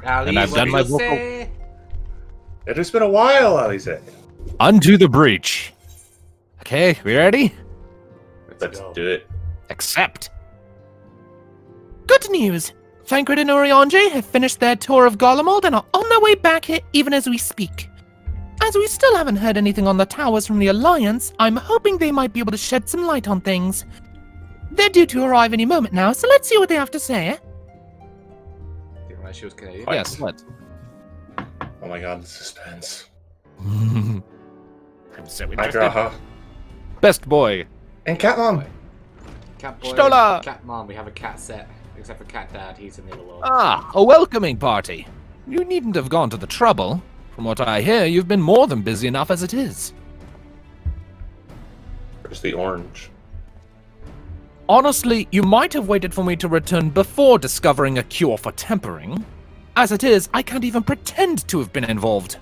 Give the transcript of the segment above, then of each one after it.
Ali, and I've done my vocal. say? It has been a while, Alize. Unto the breach. Okay, we ready? Let's do it. Accept. Good news. Thancred and Urianger have finished their tour of Garlemald and are on their way back here even as we speak. As we still haven't heard anything on the towers from the Alliance, I'm hoping they might be able to shed some light on things. They're due to arrive any moment now, so let's see what they have to say, eh? Didn't realize she was Canadian. Yes, let's. Oh my god, the suspense. I'm so Hi, interested. Graha. Best boy. And Catmom. Cat boy, Stola! cat mom, we have a cat set. Except for cat dad, he's in the other world. Ah, a welcoming party. You needn't have gone to the trouble. From what I hear, you've been more than busy enough as it is. Where's the orange? Honestly, you might have waited for me to return before discovering a cure for tempering. As it is, I can't even pretend to have been involved.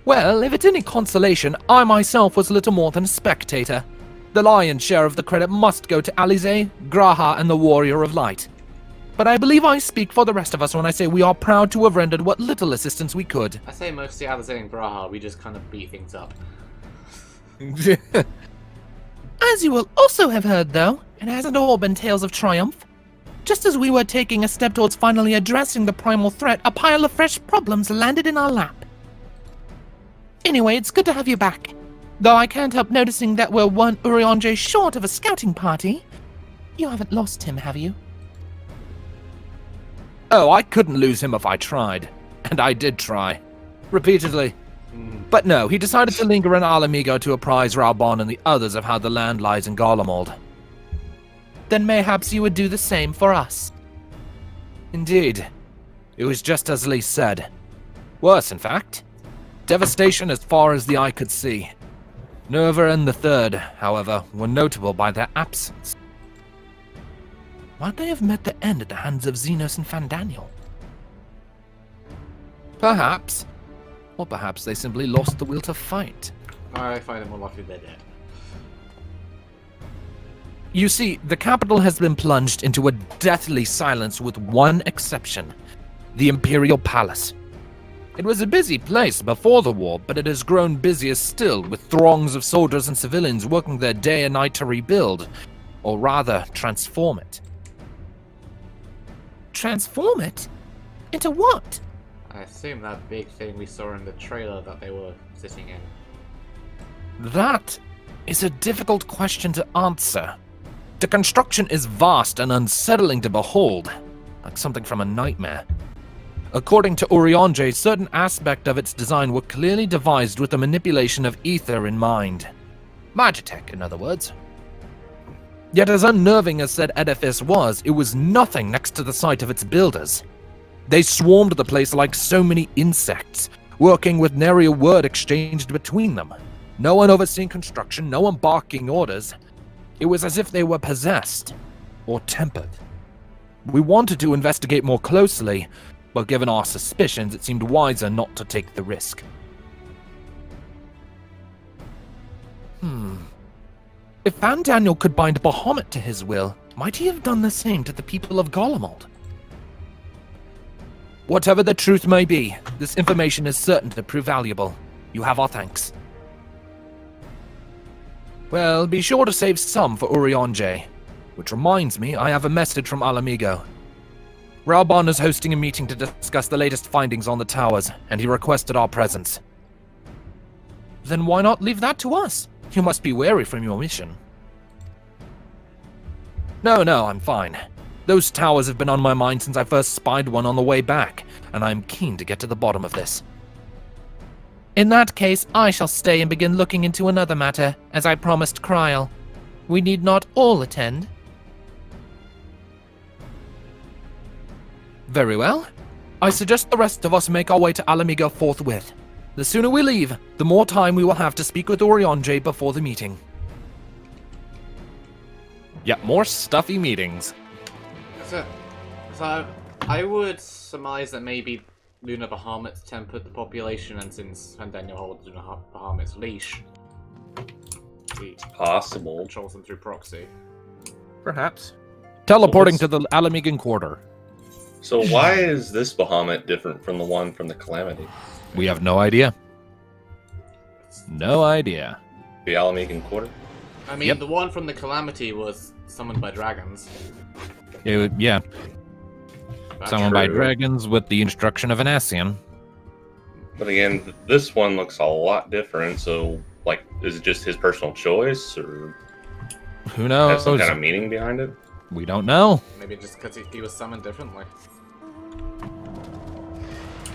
Well, if it's any consolation, I myself was little more than a spectator. The lion's share of the credit must go to Alize, Graha, and the Warrior of Light. But I believe I speak for the rest of us when I say we are proud to have rendered what little assistance we could. I say mostly Alice and Graha, we just kind of beat things up. As you will also have heard, though, it hasn't all been tales of triumph. Just as we were taking a step towards finally addressing the primal threat, a pile of fresh problems landed in our lap. Anyway, it's good to have you back. Though I can't help noticing that we're one Urianger short of a scouting party. You haven't lost him, have you? Oh, I couldn't lose him if I tried. And I did try. Repeatedly. But no, he decided to linger in Alamigo to apprise Raubon and the others of how the land lies in Garlemald. Then mayhaps you would do the same for us. Indeed. It was just as Lee said. Worse, in fact. Devastation as far as the eye could see. Nerva and the Third, however, were notable by their absence. Might they have met their end at the hands of Xenos and Fandaniel? Perhaps. Or perhaps they simply lost the will to fight. I find it more likely they're dead. You see, the capital has been plunged into a deathly silence with one exception. The Imperial Palace. It was a busy place before the war, but it has grown busier still, with throngs of soldiers and civilians working their day and night to rebuild, or rather, transform it. Transform it? Into what? I assume that big thing we saw in the trailer that they were sitting in. That is a difficult question to answer. The construction is vast and unsettling to behold, like something from a nightmare. According to Urianger, certain aspects of its design were clearly devised with the manipulation of ether in mind. Magitech, in other words. Yet as unnerving as said edifice was, it was nothing next to the sight of its builders. They swarmed the place like so many insects, working with nary a word exchanged between them. No one overseeing construction, no one barking orders. It was as if they were possessed, or tempered. We wanted to investigate more closely, but given our suspicions, it seemed wiser not to take the risk. If Fandaniel could bind Bahamut to his will, might he have done the same to the people of Garlemald? Whatever the truth may be, this information is certain to prove valuable. You have our thanks. Well, be sure to save some for Urianger. Which reminds me, I have a message from Alamigo. Raubon is hosting a meeting to discuss the latest findings on the towers, and he requested our presence. Then why not leave that to us? You must be wary from your mission. No, I'm fine. Those towers have been on my mind since I first spied one on the way back, and I am keen to get to the bottom of this. In that case, I shall stay and begin looking into another matter, as I promised Kryl. We need not all attend. Very well. I suggest the rest of us make our way to Alamigo forthwith. The sooner we leave, the more time we will have to speak with Urianger before the meeting. Yep, more stuffy meetings. So I would surmise that maybe Lunar Bahamut tempered the population, and since Daniel holds Lunar Bahamut's leash, he Possible. controls them through proxy. Perhaps. Teleporting to the Alamigan quarter. So why is this Bahamut different from the one from the Calamity? We have no idea. No idea. The Alamegan Quarter? I mean, the one from the Calamity was summoned by dragons. Yeah. That's Summoned by true. dragons with the instruction of an Ascian. But again, this one looks a lot different, so, like, is it just his personal choice, or Who knows? has some kind of meaning behind it? We don't know. Maybe just because he was summoned differently.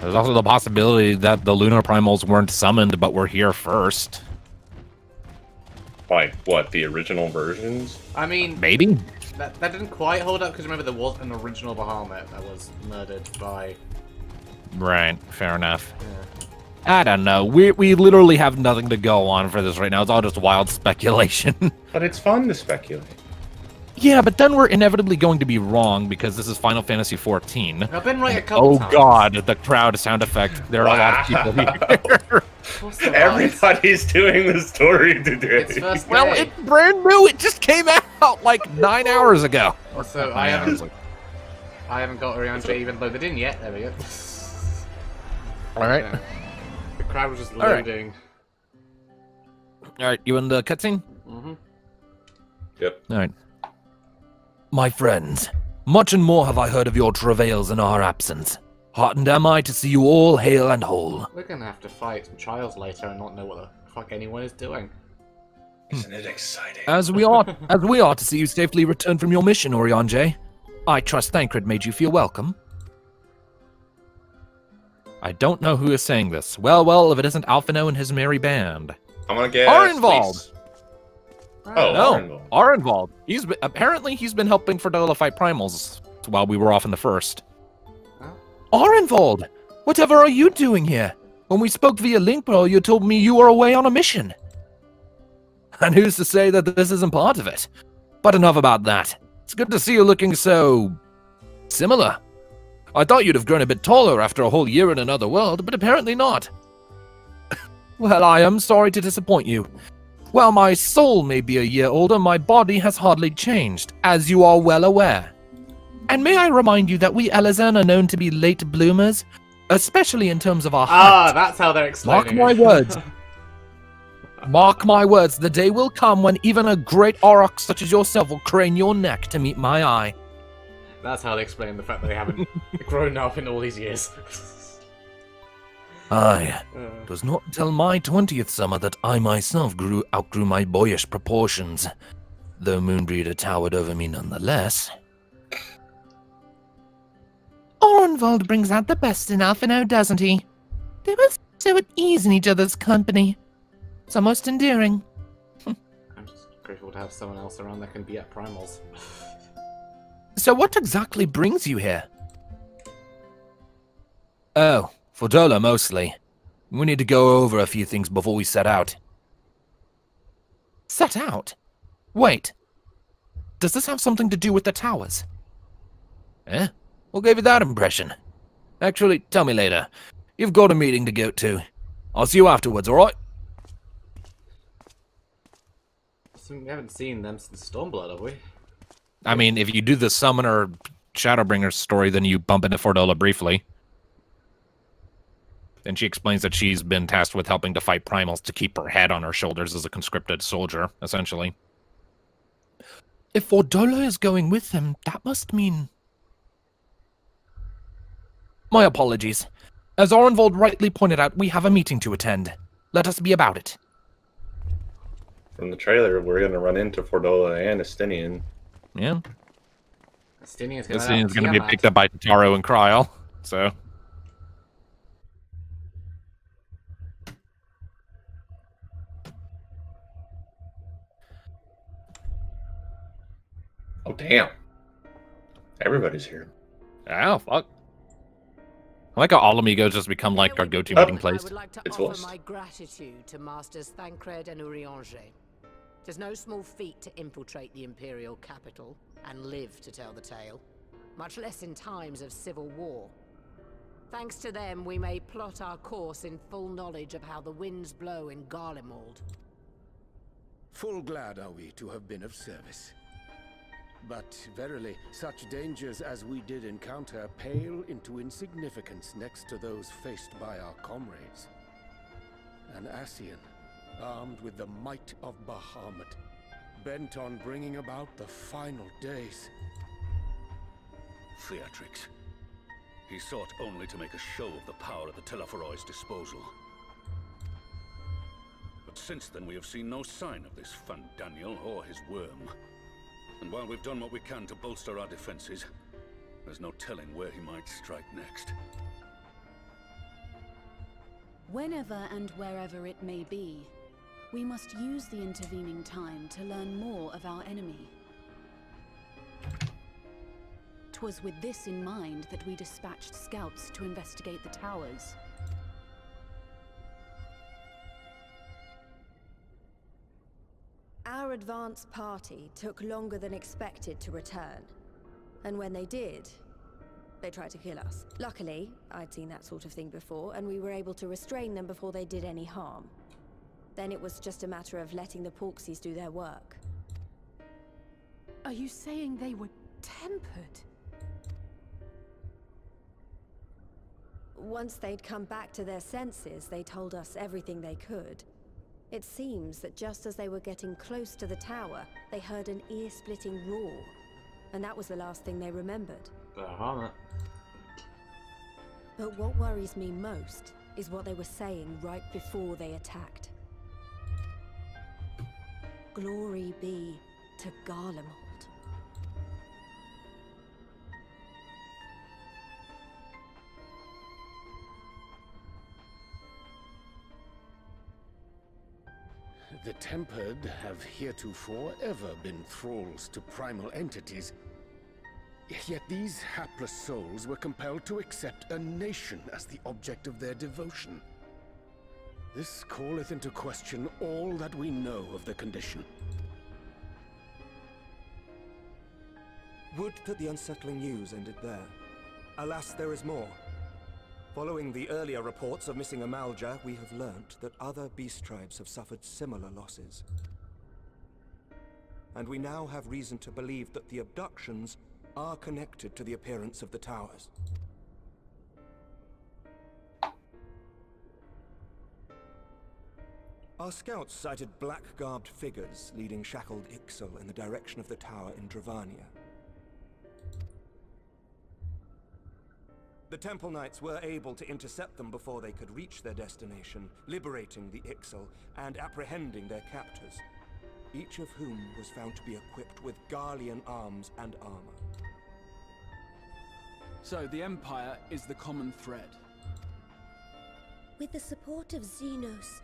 There's also the possibility that the Lunar Primals weren't summoned, but were here first. Like, what, the original versions? I mean, Maybe? that didn't quite hold up, because remember there was an original Bahamut that was murdered by... Right, fair enough. Yeah. I don't know. We literally have nothing to go on for this right now. It's all just wild speculation. But it's fun to speculate. Yeah, but then we're inevitably going to be wrong because this is Final Fantasy XIV. I've been right a couple Oh times. god, the crowd sound effect. There are a lot of people here. What's the Everybody's doing the story today. It's first day. Well, it's brand new. It just came out like 9 hours ago. Also, I haven't got Oriange even loaded in yet. There we go. Alright. Yeah. The crowd was just All right. loading. Alright, you in the cutscene? Mm-hmm. Yep. Alright. My friends, much and more have I heard of your travails in our absence. Heartened am I to see you all hale and whole. We're gonna have to fight some trials later and not know what the fuck anyone is doing. Isn't it exciting? As we are to see you safely return from your mission, Oriange. I trust Thancred made you feel welcome. I don't know who is saying this. Well, if it isn't Alphino and his merry band. I'm gonna guess. Arenvald! Fleece. Oh, No, Arenvald. Apparently he's been helping Fordola fight primals while we were off in the first. Huh? Arenvald! Whatever are you doing here? When we spoke via Linkbro, you told me you were away on a mission. And who's to say that this isn't part of it? But enough about that. It's good to see you looking so... similar. I thought you'd have grown a bit taller after a whole year in another world, but apparently not. Well, I am sorry to disappoint you. While my soul may be a year older, my body has hardly changed, as you are well aware. And may I remind you that we Elazan are known to be late bloomers, especially in terms of our height. That's how they're explaining Mark it. my words. Mark my words, the day will come when even a great Auroch such as yourself will crane your neck to meet my eye. That's how they explain the fact that they haven't grown up in all these years. Aye. It was not until my 20th summer that I myself outgrew my boyish proportions, though Moonbreeder towered over me nonetheless. Orenvald brings out the best in Alphino, doesn't he? They both so at ease in each other's company. It's almost endearing. I'm just grateful to have someone else around that can be at primals. So what exactly brings you here? Oh, Fordola mostly. We need to go over a few things before we set out. Set out? Wait. Does this have something to do with the towers? Eh? What gave you that impression? Actually, tell me later. You've got a meeting to go to. I'll see you afterwards, alright? So we haven't seen them since Stormblood, have we? I mean, if you do the Summoner Shadowbringer story, then you bump into Fordola briefly. Then she explains that she's been tasked with helping to fight primals to keep her head on her shoulders as a conscripted soldier, essentially. If Fordola is going with him, that must mean... My apologies. As Orenvold rightly pointed out, we have a meeting to attend. Let us be about it. From the trailer, we're gonna run into Fordola and Estinian. Yeah. Estinian's This is going to be picked up by Taro and Kryl, so... Oh, damn. Everybody's here. Oh, fuck. I like how all amigos just become like our go-to meeting place. I would like to It's offer lost. my gratitude to Masters Thancred and Uriange. It is no small feat to infiltrate the Imperial capital and live to tell the tale, much less in times of civil war. Thanks to them, we may plot our course in full knowledge of how the winds blow in Garlemald. Full glad are we to have been of service. But verily, such dangers as we did encounter pale into insignificance next to those faced by our comrades. An Ascian, armed with the might of Bahamut, bent on bringing about the final days. Theatrics. He sought only to make a show of the power at the Telophoroid's disposal. But since then we have seen no sign of this Fandaniel or his worm. And while we've done what we can to bolster our defenses, there's no telling where he might strike next. Whenever and wherever it may be, we must use the intervening time to learn more of our enemy. 'Twas with this in mind that we dispatched scouts to investigate the towers. Our advance party took longer than expected to return. And when they did, they tried to kill us. Luckily, I'd seen that sort of thing before, and we were able to restrain them before they did any harm. Then it was just a matter of letting the Porksies do their work. Are you saying they were tempered? Once they'd come back to their senses, they told us everything they could. It seems that just as they were getting close to the tower, they heard an ear-splitting roar. And that was the last thing they remembered. Bahamut. But what worries me most is what they were saying right before they attacked. Glory be to Garlemald. The Tempered have heretofore ever been thralls to primal entities. Yet these hapless souls were compelled to accept a nation as the object of their devotion. This calleth into question all that we know of the condition. Would that the unsettling news ended there. Alas, there is more. Following the earlier reports of missing Amalja, we have learnt that other beast tribes have suffered similar losses. And we now have reason to believe that the abductions are connected to the appearance of the towers. Our scouts sighted black-garbed figures leading shackled Ixal in the direction of the tower in Dravania. The Temple Knights were able to intercept them before they could reach their destination, liberating the Ixal and apprehending their captors, each of whom was found to be equipped with Garlean arms and armor. So the Empire is the common thread. With the support of Xenos,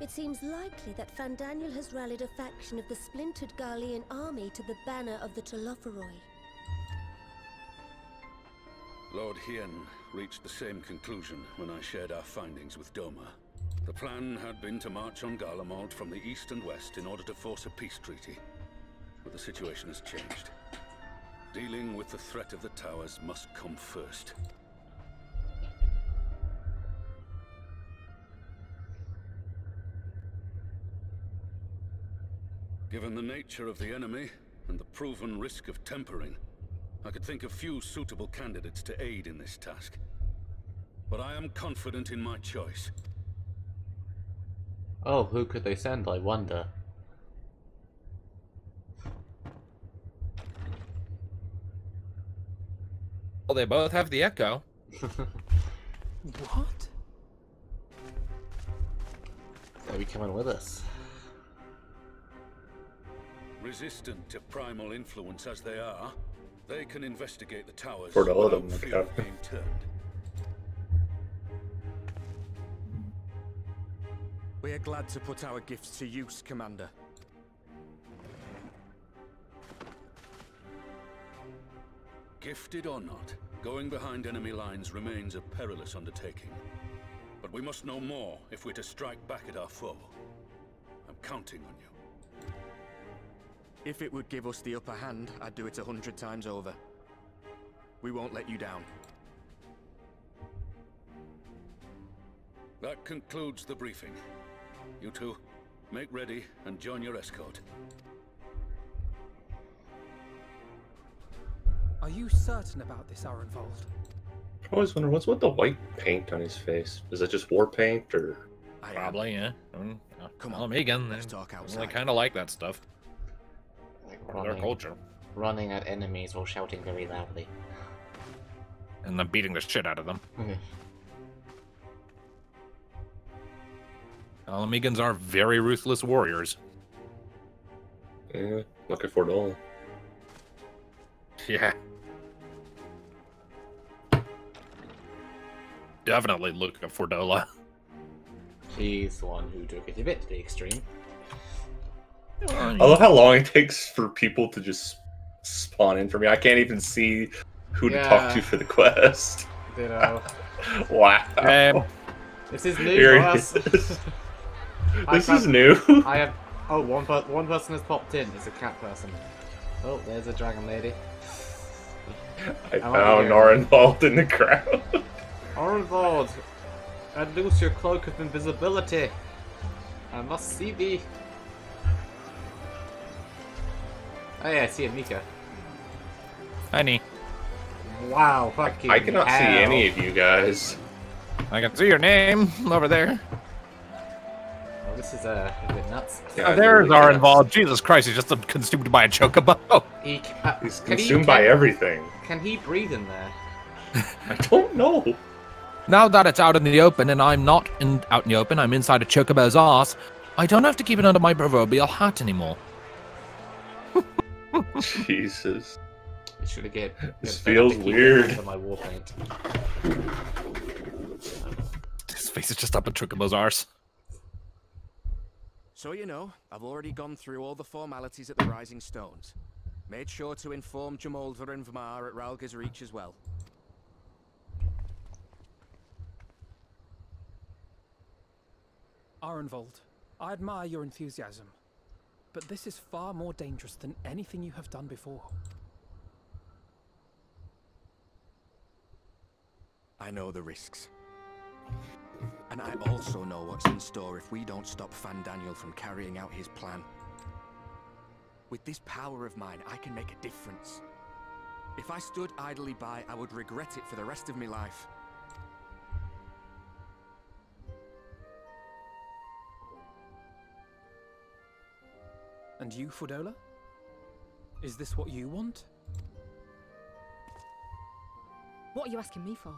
it seems likely that Fandaniel has rallied a faction of the splintered Garlean army to the banner of the Telophoroi. Lord Hien reached the same conclusion when I shared our findings with Doma. The plan had been to march on Garlemald from the east and west in order to force a peace treaty. But the situation has changed. Dealing with the threat of the towers must come first. Given the nature of the enemy and the proven risk of tempering, I could think of few suitable candidates to aid in this task. But I am confident in my choice. Oh, who could they send, I wonder? Well, they both have the echo. What? They'll be coming with us. Resistant to primal influence as they are, they can investigate the towers For the without autumn, fear of being turned. We are glad to put our gifts to use, Commander. Gifted or not, going behind enemy lines remains a perilous undertaking. But we must know more if we're to strike back at our foe. I'm counting on you. If it would give us the upper hand, I'd do it 100 times over. We won't let you down. That concludes the briefing. You two, make ready and join your escort. Are you certain about this, Arenvold? I always wonder what's with the white paint on his face. Is it just war paint or? Probably, yeah. Come on, on, Megan. let's talk outside. They kind of like that stuff. Like Their culture. Running at enemies while shouting very loudly. And then beating the shit out of them. Alamegans are very ruthless warriors. Yeah, looking for Dola. Yeah. Definitely looking for Dola. He's the one who took it a bit to the extreme. I love how long it takes for people to just spawn in for me. I can't even see who to talk to for the quest. Ditto. Wow. This is new for us. This is new. I have... Oh, one person has popped in. It's a cat person. Oh, there's a dragon lady. I found Arenvold in the crowd. Arenvold, unloose your cloak of invisibility. I must see thee. Oh yeah, I see Amika. Honey. Wow, fucking I cannot hell. see any of you guys. I can see your name over there. Oh, this is a bit nuts. Yeah, there's Arenvold. Jesus Christ, he's just consumed by a chocobo. He's consumed by everything. Can he breathe in there? I don't know. Now that it's out in the open, and I'm not out in the open, I'm inside a chocobo's ass, I don't have to keep it under my proverbial hat anymore. Jesus. I should have get This feels weird. Under my war paint. His face is just up a chocobo's arse. So you know, I've already gone through all the formalities at the Rising Stones. Made sure to inform Jamolder and Vmar at Ralga's Reach as well. Arenvold, I admire your enthusiasm, but this is far more dangerous than anything you have done before. I know the risks. And I also know what's in store if we don't stop Fandaniel from carrying out his plan. With this power of mine, I can make a difference. If I stood idly by, I would regret it for the rest of my life. And you, Fudola? Is this what you want? What are you asking me for?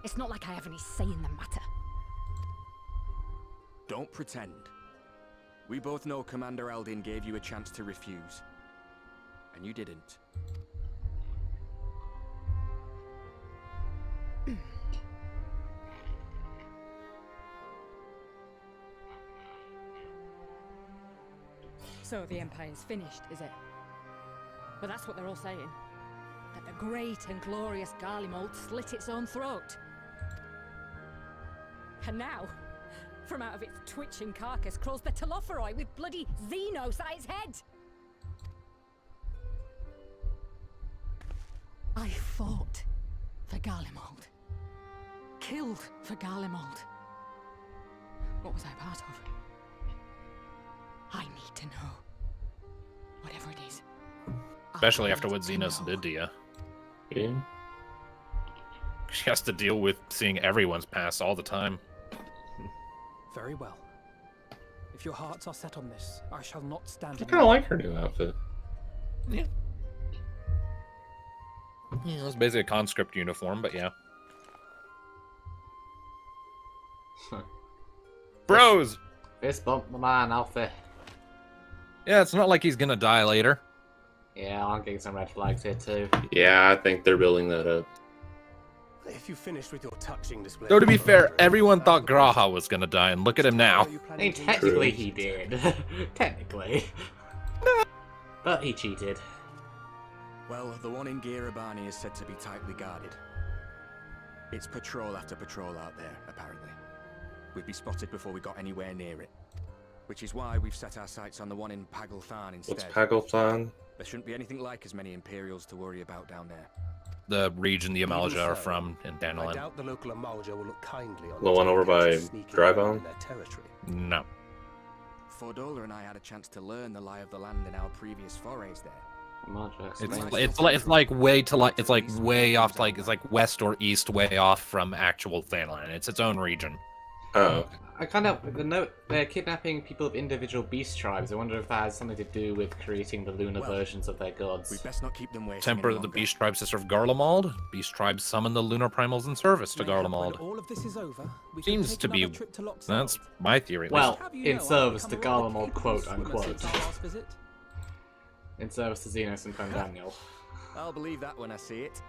It's not like I have any say in the matter. Don't pretend. We both know Commander Eldin gave you a chance to refuse. And you didn't. So the Empire's finished, is it? But that's what they're all saying. That the great and glorious Garlemald slit its own throat. And now, from out of its twitching carcass crawls the Telophoroi with bloody Xenos at its head! I fought for Garlemald. Killed for Garlemald. What was I part of? I need to know. Whatever it is. Especially after what Xenos did to you. Yeah. She has to deal with seeing everyone's past all the time. Very well. If your hearts are set on this, I shall not stand. I kind of like her new outfit. Yeah. Yeah, it's basically a conscript uniform, but yeah. Bros! Fist bump the man, Alfie. Yeah, it's not like he's gonna die later. Yeah, I'm getting some red flags here too. Yeah, I think they're building that up. If you finished with your touching display. Though to be fair, everyone thought Graha was gonna die, and look at him now. I mean, technically he did. Technically. But he cheated. Well, the one in Girabani is said to be tightly guarded. It's patrol after patrol out there, apparently. We'd be spotted before we got anywhere near it. Which is why we've set our sights on the one in Pagelthan instead. What's Pagelthan? There shouldn't be anything like as many Imperials to worry about down there. The region the Amalja are from in I Danelin. doubt the local Amalja will look kindly on The one over by Drybone? their territory. No. Fordola and I had a chance to learn the lie of the land in our previous forays there. It's like way to like it's like way off, like it's like west or east, way off from actual Thanalan. It's its own region. Oh. I kind of the note they're kidnapping people of individual beast tribes. I wonder if that has something to do with creating the lunar versions of their gods. We best not keep them waiting. Temper of the beast tribes to serve Garlemald. Beast tribes summon the lunar primals in service to Garlemald. All of this is over, we Seems to be. That's my theory. Well, in service to Garlemald, quote unquote. In service to Xenos and Fandaniel. I'll believe that when I see it.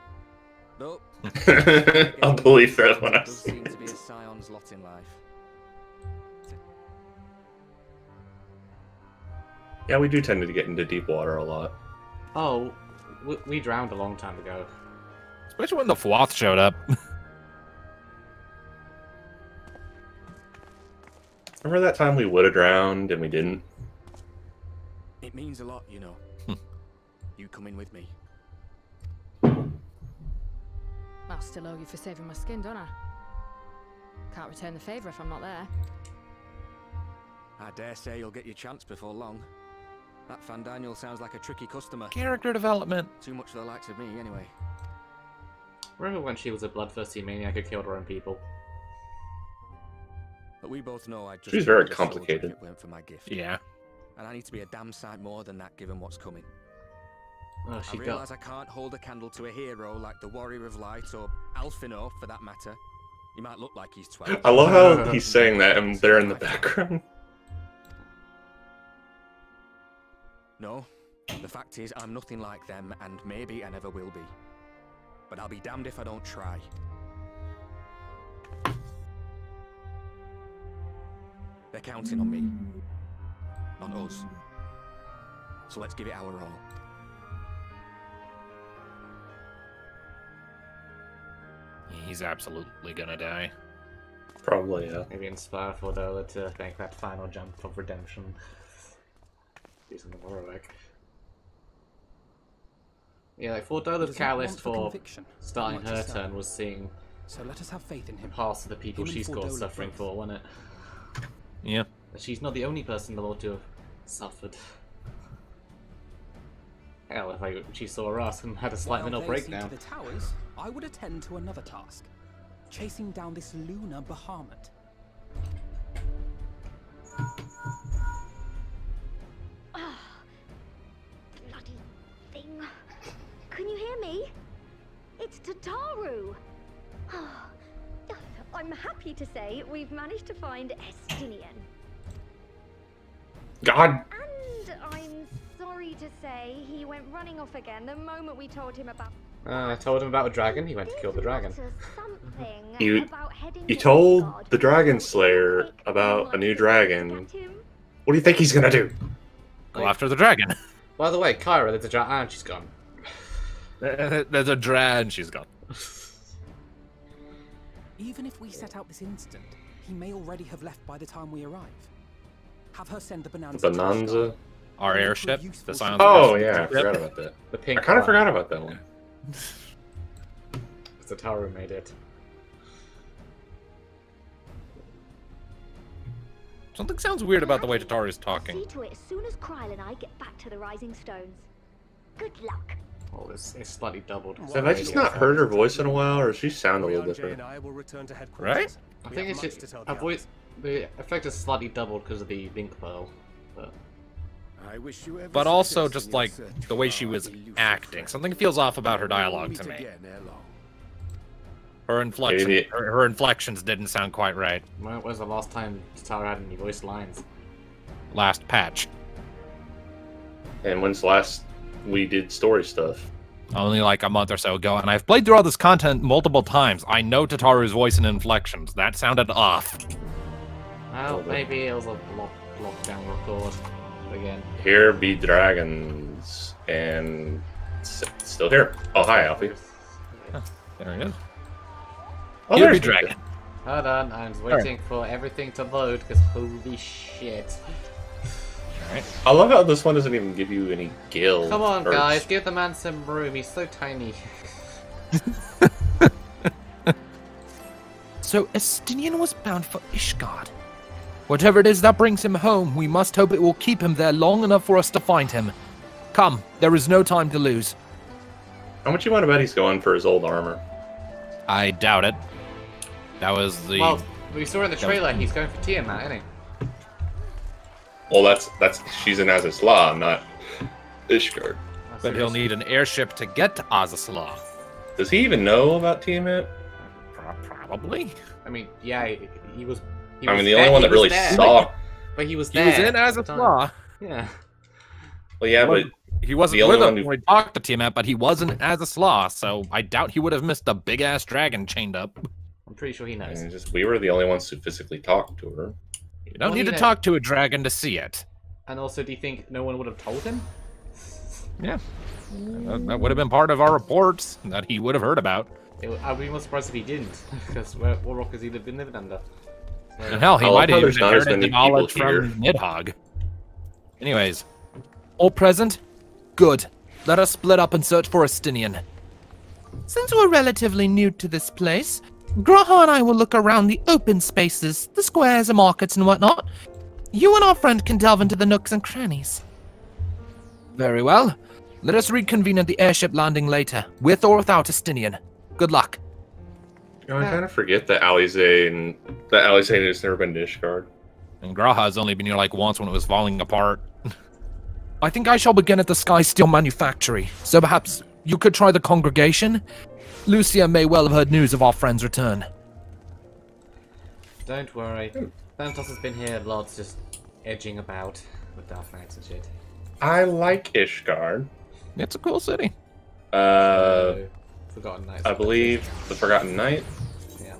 Nope. I'll believe that when I see it. Seems to be a scion's lot in life. Yeah, we do tend to get into deep water a lot. Oh, we drowned a long time ago. Especially when the Fwoth showed up. Remember that time we would have drowned and we didn't? It means a lot, you know. You come in with me. I'll still owe you for saving my skin, don't I? Can't return the favour if I'm not there. I dare say you'll get your chance before long. That Fandaniel sounds like a tricky customer. Character development. Too much for the likes of me, anyway. Remember when she was a bloodthirsty maniac who killed her own people? But we both know I'd just. She's very complicated. If it weren't for my gift. Yeah. And I need to be a damn sight more than that, given what's coming. Oh, I realise I can't hold a candle to a hero like the Warrior of Light or Alphino, for that matter. He might look like he's 12. I love how he's saying that and they're in the background. No, the fact is I'm nothing like them, and maybe I never will be. But I'll be damned if I don't try. They're counting on me. On us. So let's give it our all. He's absolutely gonna die. Probably, yeah. Maybe inspire Fordola to make that final jump of redemption. Do something heroic. Yeah, like Fordola's catalyst for starting her turn was seeing so let us have faith in him. Past of the people she's got suffering for, wasn't it? Yeah. But she's not the only person in the world to have suffered. Hell, if she saw us and had a slight mental breakdown. To the towers, I would attend to another task. Chasing down this Lunar Bahamut. Bloody thing. Can you hear me? It's Tataru. I'm happy to say we've managed to find Estinian. God. And I'm sorry to say he went running off again the moment we told him about... I told him about a dragon, he went to kill the dragon. You told the Dragon Slayer about a new dragon. What do you think he's gonna do? Go after the dragon. By the way, Kyra, there's a dragon and she's gone. There's a dragon, she's gone. Even if we set out this instant, he may already have left by the time we arrive. Have her send the Bonanza. Bonanza? Our airship? The silence. Oh, yeah, I forgot about that. The pink I kind of one. forgot about that one. Tataru made it. Something sounds weird about the way Tataru's talking. See to it as soon as Kryl and I get back to the Rising Stones. Good luck. Oh, it's slightly doubled. So have I just not heard her voice in a while, or does she sound a little different? Right? I think it's just her voice. The effect is slightly doubled because of the link pearl. But I wish you But also just like the way she was acting. Something feels off about her dialogue to me. Her inflection, her inflections didn't sound quite right. When was the last time Tataru had any voice lines? Last patch. And when's the last we did story stuff? Only like a month or so ago, and I've played through all this content multiple times. I know Tataru's voice and inflections. That sounded off. Well, maybe it was a lockdown record again. Here be dragons, and still here. Oh, hi, Alfie. There he is. Oh, Here there's be dragon. Hold on, I'm waiting for everything to load, because holy shit. Alright. I love how this one doesn't even give you any gills. Come on, guys, give the man some room. He's so tiny. So Estinian was bound for Ishgard. Whatever it is that brings him home, we must hope it will keep him there long enough for us to find him. Come, there is no time to lose. How much you want to bet he's going for his old armor? I doubt it. That was the... Well, we saw in the trailer he's going for Tiamat, isn't he? Well, that's she's in Azazla, not Ishgard. But he'll need an airship to get to Azazla. Does he even know about Tiamat? Probably. I mean, yeah, he was. I mean, the only one that really saw. But he was He there. was in Azazla. Yeah. Well, yeah, but he wasn't with him when he talked to Tiamat, but he wasn't Azazla, so I doubt he would have missed a big-ass dragon chained up. I'm pretty sure he knows. We were the only ones who physically talked to her. You don't need to talk to a dragon to see it. And also, do you think no one would have told him? Yeah. That would have been part of our reports that he would have heard about. I'd be more surprised if he didn't, because what rock has he been living under? So, and hell, he might have even inherited the knowledge from Nidhogg. Anyways, all present? Good. Let us split up and search for Estinian. Since we're relatively new to this place, Graha and I will look around the open spaces, the squares and markets and whatnot. You and our friend can delve into the nooks and crannies. Very well. Let us reconvene at the airship landing later, with or without Estinian. Good luck. You know, I kind of forget that Alizane has never been to Ishgard. And Graha has only been here like once when it was falling apart. I think I shall begin at the Sky Steel Manufactory, so perhaps you could try the congregation? Lucia may well have heard news of our friend's return. Don't worry. Thanatos has been here lots, just edging about with Dark Knights and shit. I like Ishgard. It's a cool city. Forgotten Knights. I believe the Forgotten Knight. Yeah.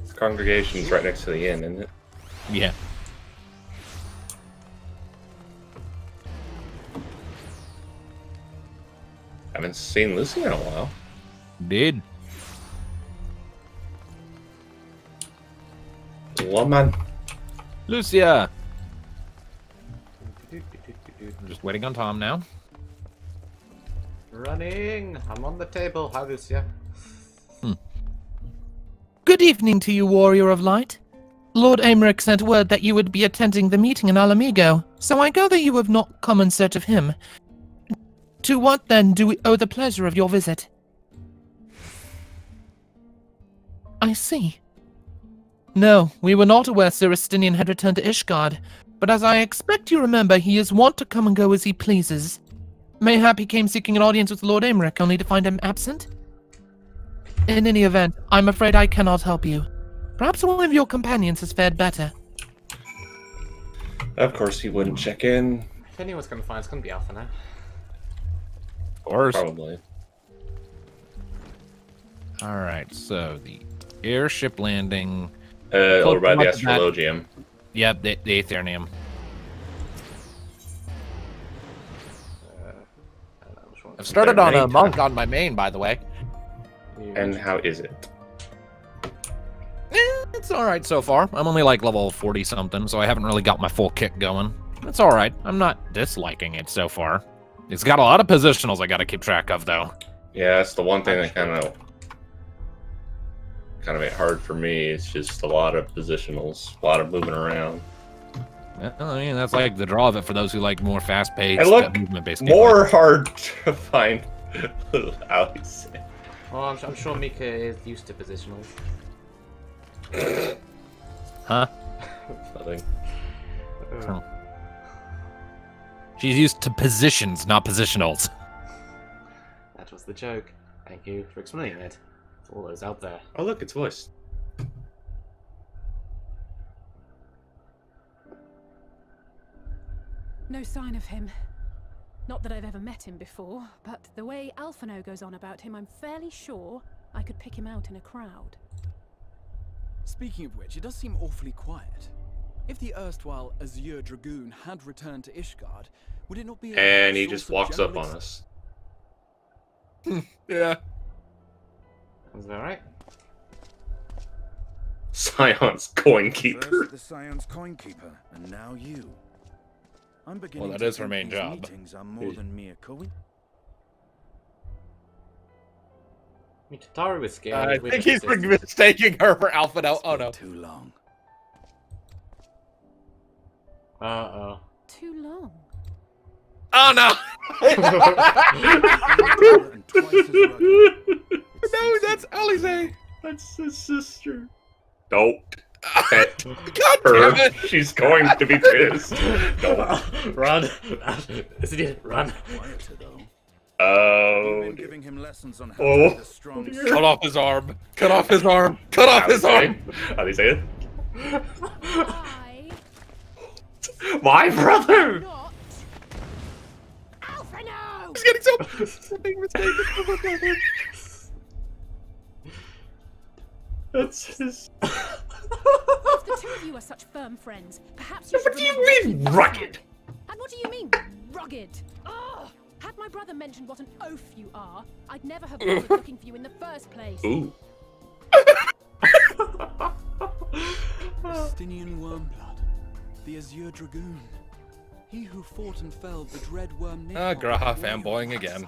The congregation's right next to the inn, isn't it? Yeah. Haven't seen Lucy in a while. Did. Woman. Lucia! I'm just waiting on Tom now. Running! I'm on the table. Hi, Lucia. Good evening to you, Warrior of Light. Lord Aymeric sent word that you would be attending the meeting in Alamigo, so I gather you have not come in search of him. To what, then, do we owe the pleasure of your visit? I see. No, we were not aware Sir Estinian had returned to Ishgard, but as I expect you remember, he is wont to come and go as he pleases. Mayhap he came seeking an audience with Lord Aymeric, only to find him absent? In any event, I'm afraid I cannot help you. Perhaps one of your companions has fared better. Of course he wouldn't check in. If anyone's gonna find, it's gonna be Alpha now. Of course. Probably. Alright, so the airship landing... over by the Astrologium. Yep, the Aetherium. I've started on a monk on my main, by the way. And how is it? It's alright so far. I'm only like level 40-something, so I haven't really got my full kick going. It's alright. I'm not disliking it so far. It's got a lot of positionals I gotta keep track of, though. Yeah, that's the one thing that kind of made it hard for me. It's just a lot of positionals, a lot of moving around. I mean, that's like the draw of it for those who like more fast-paced, movement-based gameplay. More hard to find little alleys. Well, I'm sure Mika is used to positionals. Huh? Nothing. Oh. She's used to positions, not positionals. That was the joke. Thank you for explaining it. For all those out there. Oh look, it's voiced. No sign of him. Not that I've ever met him before, but the way Alphino goes on about him, I'm fairly sure I could pick him out in a crowd. Speaking of which, it does seem awfully quiet. If the erstwhile Azure Dragoon had returned to Ishgard, would it not be And he just walks up on us. Yeah. Is that right? Scion's Coinkeeper. First the Scion's Coinkeeper, and now you. I'm beginning Well, that to is her think main these job. Meetings are more than mere coin. I mean, Tataru was scared. I think he's mistaking her for Alphino. Oh no. Too long. Uh-oh. Too long? Oh no! No, that's Alize. That's his sister. Don't pet God her. damn it! She's going to be pissed. Don't. Run. Run. Oh. You've been giving him lessons on how Oh. to be a strong. Cut off his arm. Cut off his arm. Cut off his arm. How do you say it? My brother! He's getting so big mistake. That's his. If the two of you are such firm friends, perhaps you should. What do you mean, rugged? And what do you mean, rugged? Oh, had my brother mentioned what an oaf you are, I'd never have bothered looking for you in the first place. Ooh. Estinian wormblood, the Azure Dragoon. He who fought and felled the dread worm Nidhogg. Ah, Graha fanboying again.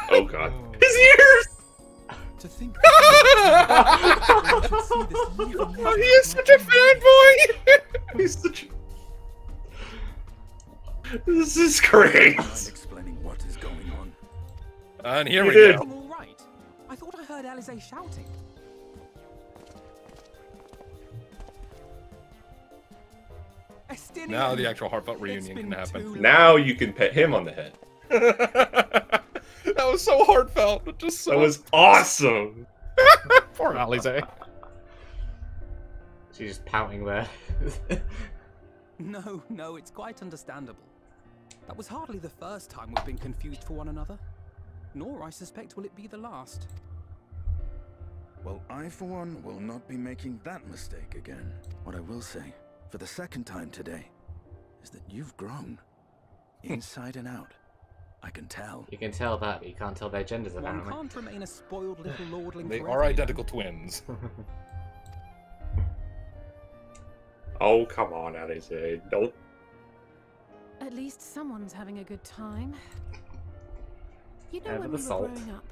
Oh god. His ears! To think Oh, he is such a fanboy! He's such a... This is great! Explaining what is going on. And here we did. go. All right. I thought I heard Alize shouting. Estinian. Now the actual heartfelt reunion can happen. Now you can pet him on the head. That was so heartfelt. Just so... That was awesome! Poor Alize. She's just pouting there. No, it's quite understandable. That was hardly the first time we've been confused for one another. Nor, I suspect, will it be the last. Well, I, for one, will not be making that mistake again. What I will say, for the second time today, is that you've grown. Inside and out. I can tell. You can tell that, but you can't tell their genders, One apparently. can't remain a spoiled little lordling They forever. are identical twins. Oh, come on, Alize. Don't. At least someone's having a good time. You know, Yeah, when with we the were salt. growing up,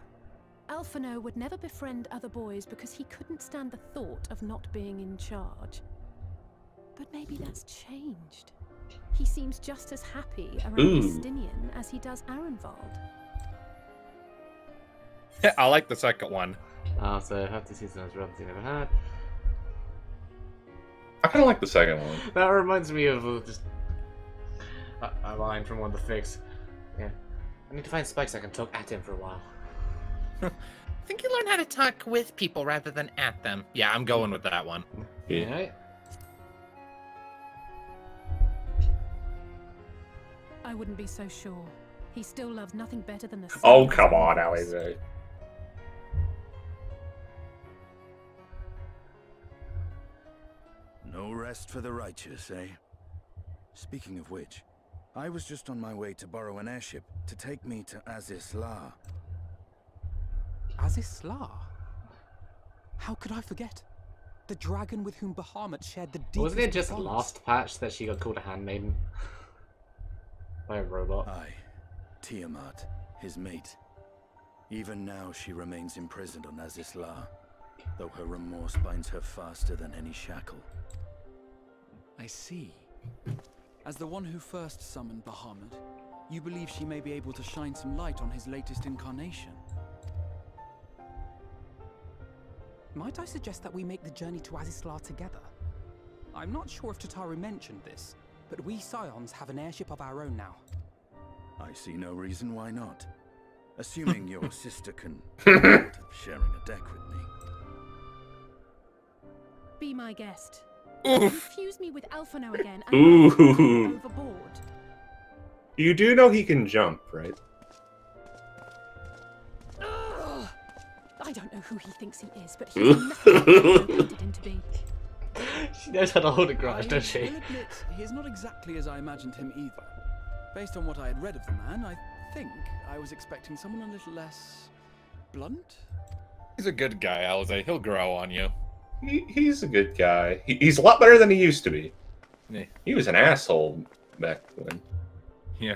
Alphino would never befriend other boys because he couldn't stand the thought of not being in charge. But maybe that's changed. He seems just as happy around Estinian as he does Arenvald. Yeah, I like the second one. So have to see some brothers you never had. I kind of like the second one. That reminds me of just a line from one of the fics. Yeah. I need to find Spikes I can talk at him for a while. I think you learn how to talk with people rather than at them. Yeah, I'm going with that one. Yeah. I wouldn't be so sure. He still loves nothing better than the Oh, come on, Alize. No rest for the righteous, eh? Speaking of which, I was just on my way to borrow an airship to take me to Azisla. Azisla? How could I forget? The dragon with whom Bahamut shared the deepest Wasn't it just bonds. last patch that she got called a handmaiden? By a robot? Aye. Tiamat, his mate. Even now she remains imprisoned on Azisla, though her remorse binds her faster than any shackle. I see. As the one who first summoned Bahamut, you believe she may be able to shine some light on his latest incarnation. Might I suggest that we make the journey to Azisla together? I'm not sure if Tataru mentioned this, but we Scions have an airship of our own now. I see no reason why not. Assuming your sister can afford sharing a deck with me. Be my guest. Oof. Confuse me with Alphino again and Ooh. overboard. You do know he can jump, right? Ugh. I don't know who he thinks he is, but he's nothing like I wanted him to be. She knows how to hold a grudge, doesn't she? I will admit, he is not exactly as I imagined him either. Based on what I had read of the man, I think I was expecting someone a little less blunt. He's a good guy, Alize. He'll grow on you. He's a good guy. He's a lot better than he used to be. Yeah. He was an asshole back when. Yeah.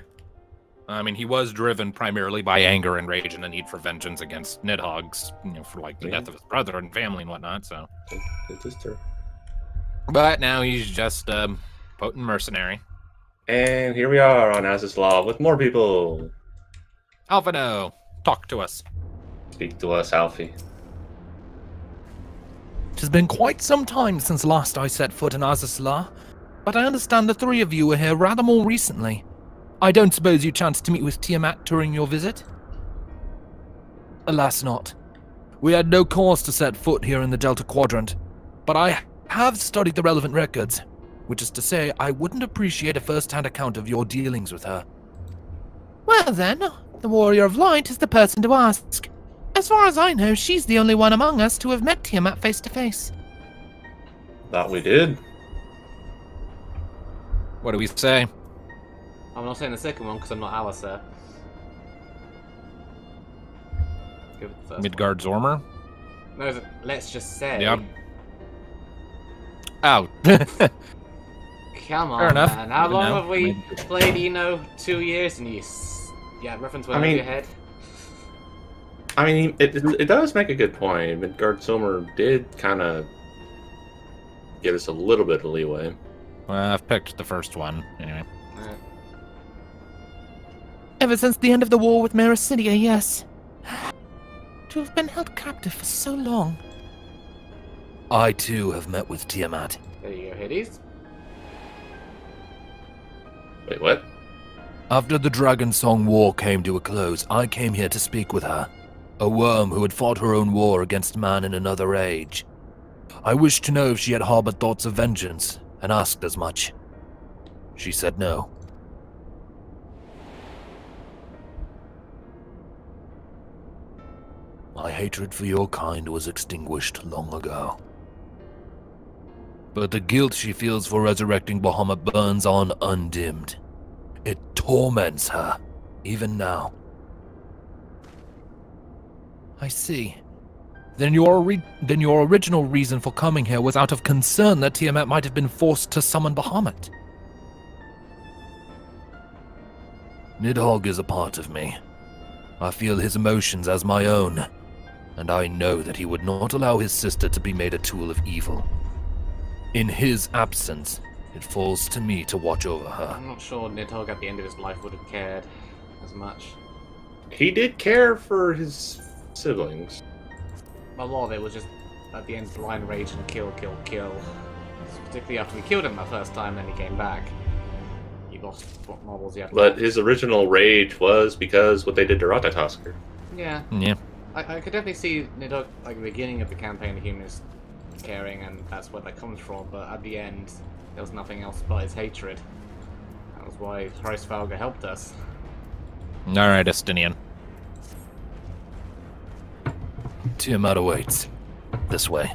I mean, he was driven primarily by anger and rage and the need for vengeance against Nidhogg's, for like the death of his brother and family and whatnot, so. It's his turn. But now he's just a potent mercenary. And here we are on Azislav with more people. Alphino, talk to us. Speak to us, Alfie. It has been quite some time since last I set foot in Azazla, but I understand the three of you were here rather more recently. I don't suppose you chanced to meet with Tiamat during your visit? Alas not. We had no cause to set foot here in the Delta Quadrant, but I have studied the relevant records, which is to say I wouldn't appreciate a first-hand account of your dealings with her. Well then, the Warrior of Light is the person to ask. As far as I know, she's the only one among us to have met Tiamat face to face. Thought we did. What do we say? I'm not saying the second one because I'm not Alistair. Give it the first Midgard Zormer? No, let's just say. Yeah. Oh. Come on, Fair enough. man. How long No, have we maybe. played 2 years and you reference went over your head? I mean, it does make a good point. Midgard Sommer did kind of give us a little bit of leeway. Well, I've picked the first one, anyway. Ever since the end of the war with Mericidia, yes. To have been held captive for so long. I too have met with Tiamat. There you go, Hades. Wait, what? After the Dragon Song War came to a close, I came here to speak with her. A worm who had fought her own war against man in another age. I wished to know if she had harbored thoughts of vengeance, and asked as much. She said no. My hatred for your kind was extinguished long ago. But the guilt she feels for resurrecting Bahamut burns on undimmed. It torments her, even now. I see. Then your original reason for coming here was out of concern that Tiamat might have been forced to summon Bahamut. Nidhogg is a part of me. I feel his emotions as my own, and I know that he would not allow his sister to be made a tool of evil. In his absence, it falls to me to watch over her. I'm not sure Nidhogg at the end of his life would have cared as much. He did care for his siblings. A lot of it was just, at the end, blind rage and kill. Particularly after we killed him the first time, then he came back. He lost what marbles he had But left. his original rage was because what they did to Ratatosker. Yeah. Yeah. I could definitely see Nidhogg, like, the beginning of the campaign, the humans caring, and that's where that comes from, but at the end, there was nothing else but his hatred. That was why Hraesvalga helped us. Alright, Estinian. Tiamat awaits. This way.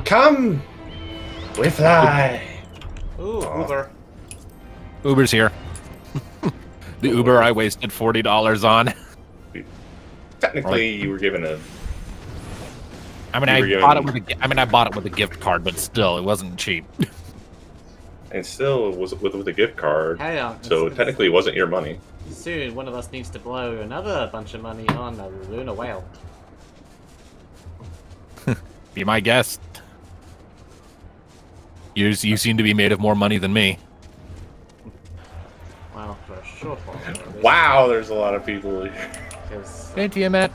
Come! We fly! Ooh, Uber. Uber's here. The Uber I wasted $40 on. Technically, you were given a... I mean, I bought it with a gift card, but still, it wasn't cheap. And still, it was with a gift card, Hey, so technically it wasn't your money. Soon, one of us needs to blow another bunch of money on a lunar whale. Be my guest. You seem to be made of more money than me. Wow, for a short while. Wow, there's a lot of people here. Hey, Tiamat.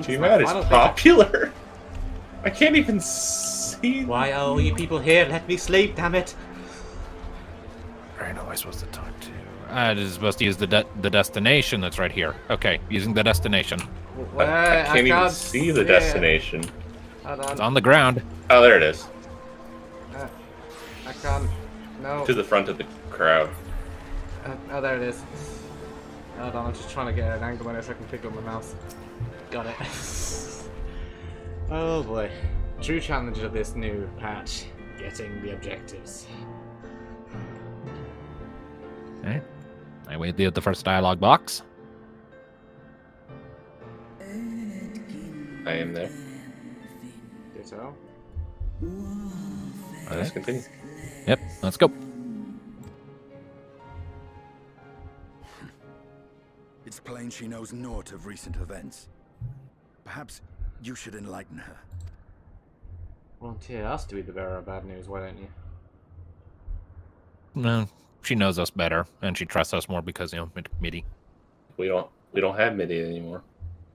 Tiamat is popular. I can't even see. Why are all you people here? Let me sleep, damn it! Alright, who am I supposed to talk to? I was supposed to use the destination that's right here. Okay, using the destination. I can't even see the destination. Hold on. It's on the ground. Oh, there it is. I can't. No. To the front of the crowd. Oh, there it is. Hold on, I'm just trying to get an angle on it so I can pick up my mouse. Got it. Oh boy. True challenge of this new patch. Getting the objectives. Alright. I wait at the first dialogue box. I am there. Ditto. Let's continue. Yep, let's go. It's plain she knows naught of recent events. Perhaps You should enlighten her. Well, Tia has to be the bearer of bad news, why don't you? No, she knows us better, and she trusts us more because, you know, MIDI. We don't have MIDI anymore.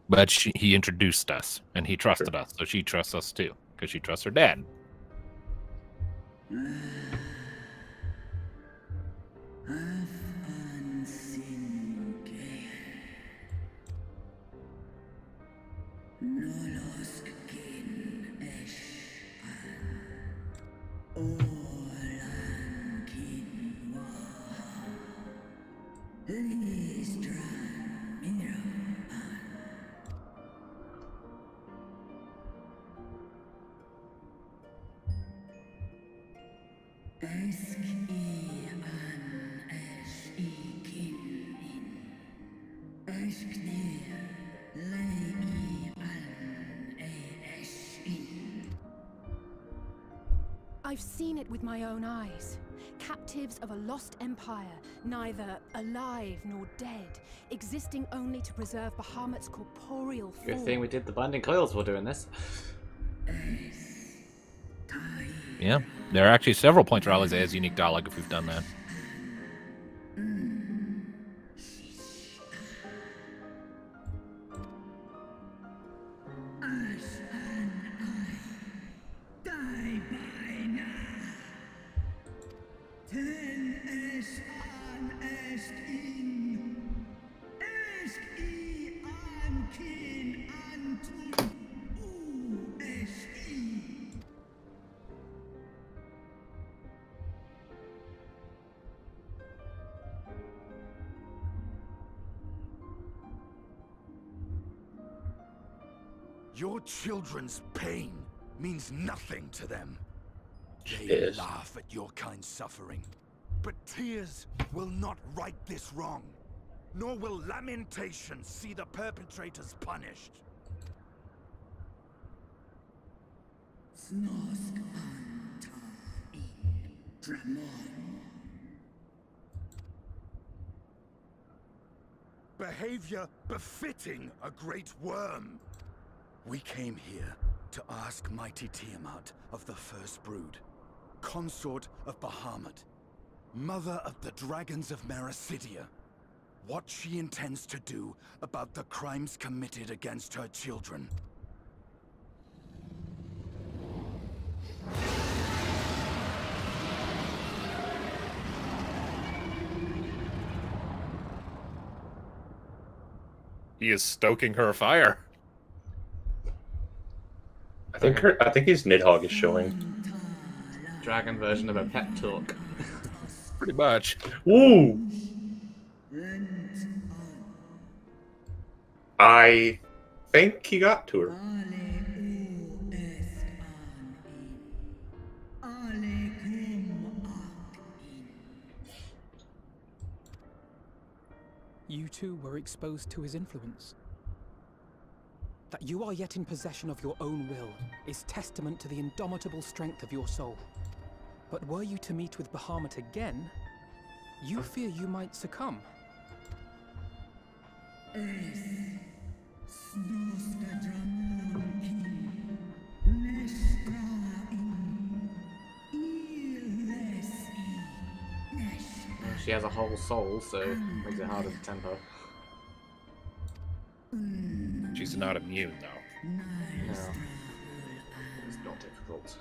But he introduced us, and he trusted us, so she trusts us too, because she trusts her dad. I've seen it with my own eyes. Captives of a lost empire, neither alive nor dead, existing only to preserve Bahamut's corporeal form. Good thing we did the binding coils while doing this. Yeah, there are actually several points where Alice has unique dialogue if we've done that. Your children's pain means nothing to them. They Yes. laugh at your kind suffering. But tears will not right this wrong, nor will lamentation see the perpetrators punished. Behavior befitting a great worm. We came here to ask mighty Tiamat of the First Brood, consort of Bahamut, mother of the dragons of Mericidia, what she intends to do about the crimes committed against her children. He is stoking her fire. I think his Nidhogg is showing. Dragon version of a pep talk. Pretty much. Woo! I think he got to her. You too were exposed to his influence. That you are yet in possession of your own will is testament to the indomitable strength of your soul. But were you to meet with Bahamut again, you fear you might succumb. She has a whole soul, so it makes it harder to tempo. She's not immune, though. No. It's not difficult.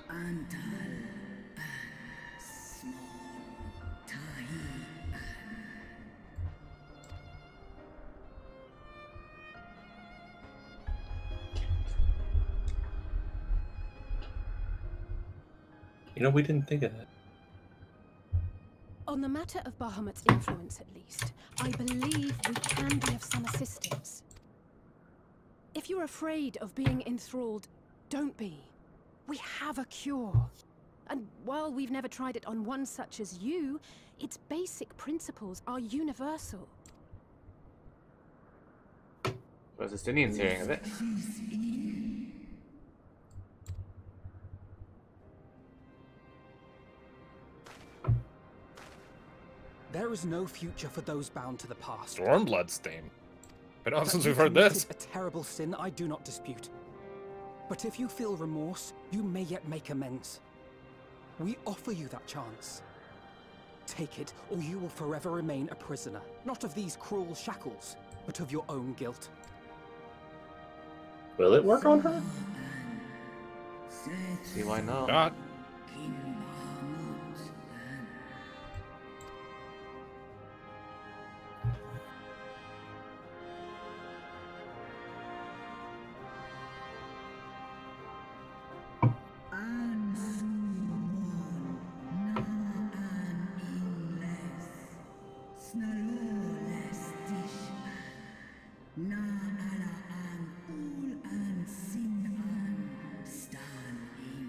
You know, we didn't think of that. On the matter of Bahamut's influence, at least, I believe we can be of some assistance. If you're afraid of being enthralled, don't be. We have a cure. And while we've never tried it on one such as you, its basic principles are universal. Where's the Justinian's hearing of it? There is no future for those bound to the past. Stormblood stain. Been on That since you we've heard committed this. a terrible sin I do not dispute. But if you feel remorse, you may yet make amends. We offer you that chance. Take it, or you will forever remain a prisoner. Not of these cruel shackles, but of your own guilt. Will it work on her? See, why not? God.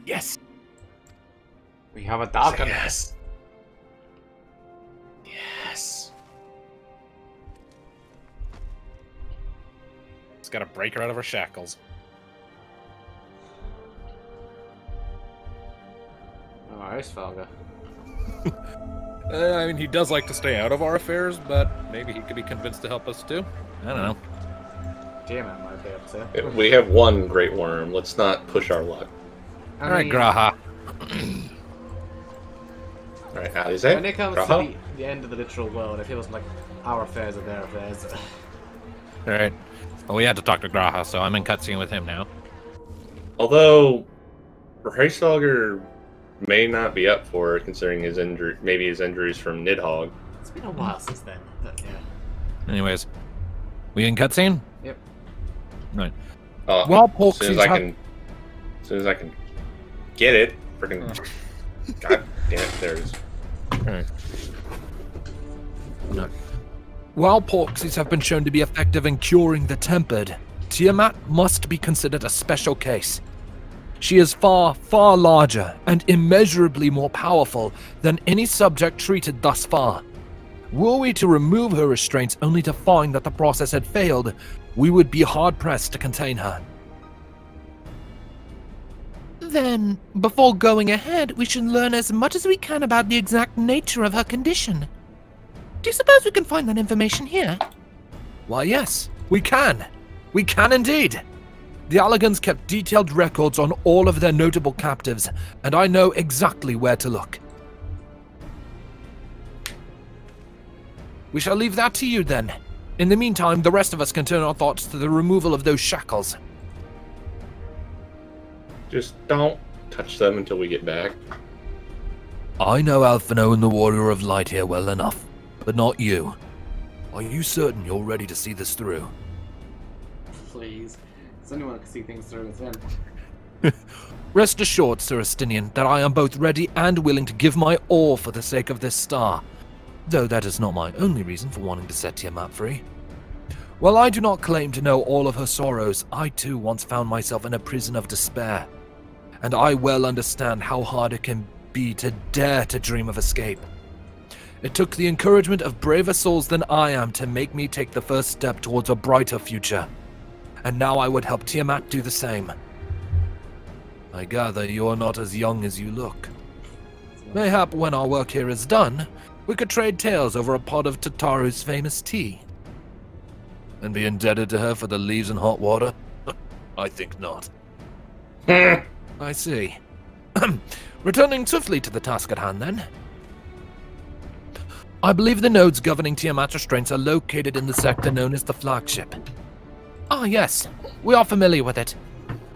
Yes. We have a dog. Yes. Yes. Just gotta break her out of her shackles. Oh, Hraesvelgr. I mean, he does like to stay out of our affairs, but maybe he could be convinced to help us too. I don't know. Tiamat might be able to. We have one great worm. Let's not push our luck. All right, Graha. All right, Alize. When it comes to the end of the literal world, it feels like our affairs are their affairs. All right. Well, we had to talk to Graha, so I'm in cutscene with him now. Although, Hraesvelgr may not be up for it, considering his injury, maybe his injuries from Nidhogg. It's been a while since then, but yeah. Anyways, we in cutscene? Yep. Right. Well, as soon as I can get it, freaking. God damn it! There it is. Right. No. While Porxies have been shown to be effective in curing the tempered, Tiamat must be considered a special case. She is far, far larger and immeasurably more powerful than any subject treated thus far. Were we to remove her restraints only to find that the process had failed, we would be hard-pressed to contain her. Then, before going ahead, we should learn as much as we can about the exact nature of her condition. Do you suppose we can find that information here? Why, yes, we can. We can indeed. The Allagans kept detailed records on all of their notable captives, and I know exactly where to look. We shall leave that to you then. In the meantime, the rest of us can turn our thoughts to the removal of those shackles. Just don't touch them until we get back. I know Alphino and the Warrior of Light here well enough, but not you. Are you certain you're ready to see this through? Please. Does anyone can see things through as him? Rest assured, Sir Estinian, that I am both ready and willing to give my all for the sake of this star. Though that is not my only reason for wanting to set Tiamat free. While I do not claim to know all of her sorrows, I too once found myself in a prison of despair. And I well understand how hard it can be to dare to dream of escape. It took the encouragement of braver souls than I am to make me take the first step towards a brighter future. And now I would help Tiamat do the same. I gather you are not as young as you look. Mayhap when our work here is done, we could trade tales over a pot of Tataru's famous tea. And be indebted to her for the leaves and hot water? I think not. I see. Returning swiftly to the task at hand, then. I believe the nodes governing Tiamat's restraints are located in the sector known as the flagship. Ah, yes. We are familiar with it.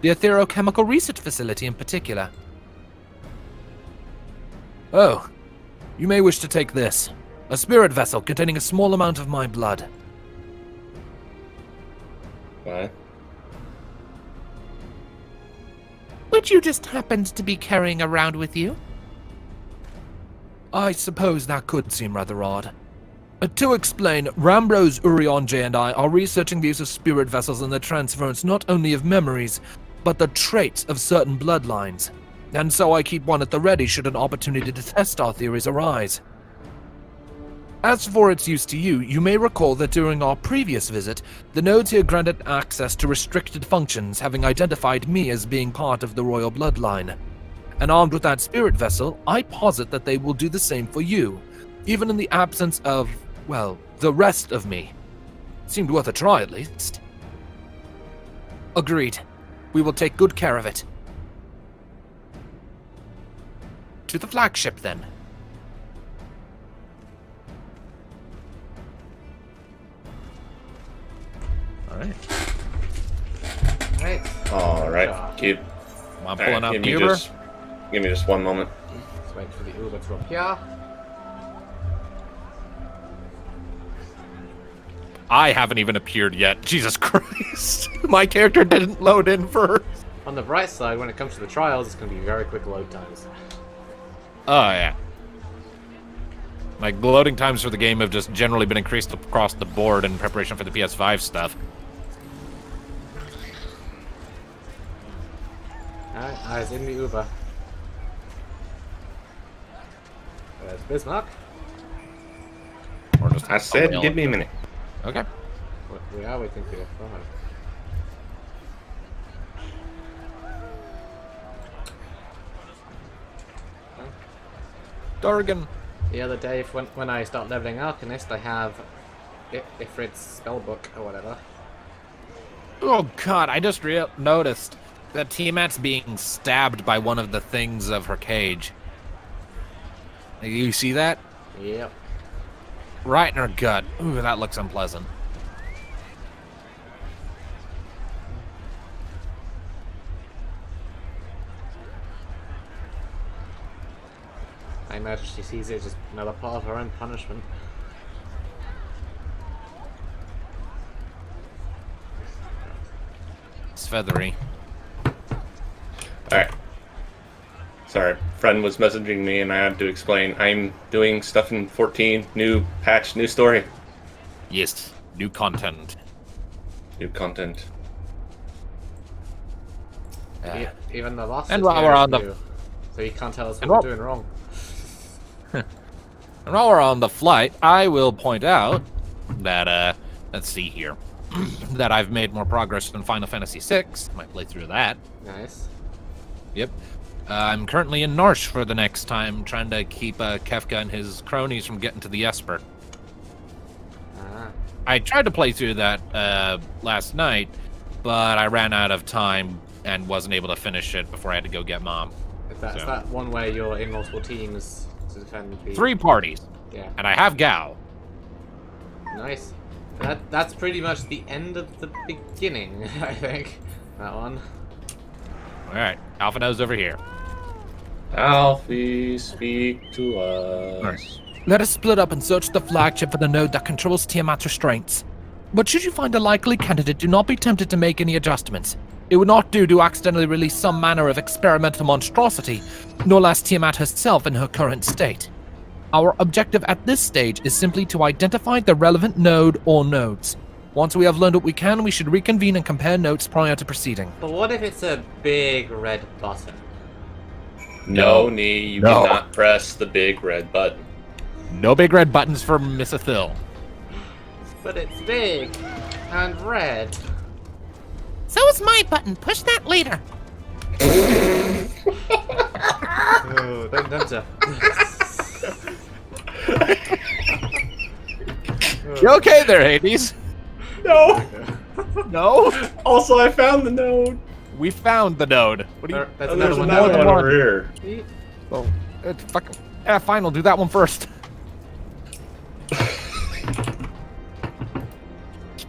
The Etherochemical Research Facility in particular. Oh. You may wish to take this. A spirit vessel containing a small amount of my blood. What? Which you just happened to be carrying around with you? I suppose that could seem rather odd. To explain, Rambrose, Urianger, and I are researching the use of spirit vessels and the transference not only of memories, but the traits of certain bloodlines. And so I keep one at the ready should an opportunity to test our theories arise. As for its use to you, you may recall that during our previous visit, the nodes here granted access to restricted functions, having identified me as being part of the royal bloodline. And armed with that spirit vessel, I posit that they will do the same for you, even in the absence of, well, the rest of me. Seemed worth a try, at least. Agreed. We will take good care of it. To the flagship, then. Alright. Alright. Keep... I'm pulling out the Uber. Give me just one moment. Let's wait for the Uber to appear. I haven't even appeared yet. Jesus Christ. My character didn't load in first. On the bright side, when it comes to the trials, it's going to be very quick load times. Oh, yeah. Like, loading times for the game have just generally been increased across the board in preparation for the PS5 stuff. Alright, eyes in the Uber. There's Bismarck. Or just I said, give me a minute. Okay. We are waiting for your phone. Dorgan. The other day, when I start leveling Arcanist, I have Ifrit's spellbook or whatever. Oh god, I just noticed that Tiamat's being stabbed by one of the things of her cage. You see that? Yep. Right in her gut. Ooh, that looks unpleasant. I imagine she sees it as just another part of her own punishment. It's feathery. Alright. Sorry, friend was messaging me and I had to explain. I'm doing stuff in 14, new patch, new story. Yes, new content. New content. Even the last and while we're on so you can't tell us what we're doing wrong. And while we're on the flight, I will point out that, let's see here, that I've made more progress than Final Fantasy VI. Might play through that. Nice. Yep. I'm currently in Narsh for the next time, trying to keep Kefka and his cronies from getting to the Esper. I tried to play through that last night, but I ran out of time and wasn't able to finish it before I had to go get Mom. Is that one where you're in multiple teams to defend the... 3 parties. Yeah. And I have Gao. Nice. That's pretty much the end of the beginning, I think. That one. Alright, Alphino's over here. Alfie, speak to us. Right. Let us split up and search the flagship for the node that controls Tiamat's restraints. But should you find a likely candidate, do not be tempted to make any adjustments. It would not do to accidentally release some manner of experimental monstrosity, nor less Tiamat herself in her current state. Our objective at this stage is simply to identify the relevant node or nodes. Once we have learned what we can, we should reconvene and compare notes prior to proceeding. But what if it's a big red button? No, Nee, you cannot press the big red button. No big red buttons for Miss Athil. But it's big and red. So is my button. Push that later. Oh, don't You okay there, Hades? No. No? Also, I found the node. We found the node. What do you... That's there's another one over here. Oh, it's fucking... Yeah, fine, we'll do that one first.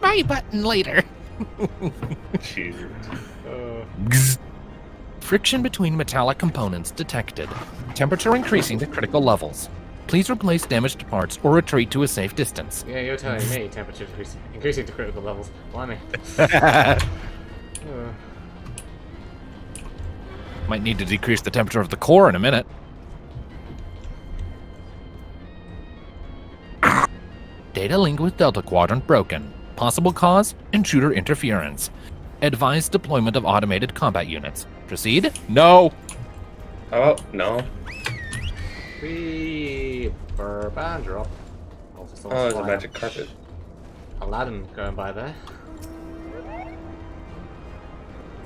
My button later. Friction between metallic components detected. Temperature increasing to critical levels. Please replace damaged parts or retreat to a safe distance. Yeah, you're telling me temperature increasing to critical levels. Blimey. Might need to decrease the temperature of the core in a minute. Data link with Delta Quadrant broken. Possible cause? Intruder interference. Advised deployment of automated combat units. Proceed? No. Oh, no. Band drop. Oh, there's a magic carpet. Aladdin going by there.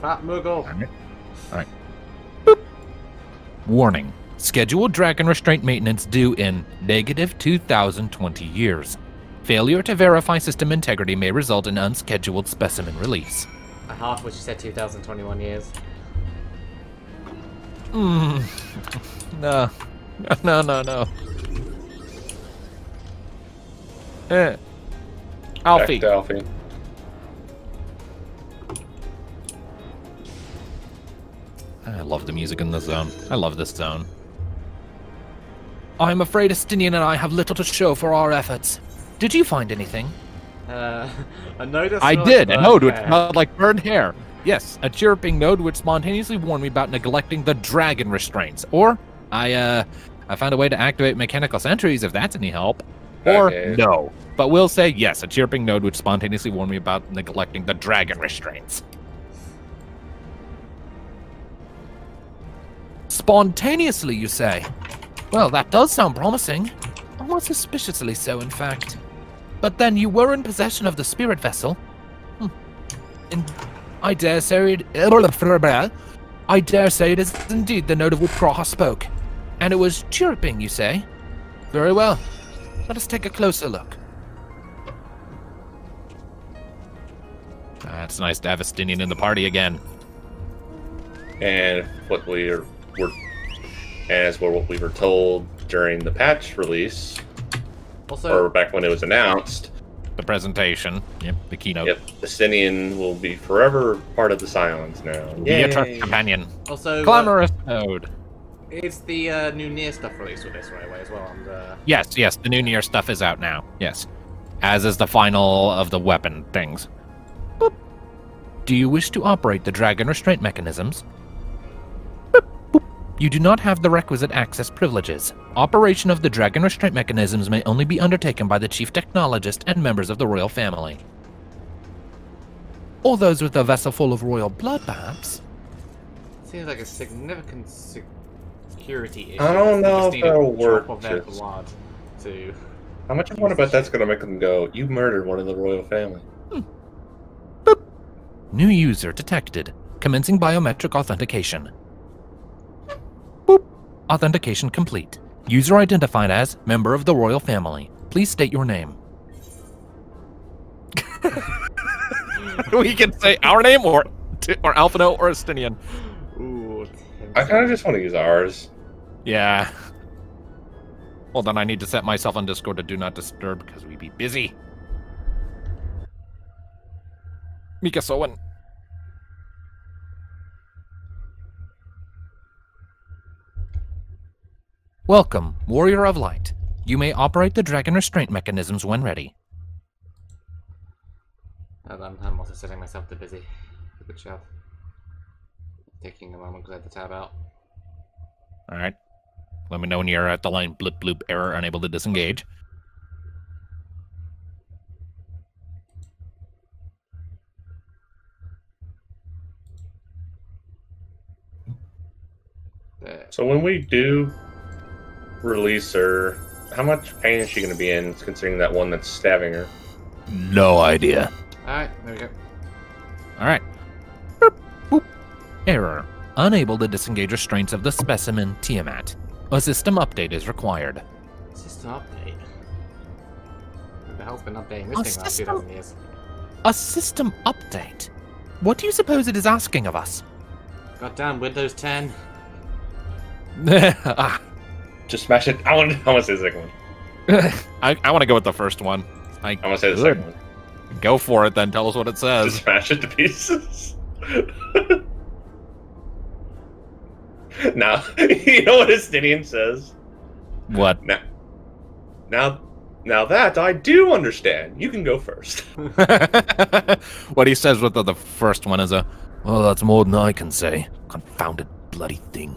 Fat Moogle. Alright. Boop. Warning. Scheduled Dragon Restraint maintenance due in -2020 years. Failure to verify system integrity may result in unscheduled specimen release. A half, which you said 2021 years. No. No. Alfie. Back to Alfie. I love the music in this zone. I love this zone. I'm afraid Estinian and I have little to show for our efforts. Did you find anything? A node that I smells did. A burnt node which hair. smelled like burned hair. Yes, a chirping node which spontaneously warned me about neglecting the dragon restraints. Or, I found a way to activate mechanical sentries if that's any help. Or, no. But we'll say yes, a chirping node which spontaneously warned me about neglecting the dragon restraints. Spontaneously, you say? Well, that does sound promising. Almost suspiciously so, in fact. But then you were in possession of the spirit vessel. I dare say it is indeed the node of which Praha spoke. And it was chirping, you say? Very well. Let us take a closer look. It's nice to have Estinian in the party again. And what we were told during the patch release, also, or back when it was announced, the presentation, yep, the keynote. Yep, Estinian will be forever part of the Scions now. Be a trusted companion. Also, Clamorous node. It's the new Nier stuff released with this right away as well. And, Yes, the new Nier stuff is out now. Yes, as is the final of the weapon things. Boop. Do you wish to operate the dragon restraint mechanisms? You do not have the requisite access privileges. Operation of the dragon restraint mechanisms may only be undertaken by the chief technologist and members of the royal family. Or those with a vessel full of royal blood, perhaps? Seems like a significant security issue. I don't know They if just need that'll to drop work. off their blood to... How much of one about that's going to make them go, you murdered one of the royal family? Boop. New user detected. Commencing biometric authentication. Boop. Authentication complete. User identified as member of the royal family. Please state your name. We can say our name or Alphino or Estinian. Ooh, I kind of just want to use ours. Yeah. Hold on, I need to set myself on Discord to do not disturb because we be busy. Mika Sowen. Welcome, Warrior of Light. You may operate the dragon restraint mechanisms when ready. I'm also setting myself to busy. Good job. Taking a moment to let the tab out. Alright. Let me know when you're at the line blip bloop error unable to disengage. So when we do release her, how much pain is she going to be in, considering that one that's stabbing her? No idea. Alright, there we go. Alright. Boop, boop. Error. Unable to disengage restraints of the specimen Tiamat. A system update is required. System update? What the hell's been updating this thing last 2,000 years? A system update? What do you suppose it is asking of us? Goddamn Windows 10. Just smash it. I want to say the second one. I want to go with the first one. I want to say the second one. Go for it then. Tell us what it says. Just smash it to pieces. Now, you know what Estinian says? What? Now that I do understand. You can go first. What he says with the first one is well, that's more than I can say. Confounded bloody thing.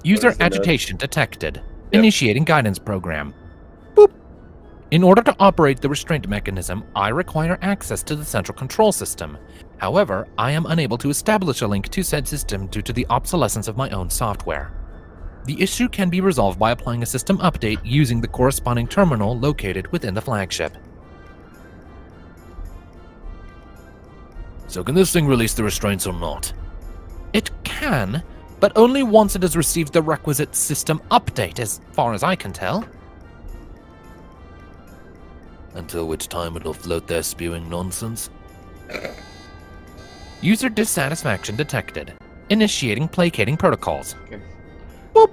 User agitation detected. Yep. Initiating guidance program. Boop. In order to operate the restraint mechanism, I require access to the central control system. However, I am unable to establish a link to said system due to the obsolescence of my own software. The issue can be resolved by applying a system update using the corresponding terminal located within the flagship. So can this thing release the restraints or not? It can, but only once it has received the requisite system update, as far as I can tell. Until which time it'll float there spewing nonsense? User dissatisfaction detected. Initiating placating protocols. Okay. Boop.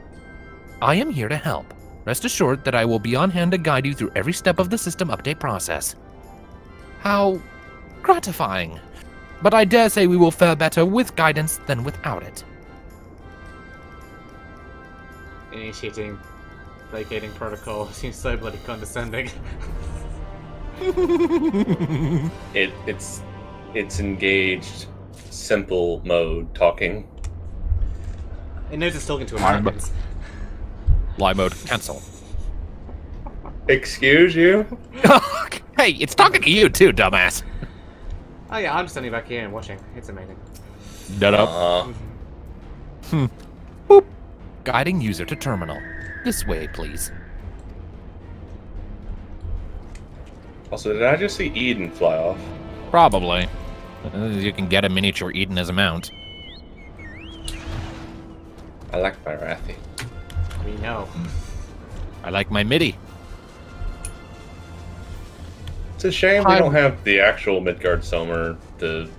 I am here to help. Rest assured that I will be on hand to guide you through every step of the system update process. How gratifying. But I dare say we will fare better with guidance than without it. Initiating placating protocol seems so bloody condescending. It's engaged simple mode talking. It knows it's talking to Americans. Lie mode cancel. Excuse you? Hey, it's talking to you too, dumbass. Oh yeah, I'm standing back here and watching. It's amazing. Shut up. Boop. Guiding user to terminal. This way, please. Also, did I just see Eden fly off? Probably. You can get a miniature Eden as a mount. I like my Wrathy. We know. I like my MIDI. It's a shame we don't have the actual Midgard Somer to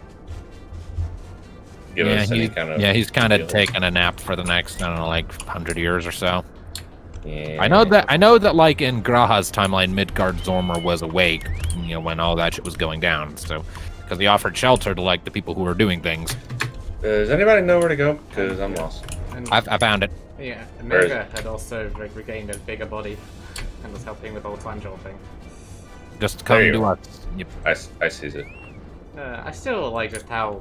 give us any kind of... Yeah, he's kind of taking a nap for the next, I don't know, like 100 years or so. Yeah. I know that like in Graha's timeline, Midgard Zormer was awake, you know, when all that shit was going down. So, because he offered shelter to like the people who were doing things. Does anybody know where to go? Because I'm lost. I found it. Yeah, Omega had also regained a bigger body and was helping with the whole time job thing. Just come to us. Yep. I sees it. I still like just how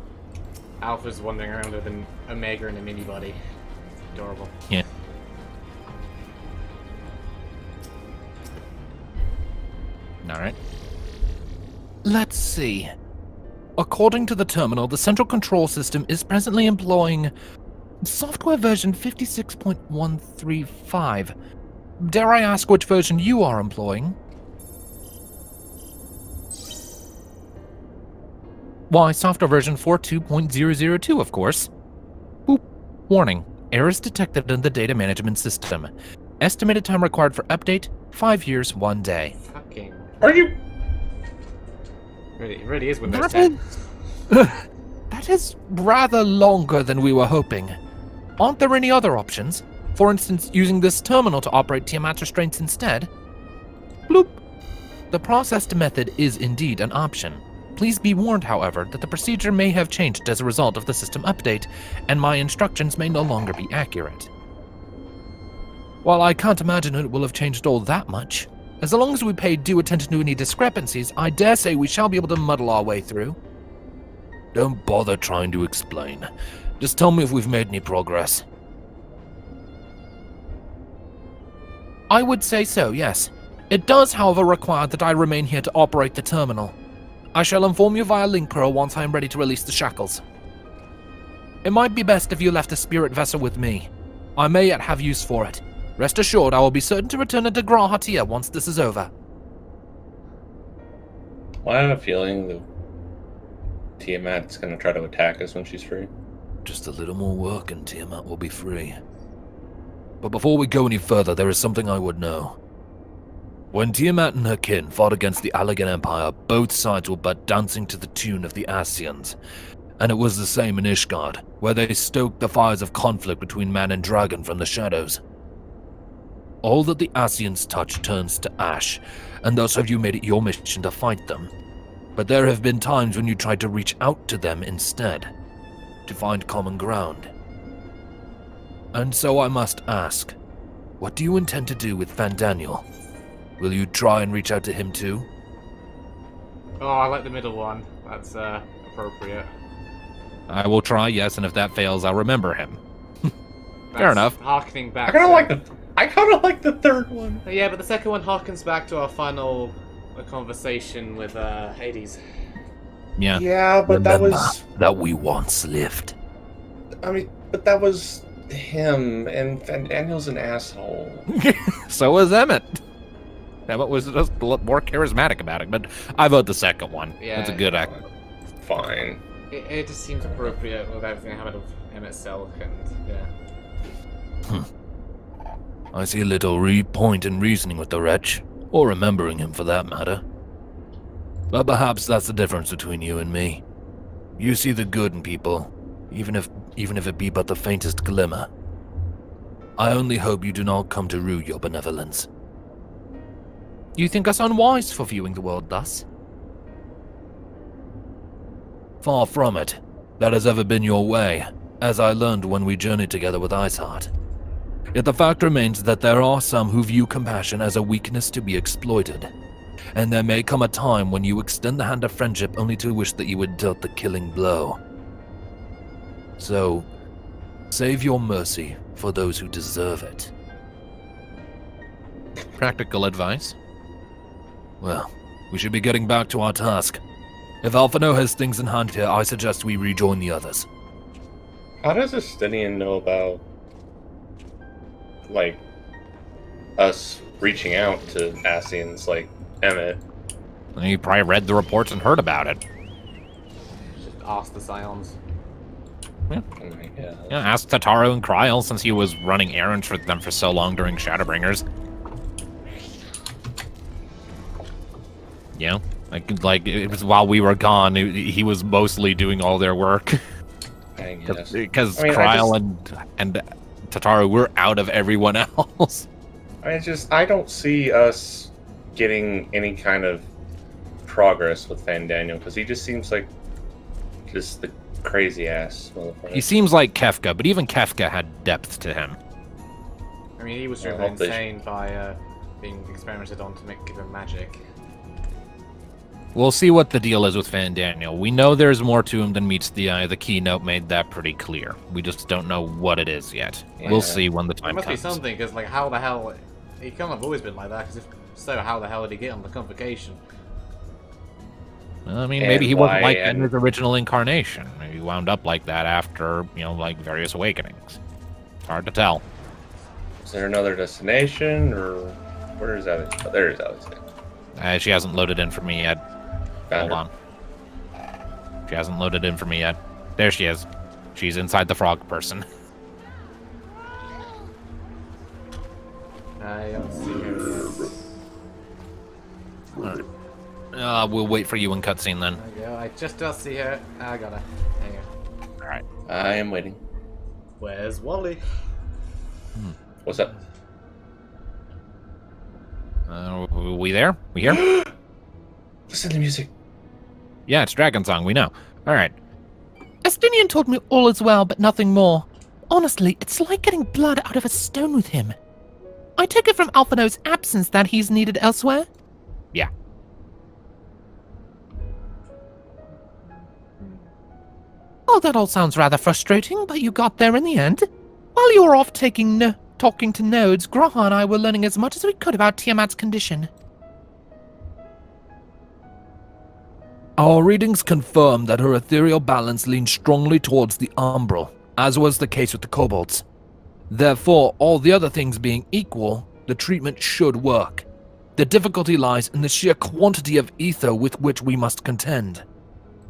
Alpha's wandering around with an Omega and a mini body. Adorable. Yeah. Alright. Let's see. According to the terminal, the central control system is presently employing software version 56.135. Dare I ask which version you are employing? Why, software version 42.002, of course. Boop. Warning. Errors detected in the data management system. Estimated time required for update, 5 years, 1 day. Fucking... Are you... It really is Windows 10. That is rather longer than we were hoping. Aren't there any other options? For instance, using this terminal to operate Tiamat restraints instead? Bloop. The processed method is indeed an option. Please be warned, however, that the procedure may have changed as a result of the system update, and my instructions may no longer be accurate. While I can't imagine it will have changed all that much, as long as we pay due attention to any discrepancies, I dare say we shall be able to muddle our way through. Don't bother trying to explain. Just tell me if we've made any progress. I would say so, yes. It does, however, require that I remain here to operate the terminal. I shall inform you via link pearl once I am ready to release the shackles. It might be best if you left the spirit vessel with me. I may yet have use for it. Rest assured, I will be certain to return it to Grahatia once this is over. Well, I have a feeling that Tiamat's going to try to attack us when she's free. Just a little more work and Tiamat will be free. But before we go any further, there is something I would know. When Tiamat and her kin fought against the Allagan Empire, both sides were but dancing to the tune of the Ascians. And it was the same in Ishgard, where they stoked the fires of conflict between man and dragon from the shadows. All that the Ascians touch turns to ash, and thus have you made it your mission to fight them. But there have been times when you tried to reach out to them instead, to find common ground. And so I must ask, what do you intend to do with Fandaniel? Will you try and reach out to him too? Oh, I like the middle one. That's appropriate. I will try, yes, and if that fails, I'll remember him. Fair enough. Harkening back. I kind of like the third one. Yeah, but the second one harkens back to our final conversation with Hades. Yeah. Yeah, but Remember that was... that we once lived. I mean, but that was him, and Daniel's an asshole. So was Emmett. Emmett was just more charismatic about it, but I vote the second one. Yeah, that's a good act. Fine. It just seems appropriate with everything happening with Emmett Selk and yeah. I see little point in reasoning with the wretch, or remembering him for that matter. But perhaps that's the difference between you and me. You see the good in people, even if it be but the faintest glimmer. I only hope you do not come to rue your benevolence. You think us unwise for viewing the world thus? Far from it. That has ever been your way, as I learned when we journeyed together with Iceheart. Yet the fact remains that there are some who view compassion as a weakness to be exploited. And there may come a time when you extend the hand of friendship only to wish that you had dealt the killing blow. So, save your mercy for those who deserve it. Practical advice. Well, we should be getting back to our task. If Alphino has things in hand here, I suggest we rejoin the others. How does Estinian know about, like, us reaching out to Ascians like Emmett? He probably read the reports and heard about it. Just ask the Scions. Yeah. Yeah, ask Tataru and Kryl, since he was running errands for them for so long during Shadowbringers. Yeah, like it was while we were gone, he was mostly doing all their work. Because Kryl and Tataru were out of everyone else. I don't see us getting any kind of progress with Fandaniel, because he just seems like just the crazy ass motherfucker. He seems like Kefka, but even Kefka had depth to him. I mean, he was driven insane by being experimented on to give him magic. We'll see what the deal is with Fandaniel. We know there's more to him than meets the eye. The keynote made that pretty clear. We just don't know what it is yet. Yeah. We'll see when the time comes. It must be something, because like, how the hell... He can't have always been like that, because if so, how the hell did he get on the Convocation? I mean, maybe he wasn't like that in his original incarnation. Maybe he wound up like that after, you know, like, various awakenings. It's hard to tell. Is there another destination, or where is that? Oh, there is Alice. She hasn't loaded in for me yet. Hold on. She hasn't loaded in for me yet. There she is. She's inside the frog person. I don't see her yet. Alright. We'll wait for you in cutscene then. There you go. I just don't see her. I got her. Hang on. Alright. I am waiting. Where's Wally? What's up? We there? We here? Listen to the music. Yeah, it's Dragon Song, we know. Alright. Estinian told me all is well, but nothing more. Honestly, it's like getting blood out of a stone with him. I take it from Alphino's absence that he's needed elsewhere? Yeah. Oh, that all sounds rather frustrating, but you got there in the end. While you were off talking to nodes, Graha and I were learning as much as we could about Tiamat's condition. Our readings confirm that her ethereal balance leans strongly towards the umbral, as was the case with the kobolds. Therefore, all the other things being equal, the treatment should work. The difficulty lies in the sheer quantity of ether with which we must contend.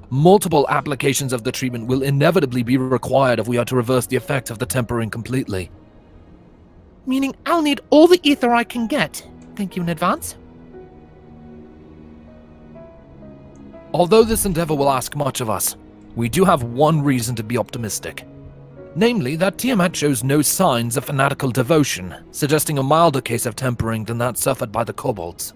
Multiple applications of the treatment will inevitably be required if we are to reverse the effect of the tempering completely. Meaning I'll need all the ether I can get. Thank you in advance. Although this endeavor will ask much of us, we do have one reason to be optimistic. Namely, that Tiamat shows no signs of fanatical devotion, suggesting a milder case of tempering than that suffered by the kobolds.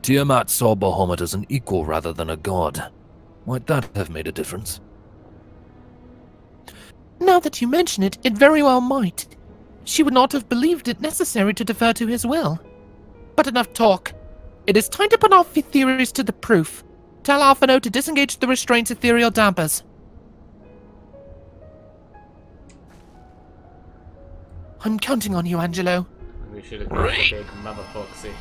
Tiamat saw Bahamut as an equal rather than a god. Might that have made a difference? Now that you mention it, it very well might. She would not have believed it necessary to defer to his will. But enough talk. It is time to put our theories to the proof. Tell Alphino to disengage the restraint's ethereal dampers. I'm counting on you, Angelo. We should have got the big mother Porksy.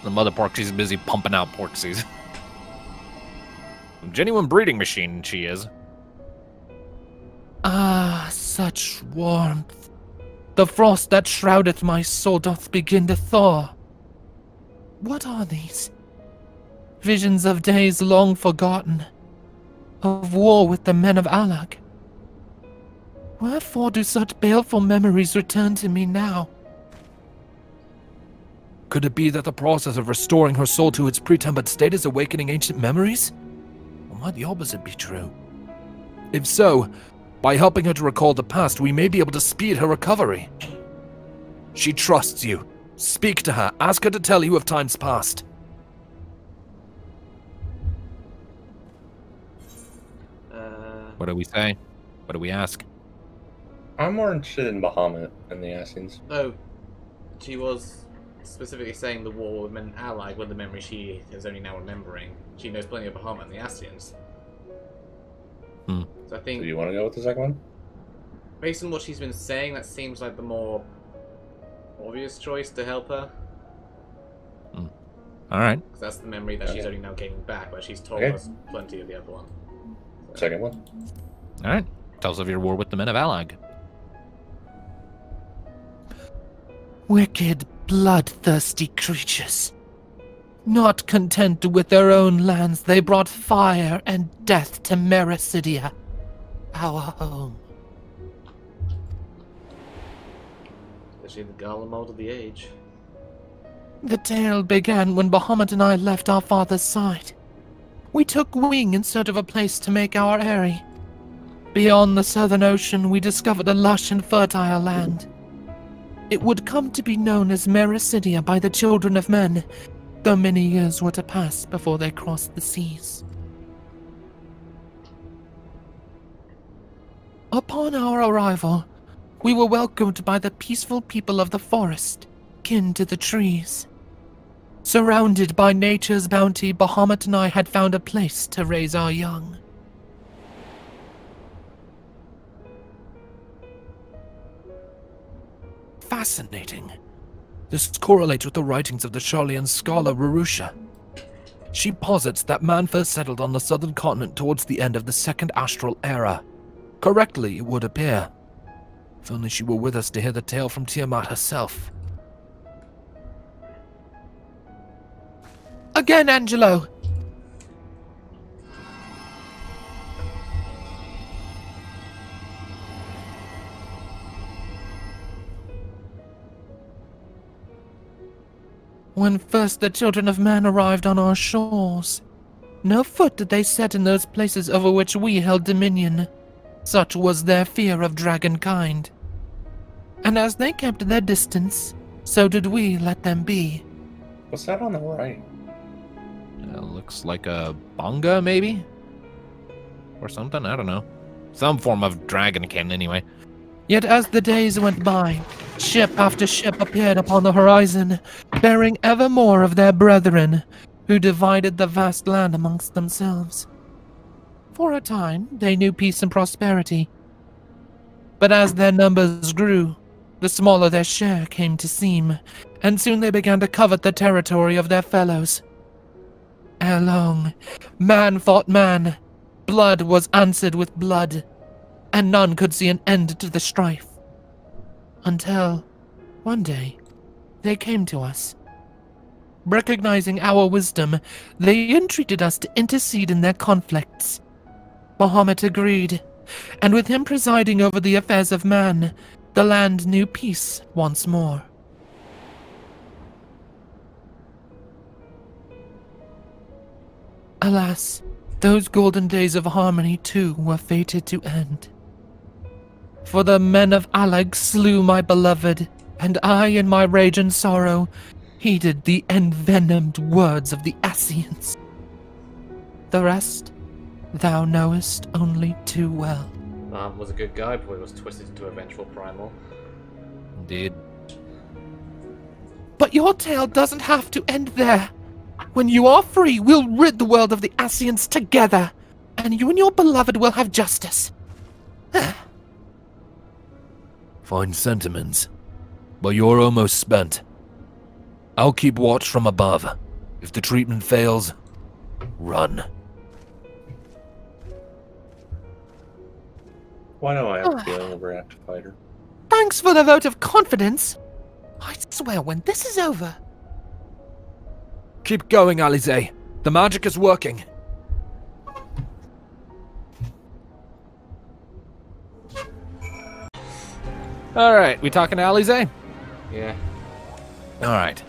The mother Porksy's busy pumping out Porksies. Genuine breeding machine, she is. Ah, such warmth. The frost that shroudeth my soul doth begin to thaw. What are these? Visions of days long forgotten, of war with the men of Alag. Wherefore do such baleful memories return to me now? Could it be that the process of restoring her soul to its pre-tempered state is awakening ancient memories? Or might the opposite be true? If so, by helping her to recall the past, we may be able to speed her recovery. She trusts you. Speak to her. Ask her to tell you of times past. What do we say? What do we ask? I'm more interested in Bahamut and the Ascians. Oh, she was specifically saying the war would have been allied with the memory she is only now remembering. She knows plenty of Bahamut and the Ascians. So I think... Do you want to go with the second one? Based on what she's been saying, that seems like the more obvious choice to help her. Alright. Because that's the memory that she's only now gaining back, but she's told us plenty of the other one. So. Second one. Alright. Tells of your war with the men of Allag. Wicked, bloodthirsty creatures. Not content with their own lands, they brought fire and death to Mericidia, our home. Especially the Garlemald of the age. The tale began when Bahamut and I left our father's side. We took wing in search of a place to make our eyrie. Beyond the southern ocean, we discovered a lush and fertile land. It would come to be known as Mericidia by the children of men, though many years were to pass before they crossed the seas. Upon our arrival, we were welcomed by the peaceful people of the forest, kin to the trees. Surrounded by nature's bounty, Bahamut and I had found a place to raise our young. Fascinating. This correlates with the writings of the Charlian scholar Rurusha. She posits that man first settled on the southern continent towards the end of the Second Astral Era. Correctly, it would appear. If only she were with us to hear the tale from Tiamat herself. Again, Angelo! When first the children of man arrived on our shores, no foot did they set in those places over which we held dominion. Such was their fear of dragonkind. And as they kept their distance, so did we let them be. What's that on the right? Looks like a bonga, maybe? Or something, I don't know. Some form of dragonkin, anyway. Yet as the days went by, ship after ship appeared upon the horizon, bearing ever more of their brethren, who divided the vast land amongst themselves. For a time, they knew peace and prosperity. But as their numbers grew, the smaller their share came to seem, and soon they began to covet the territory of their fellows. Ere long, man fought man, blood was answered with blood, and none could see an end to the strife. Until, one day, they came to us. Recognizing our wisdom, they entreated us to intercede in their conflicts. Bahamut agreed, and with him presiding over the affairs of man, the land knew peace once more. Alas, those golden days of harmony too were fated to end. For the men of Allag slew my beloved, and I, in my rage and sorrow, heeded the envenomed words of the Ascians. The rest, thou knowest only too well. Was a good guy before he was twisted into a vengeful primal. Indeed. But your tale doesn't have to end there. When you are free, we'll rid the world of the Ascians together, and you and your beloved will have justice. Fine sentiments, but you're almost spent. I'll keep watch from above. If the treatment fails, run. Why do I have a feeling that we're have to fight her? Thanks for the vote of confidence. I swear when this is over... Keep going, Alize. The magic is working. Alright, we talking to Alize? Yeah. Alright.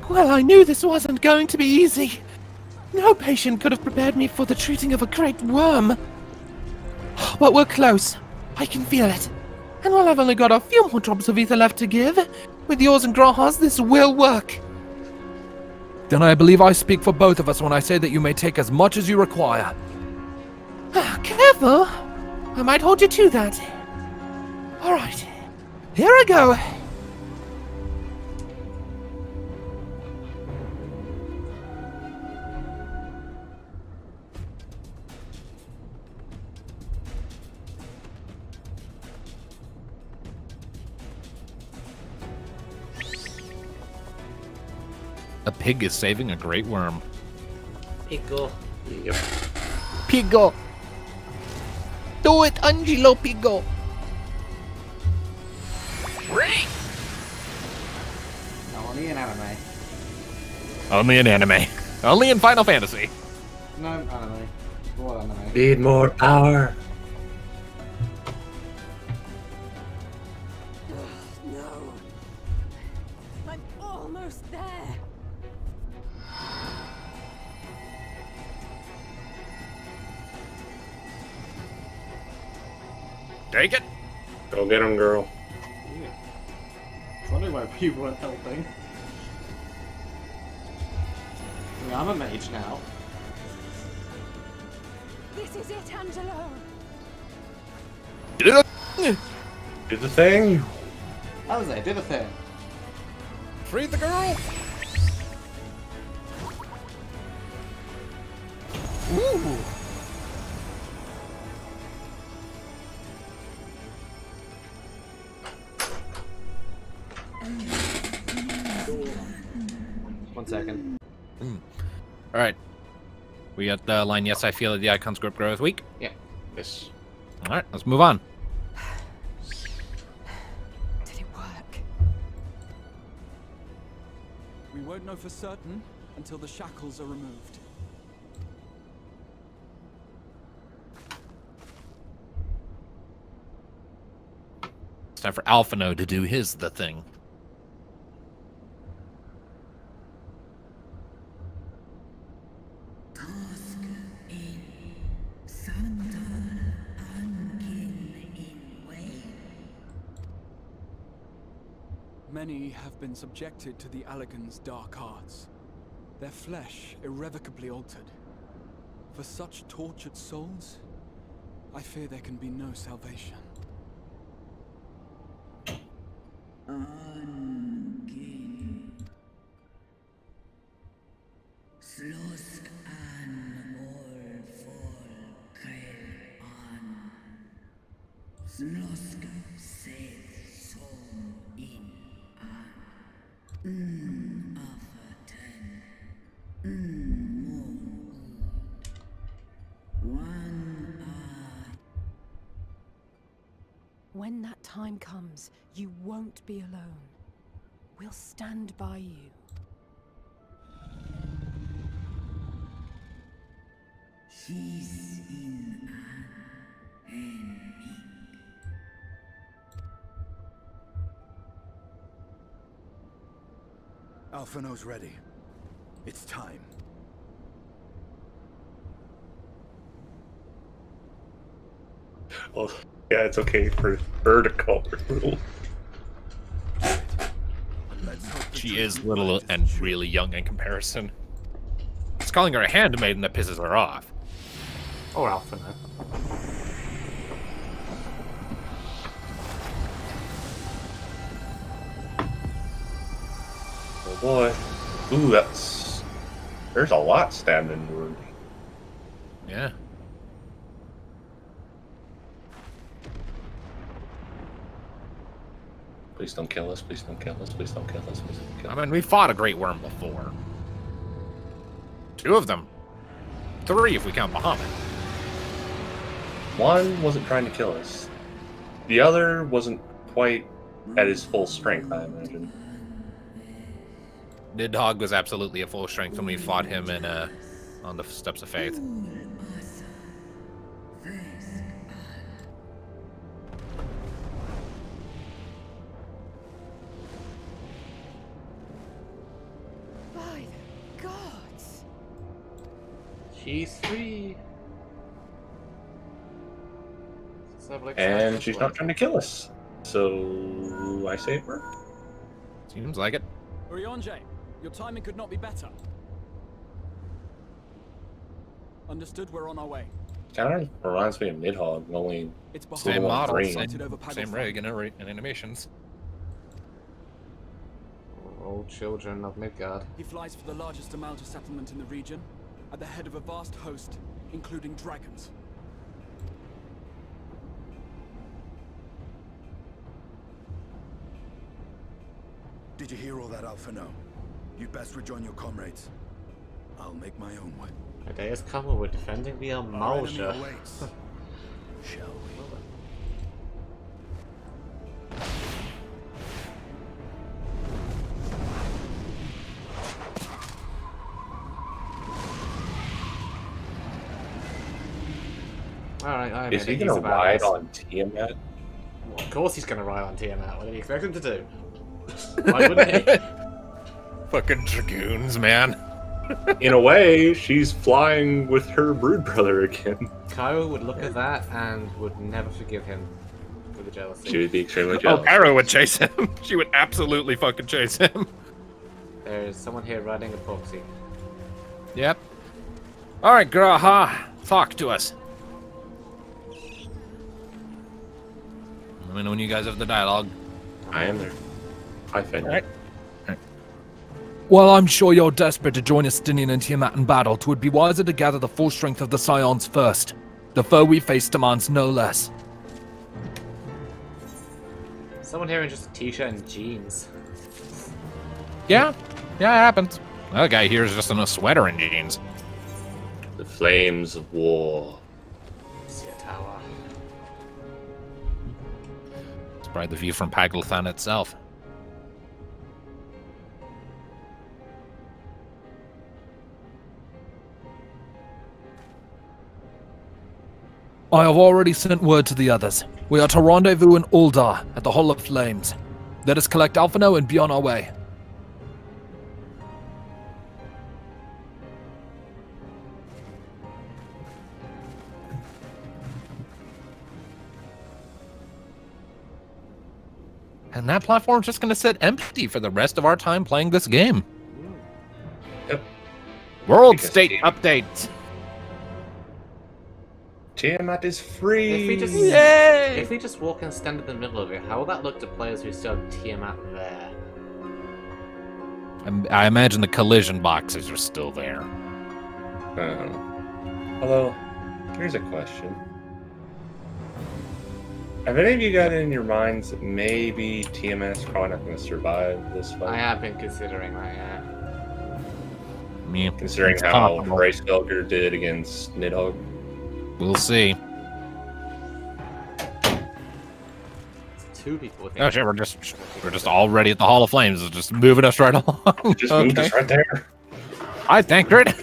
Well, I knew this wasn't going to be easy. No patient could have prepared me for the treating of a great worm. But we're close. I can feel it. And while I've only got a few more drops of ether left to give, with yours and Graha's, this will work. Then I believe I speak for both of us when I say that you may take as much as you require. Careful. I might hold you to that. All right. Here I go. A pig is saving a great worm. Pigo. Yep. Pigo. Do it, Angelo Pigo. Only in anime. Only in anime. Only in Final Fantasy. No anime. What anime? Need more power. No. I'm almost there. Take it. Go get him, girl. Yeah. I was wondering why people weren't helping. I mean, I'm a mage now. This is it, Angelo. Do the thing. That was it. Do the thing. Free the girl. Ooh. One second. Alright. We got the line, yes, I feel that the icon's grip growth weak. Yeah. This. Alright, let's move on. Did it work? We won't know for certain until the shackles are removed. It's time for Alphino to do his the thing. Many have been subjected to the Allagan's dark arts, their flesh irrevocably altered. For such tortured souls, I fear there can be no salvation. When that time comes, you won't be alone. We'll stand by you. She's in Alphino's ready. It's time. Well, yeah, it's okay for her to call her little. She is little and really young in comparison. It's calling her a handmaiden that pisses her off. Or Alphino. Oh boy. Ooh, that's... There's a lot stabbed in the wound. Yeah. Please don't kill us, please don't kill us, please don't kill us, please don't kill us. I mean, we fought a great worm before. 2 of them. 3 if we count Bahamut. One wasn't trying to kill us. The other wasn't quite at his full strength, I imagine. Nidhogg was absolutely at full strength when we fought him in on the Steps of Faith. gods! She's free. And she's not trying to kill us. So I say it worked. Seems like it. Urianger, your timing could not be better. Understood, we're on our way. Kind of reminds me of Nidhogg, only Same model, green. same rig and animations. All children of Midgard. He flies for the largest Amalja settlement in the region, at the head of a vast host, including dragons. Did you hear all that, Alphino? You'd best rejoin your comrades. I'll make my own way. Adea's couple were defending the Amalja. Shall we? Alright, is he gonna ride on Tiamat? Well, of course he's gonna ride on Tiamat. What do you expect him to do? Why wouldn't he? Fucking dragoons, man. In a way, she's flying with her brood brother again. Cairo would look at that and would never forgive him for the jealousy. She would be extremely jealous. Oh, Cairo would chase him. She would absolutely fucking chase him. There's someone here riding a proxy. Yep. Alright, Graha. Talk to us. Let me know when you guys have the dialogue. I am there. Hi, Fenrir. Right. While I'm sure you're desperate to join Estinian and Tiamat in battle, 'twould be wiser to gather the full strength of the Scions first. The foe we face demands no less. Someone here in just a t-shirt and jeans. Yeah, it happens. That guy here is just in a sweater and jeans. The flames of war. See a tower. It's probably the view from Paglothan itself. I have already sent word to the others. We are to rendezvous in Uldar at the Hall of Flames. Let us collect Alphino and be on our way. And that platform's just gonna sit empty for the rest of our time playing this game. Yep. World state update. Tiamat is free! If we just walk and stand in the middle of it, how will that look to players who still have Tiamat there? I imagine the collision boxes are still there. Although, here's a question. Have any of you got it in your minds that maybe Tiamat's probably not going to survive this fight? I have been considering that, yeah. Yeah, considering how Bryce Felger did against Nidhogg. We'll see. Two people. Oh shit, we're just already at the Hall of Flames. It's just moving us right along. Just moved us right there. Hi, Thancred.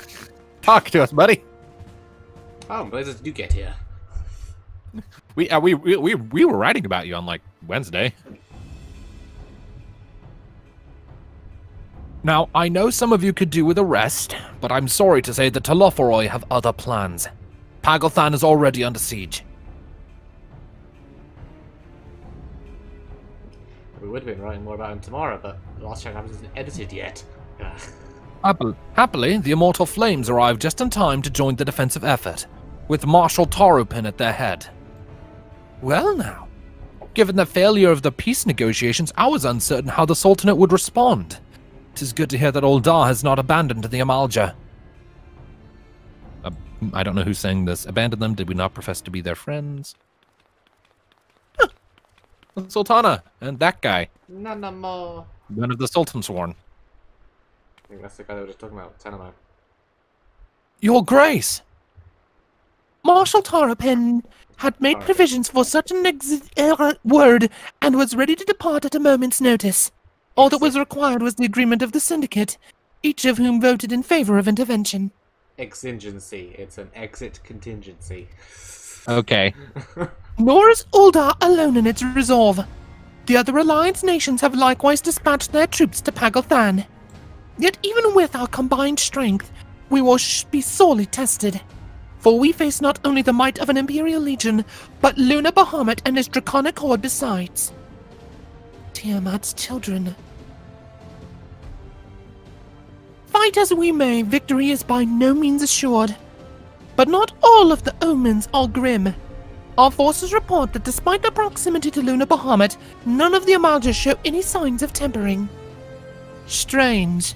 Talk to us, buddy. Oh, Blazers, did you get here? We were writing about you on like Wednesday. Now, I know some of you could do with a rest, but I'm sorry to say that Telophoroi have other plans. Paglothan is already under siege. We would have been writing more about him tomorrow, but the last chapter hasn't edited yet. Happily, the Immortal Flames arrived just in time to join the defensive effort, with Marshal Taropin at their head. Well now, given the failure of the peace negotiations, I was uncertain how the Sultanate would respond. 'Tis good to hear that Uldar has not abandoned the Amalja. I don't know who's saying this. Abandon them? Did we not profess to be their friends? Huh. Sultana and that guy. No more. One of the Sultan sworn. I think that's the guy that we were just talking about, Tenemo. Your Grace! Marshal Taropin had made provisions for such an word and was ready to depart at a moment's notice. All that was required was the agreement of the Syndicate, each of whom voted in favor of intervention. Exigency. It's an exit contingency. Okay. Nor is Uldar alone in its resolve. The other alliance nations have likewise dispatched their troops to Paglothan. Yet even with our combined strength, we will be sorely tested. For we face not only the might of an Imperial Legion, but Lunar Bahamut and his draconic horde besides. Tiamat's children. Fight as we may, victory is by no means assured. But not all of the omens are grim. Our forces report that despite their proximity to Lunar Bahamut, none of the Amaljas show any signs of tempering. Strange.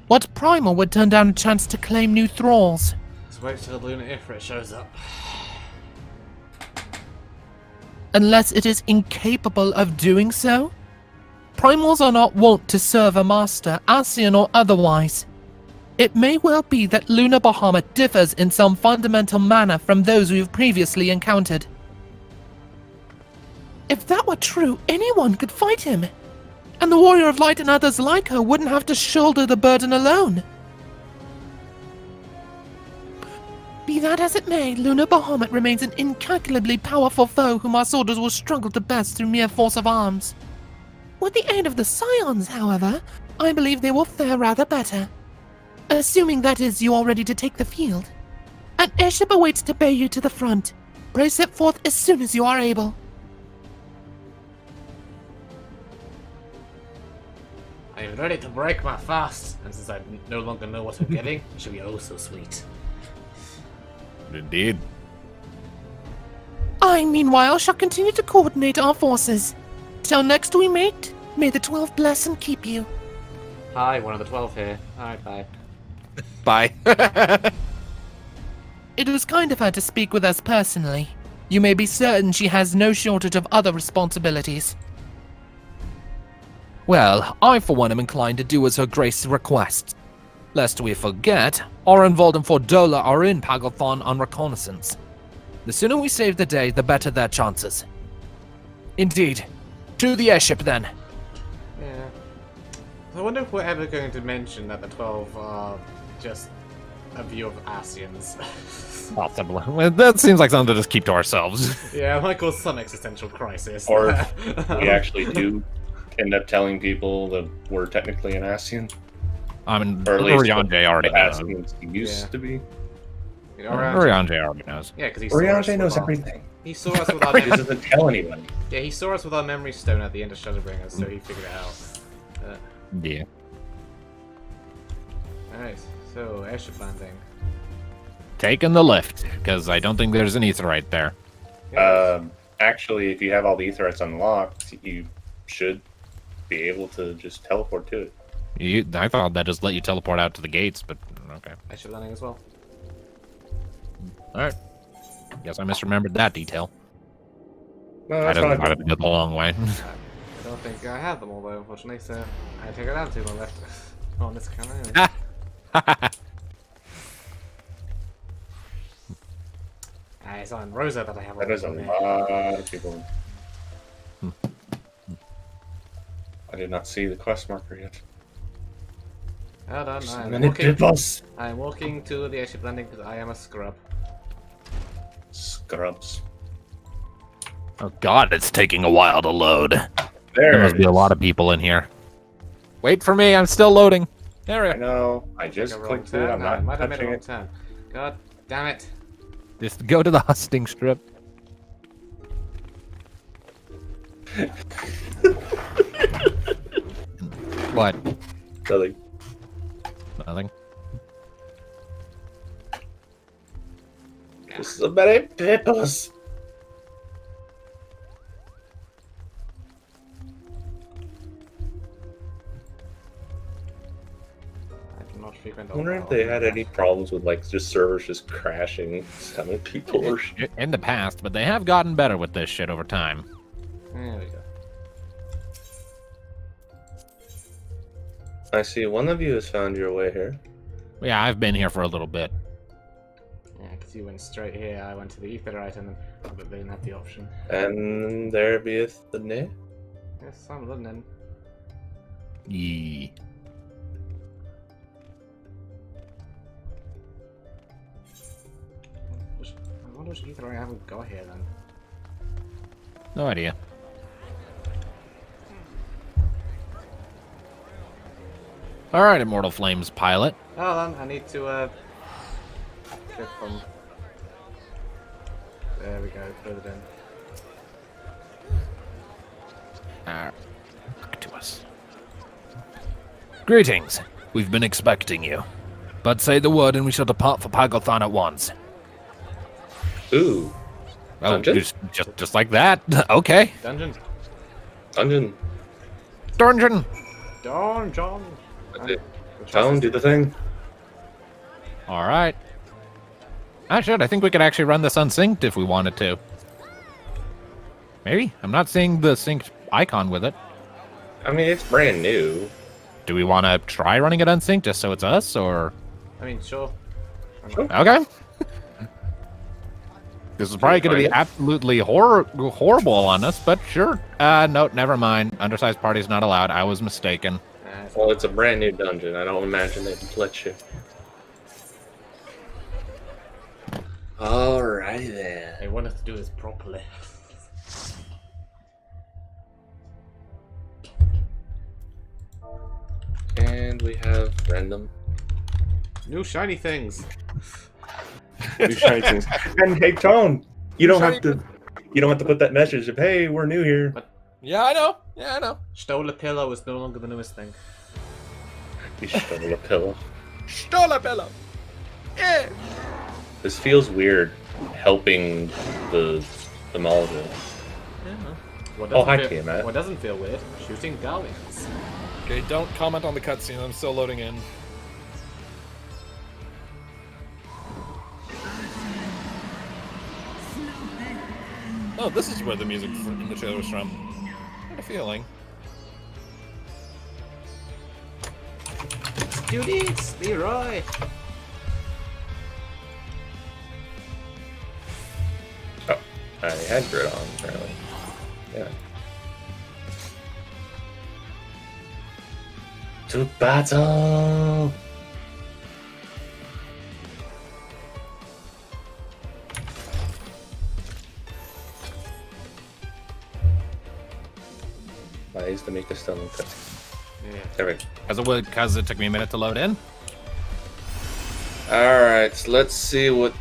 What primal would turn down a chance to claim new thralls? Let's wait till the Lunar Ifrit shows up. Unless it is incapable of doing so? Primals are not wont to serve a master, Ascian or otherwise. It may well be that Lunar Bahamut differs in some fundamental manner from those we've previously encountered. If that were true, anyone could fight him. And the Warrior of Light and others like her wouldn't have to shoulder the burden alone. Be that as it may, Lunar Bahamut remains an incalculably powerful foe whom our soldiers will struggle to best through mere force of arms. With the aid of the Scions, however, I believe they will fare rather better. Assuming, that is, you are ready to take the field. An airship awaits to bear you to the front. Pray set forth as soon as you are able. I am ready to break my fast, and since I no longer know what I'm getting, it should be oh so sweet. Indeed. I, meanwhile, shall continue to coordinate our forces. Till next we meet, may the 12 bless and keep you. Hi, one of the 12 here. Alright, bye. Bye. It was kind of her to speak with us personally. You may be certain she has no shortage of other responsibilities. Well, I for one am inclined to do as her grace requests. Lest we forget, Orenvold and Fordola are in Pagathon on reconnaissance. The sooner we save the day, the better their chances. Indeed. To the airship, then. Yeah. I wonder if we're ever going to mention that the 12 are just a view of Ascians. Possibly. Well, that seems like something to just keep to ourselves. Yeah, it might cause some existential crisis. Or if we actually do end up telling people that we're technically an Ascian. I mean, Oriange already knows. Ascians used to be. Oriange already knows. Yeah, because Oriange knows everything. He saw us with our He doesn't tell anyone. Yeah, he saw us with our memory stone at the end of Shadowbringers, so he figured it out. Yeah. Alright, so airship landing. Taking the lift, because I don't think there's an aetherite there. Actually, if you have all the aetherites unlocked, you should be able to just teleport to it. I thought that just let you teleport out to the gates, but okay. Airship landing as well. Alright. Guess I misremembered that detail. No, I that's didn't fine. go the long way. I don't think I have them all though, unfortunately, so I take it out to my left. On this camera anyway. It's on Rosa that I have. That is a lot of people. I did not see the quest marker yet. Hold on, So I'm many walking. peoples. I'm walking to the airship landing because I am a scrub. Scrubs. Oh god, it's taking a while to load. There must be a lot of people in here. Wait for me, I'm still loading. There we I know. I just clicked it. I'm not might have made a touching wrong it. turn. God damn it. Just go to the hosting strip. What? Nothing. Nothing. So many peoples. I wonder if they had any problems with like just servers just crashing. How many people were In the past, but they have gotten better with this shit over time. There we go. I see one of you has found your way here. Yeah, I've been here for a little bit. Yeah, because you went straight here, I went to the Aetherite, and then but they didn't have the option. And there beeth the name. Yes, I'm London. Yee. I wonder which Aetherite I haven't got here then. No idea. Alright, Immortal Flames pilot. Hold on, I need to get them. There we go, put it in. Look to us. Greetings. We've been expecting you. But say the word and we shall depart for Pagothan at once. Ooh. Oh, Dungeon? just like that. Okay. Dungeon. Dungeon. Dungeon. Dungeon. Town, do the thing. Alright. I think we could actually run this unsynced if we wanted to. Maybe? I'm not seeing the synced icon with it. I mean, it's brand new. Do we want to try running it unsynced just so it's us, or...? I mean, sure. Okay. This is probably going to be absolutely horrible on us, but sure. No, never mind. Undersized party's not allowed. I was mistaken. Well, it's a brand new dungeon. I don't imagine they'd let you. Alrighty then. I wanted to do this properly. And we have random. New shiny things. New shiny things. And hey, Tone, you don't have to put that message of hey, we're new here. But yeah, I know. Yeah, I know. Stole a pillow is no longer the newest thing. You stole a pillow. Stole a pillow. Yeah. This feels weird. Helping the Malja. Yeah. Hi, Tiamat. What doesn't feel weird? Shooting Galleons. Okay, don't comment on the cutscene. I'm still loading in. Oh, this is where the music in the trailer was from. I had a feeling. Let's do this, Leroy. Oh, I had grid on, apparently. Yeah. To battle! Why is to make a stunning cut? Yeah. There we go. Because it took me a minute to load in. Alright, so let's see what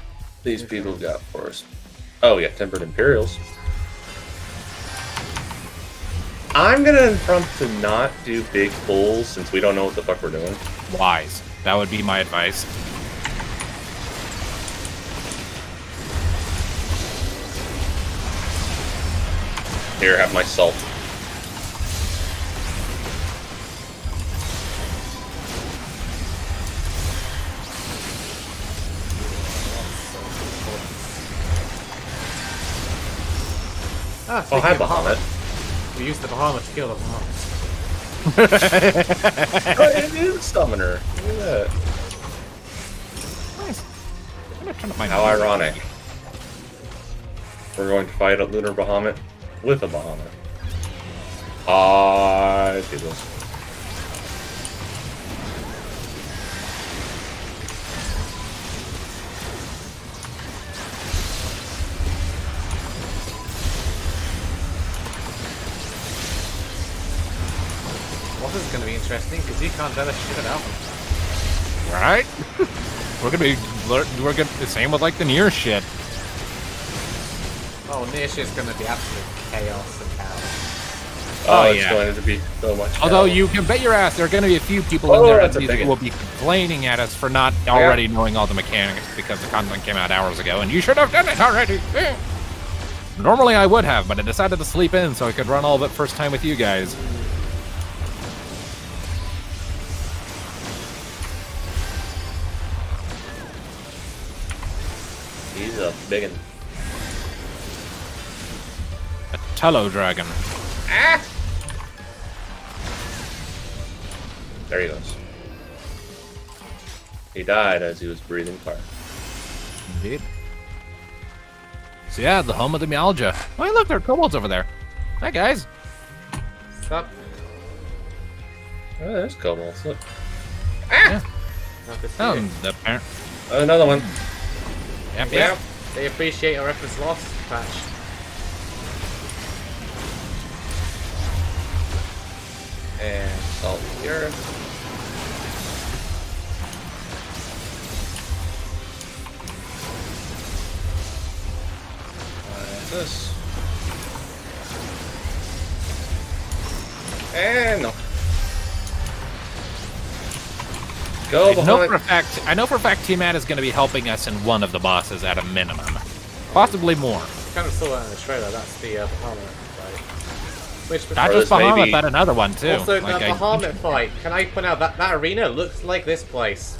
these people got for us. Oh yeah, Tempered Imperials. I'm gonna prompt to not do big pulls since we don't know what the fuck we're doing. Wise. That would be my advice. Here, have my salt. Oh, hi, Bahamut. We used the Bahamut to kill the Bahamut. Oh, it is a summoner. Look at that. How ironic. We're going to fight a Lunar Bahamut with a Bahamut. I see this. Well, this is going to be interesting because you can't tell us shit about them. Right? We're gonna the same with like the near shit. Oh, near shit's going to be absolute chaos and chaos. Oh, it's going to be so much. Although you can bet your ass there are going to be a few people in there who will be complaining at us for not already knowing all the mechanics because the content came out hours ago and you should have done it already. Normally I would have, but I decided to sleep in so I could run all of it first time with you guys. He's a biggin. A Tello Dragon. Ah! There he goes. He died as he was breathing fire. Indeed. So yeah, the home of the Malja. Oh, hey, look, there are kobolds over there. Hi, guys. Stop. Oh, there's kobolds. Look. Ah! Oh, the parent. Another one. Yep, yeah. They appreciate our efforts lost, patch. And salt the earth. this. And no. Go, I know for a fact T-Man is going to be helping us in one of the bosses at a minimum. Possibly more. I kind of saw that in the trailer. That's the Bahamut fight. Which, not just Bahamut, but another one too. Also, like the Bahamut fight. Can I point out that that arena looks like this place?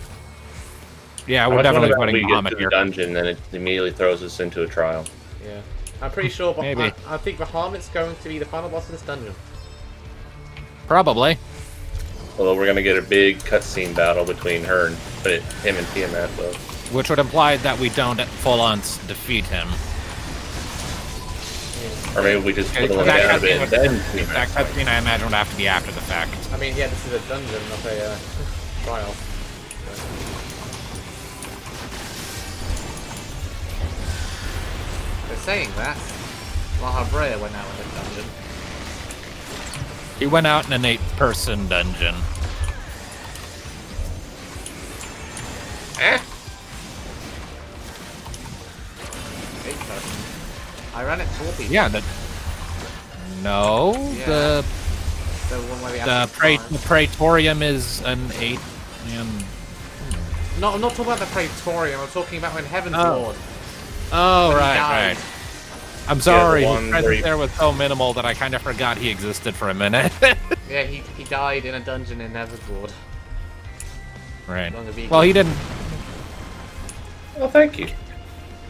Yeah, we're definitely putting Bahamut here. here. Dungeon, then it immediately throws us into a trial. Yeah, I'm pretty sure. But Maybe. I think Bahamut's going to be the final boss of this dungeon. Probably. Although we're gonna get a big cutscene battle between him and Tiamat, though. Which would imply that we don't full-on defeat him. Or maybe we just put him down a bit and then that cutscene, I imagine, would have to be after the fact. I mean, yeah, this is a dungeon, not a trial. They're saying that Eorzea went out in a dungeon. He went out in an 8-person dungeon. Eh? 8-person. I ran it 4 people. Yeah, no, Yeah. the one where the Praetorium is an 8. No, I'm not talking about the Praetorium. I'm talking about when Heaven's Oh. Lord. Oh, When he right, died. right. I'm sorry, the his one presence where he- there was so minimal that I kind of forgot he existed for a minute. Yeah, he died in a dungeon in Heaven's Lord. Right. Long as he- Well, he didn't. Well, thank you.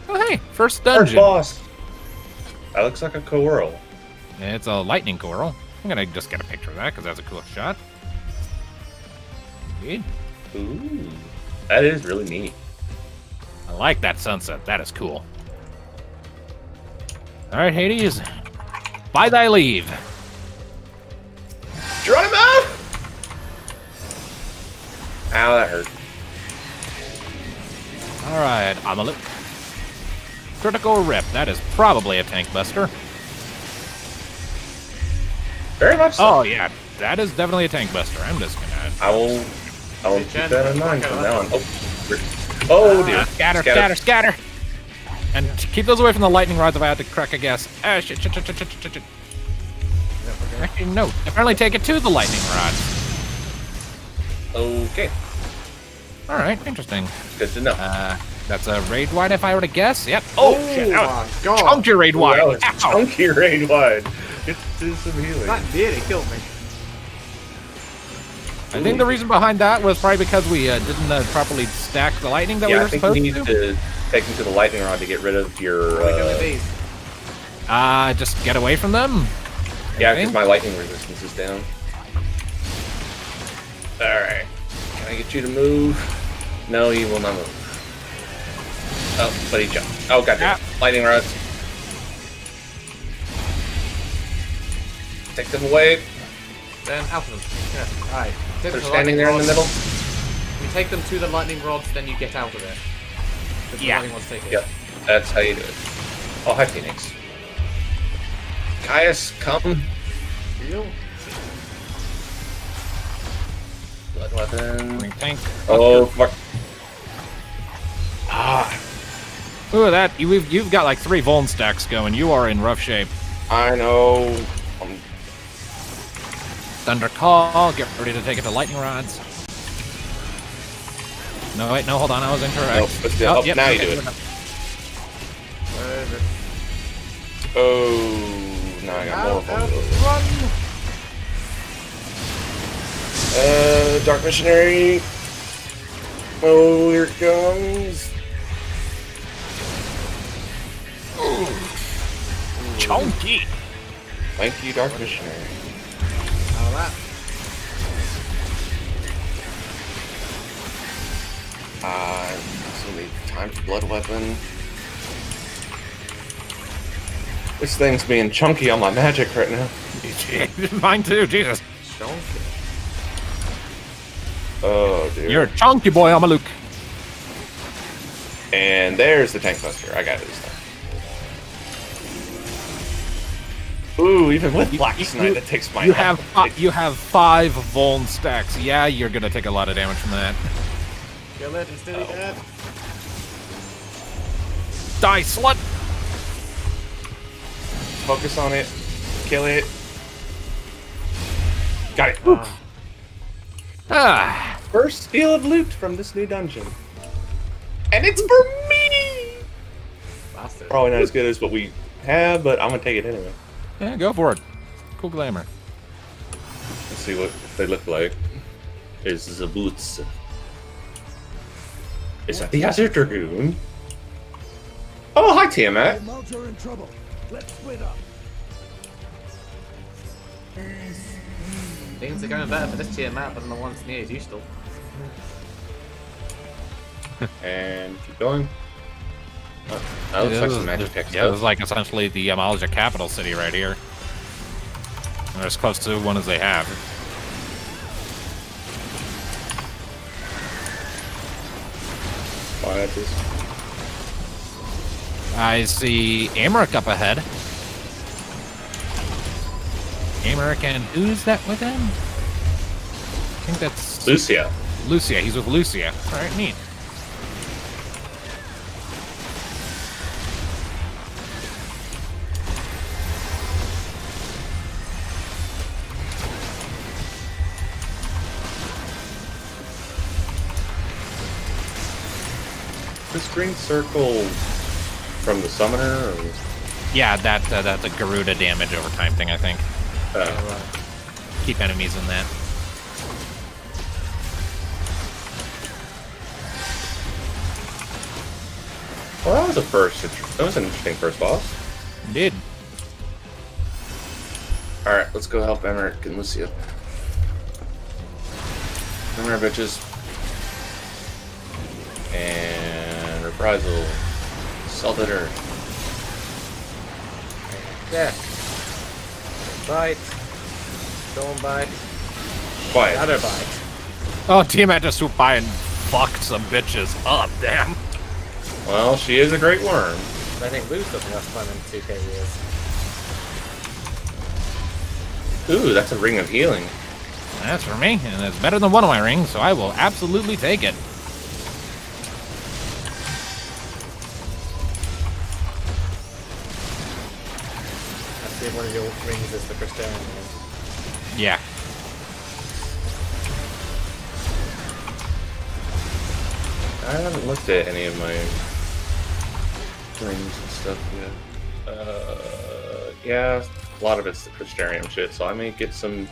Oh, hey, first First dungeon. boss. That looks like a coral. It's a lightning coral. I'm gonna just get a picture of that because that's a cool shot. Indeed. Ooh, that is really neat. I like that sunset. That is cool. All right, Hades. By thy leave. Geronimo! Ow, that hurt. All right, Amalek. Critical rip. That is probably a tank buster. Very much so. Oh yeah, that is definitely a tank buster. I'm just gonna. I will keep that in mind from now on. Oh dear. Scatter. And keep those away from the lightning rods if I had to crack a guess. Ah, shit. Actually, no. Apparently take it to the lightning rods. Okay. All right, interesting. Good to know. That's a raid wide if I were to guess. Yep. Oh, shit. my God. Chunky raid Ooh, wide. that was Ow. chunky raid wide. Get to some healing. That nearly killed me. I think the reason behind that was probably because we didn't properly stack the lightning that we Yeah, were I think supposed you need to take him to the lightning rod to get rid of your. Just get away from them. Yeah, because my lightning resistance is down. Alright. Can I get you to move? No, you will not move. Oh, but he jumped. Oh, goddamn. Lightning rods. Take them away. Then out of them. Yeah, alright. They're standing there in the middle. You take them to the lightning rods, then you get out of it. The lightning rods take it. Yep, that's how you do it. Oh, hi, Phoenix. Caius, come. Heal. Blood weapon. Tank. Oh, fuck. Ooh, that you've got like 3 Vuln stacks going. You are in rough shape. I know. Thunder Call. Get ready to take it to lightning rods. No, wait, no, hold on. I was incorrect. Nope, but still, yep, now okay, you do it. Where is it? Oh, now I got more Run! Dark Missionary. Oh, here it comes. Chunky. Thank you, Dark Missionary. Out of that. This will be time for blood weapon. This thing's being chunky on my magic right now. Mine too, Jesus. Chunky. Oh, dude. You're a chunky boy, Amaluk. And there's the tank buster. I got it this time. Ooh, even with Black Knight, that takes my You have 5 Vuln stacks. Yeah, you're gonna take a lot of damage from that. Kill it, it's still dead. Die, slut! Focus on it. Kill it. Got it. First steal of loot from this new dungeon. And it's for me! Bastard. Probably not as good as what we have, but I'm gonna take it anyway. Yeah, go for it. Cool glamour. Let's see what they look like. Is the boots. Is that the Azure Dragoon? Oh, hi, Tiamat. Mounts are in trouble. Let's split up. Things are going better for this tier map than the ones near as usual. And keep going. Oh, that looks like some magic text. Yeah, it was like essentially the Malja capital city right here. They're as close to one as they have. I see Amaric up ahead. Amaric, and who's that with him? I think that's Lucia. Lucia, he's with Lucia. Alright, neat. This green circle from the summoner? Or... Yeah, that's a Garuda damage over time thing, I think. Keep enemies in that. Well, that was an interesting first boss. Indeed. Alright, let's go help Emmerich and Lucia. Come here, bitches. And reprisal. Salted earth. Yeah. Bite. Don't bite. Quiet. Other bite. Oh, Tiamat just swooped by and fucked some bitches up, damn. Well, she is a great worm. I think Lou's doesn't have fun in 2K years. Ooh, that's a ring of healing. That's for me, and it's better than one of my rings, so I will absolutely take it. I see one of your rings is the Christian one. Yeah. I haven't looked at any of my rings and stuff yet. Yeah, a lot of it's the Christarium shit, so I may get some...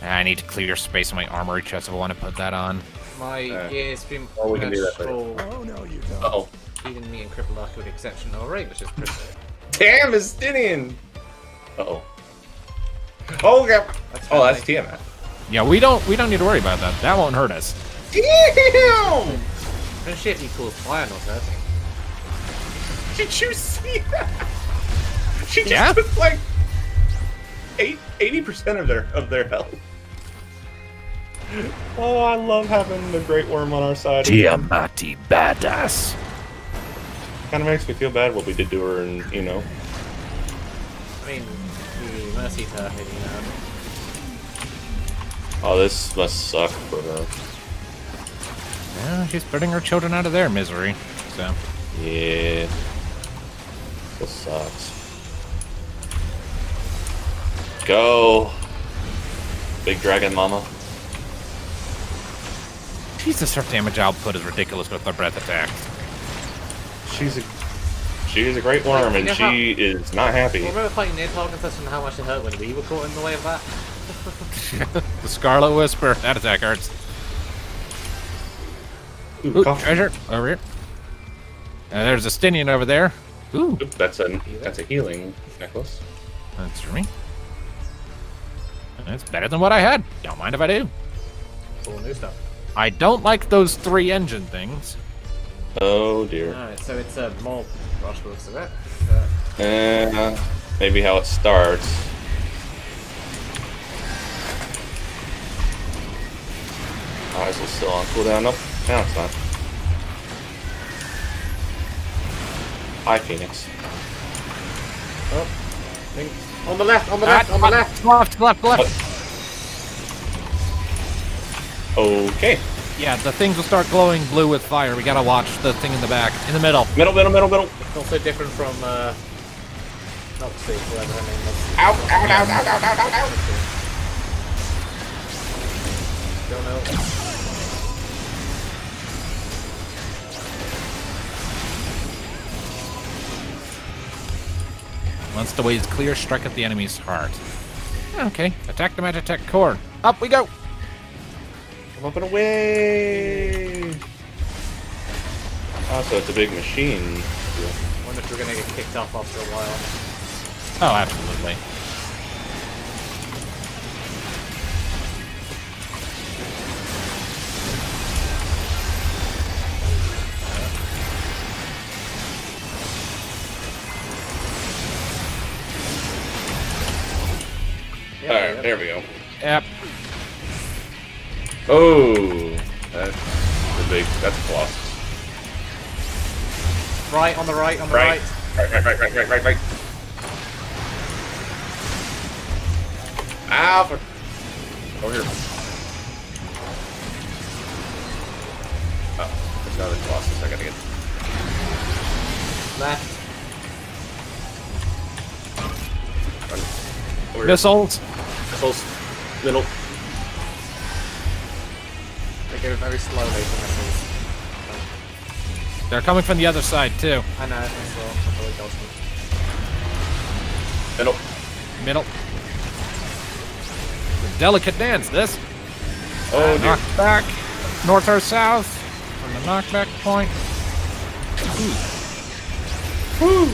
I need to clear space in my armory chest if I want to put that on. My gear's been we can do that later. Oh, no, you don't. Uh-oh. Even me and Crippled Arc with the exception of Ray, which is Christian. Damn, Estinian! Uh-oh. Oh, yeah. That's Tiamat. Yeah, we don't need to worry about that. That won't hurt us. Damn! And shit, he calls fire not hurting. Did you see that? She just took like 80% of their health. Oh, I love having the Great Worm on our side. Tiamati badass. Kind of makes me feel bad what we did to her, and you know. I mean, we mercied her, you know. Oh, this must suck for her. Yeah, she's putting her children out of their misery, so. Yeah. This sucks. Go! Big dragon mama. Jesus, her damage output is ridiculous with her breath attack. She is a great worm, and she is not happy. Remember fighting Nidhogg and such, and how much it hurt when we were caught in the way of that? The Scarlet Whisper, that attack hurts. Ooh, treasure over here. There's a Stinian over there. Ooh, that's a healing necklace. That's for me. That's better than what I had. Don't mind if I do. Cool new stuff. I don't like those 3 engine things. Oh dear. Alright, so it's a mob rush looks of it. Maybe how it starts. Oh, is it still on cooldown? Nope. No, it's not. Hi, Phoenix. Oh, on the left, on the left, on the left! Left. Okay. Yeah, the things will start glowing blue with fire. We gotta watch the thing in the back. In the middle. Middle. It's also different from Not see whoever her name was. Ow, ow, ow, ow, ow, ow, ow, ow. Don't know. Once the way is clear, strike at the enemy's heart. Okay, attack the Magitech core. Up we go! Come up and away! Oh, so it's a big machine. I wonder if we're gonna get kicked off after a while. Oh, absolutely. Alright, there we go. Yep. Oh, that's a Colossus. Right, on the right, on the right. Right. Ow! Over here. Oh, there's another Colossus I gotta get. Left. Missiles. Missiles. Middle. They go very slowly, the missiles. They're coming from the other side, too. I know, as well. Really goes Middle. Middle. Delicate dance, this. Oh, dear. Knock back. North or south. From the knockback point. Woo!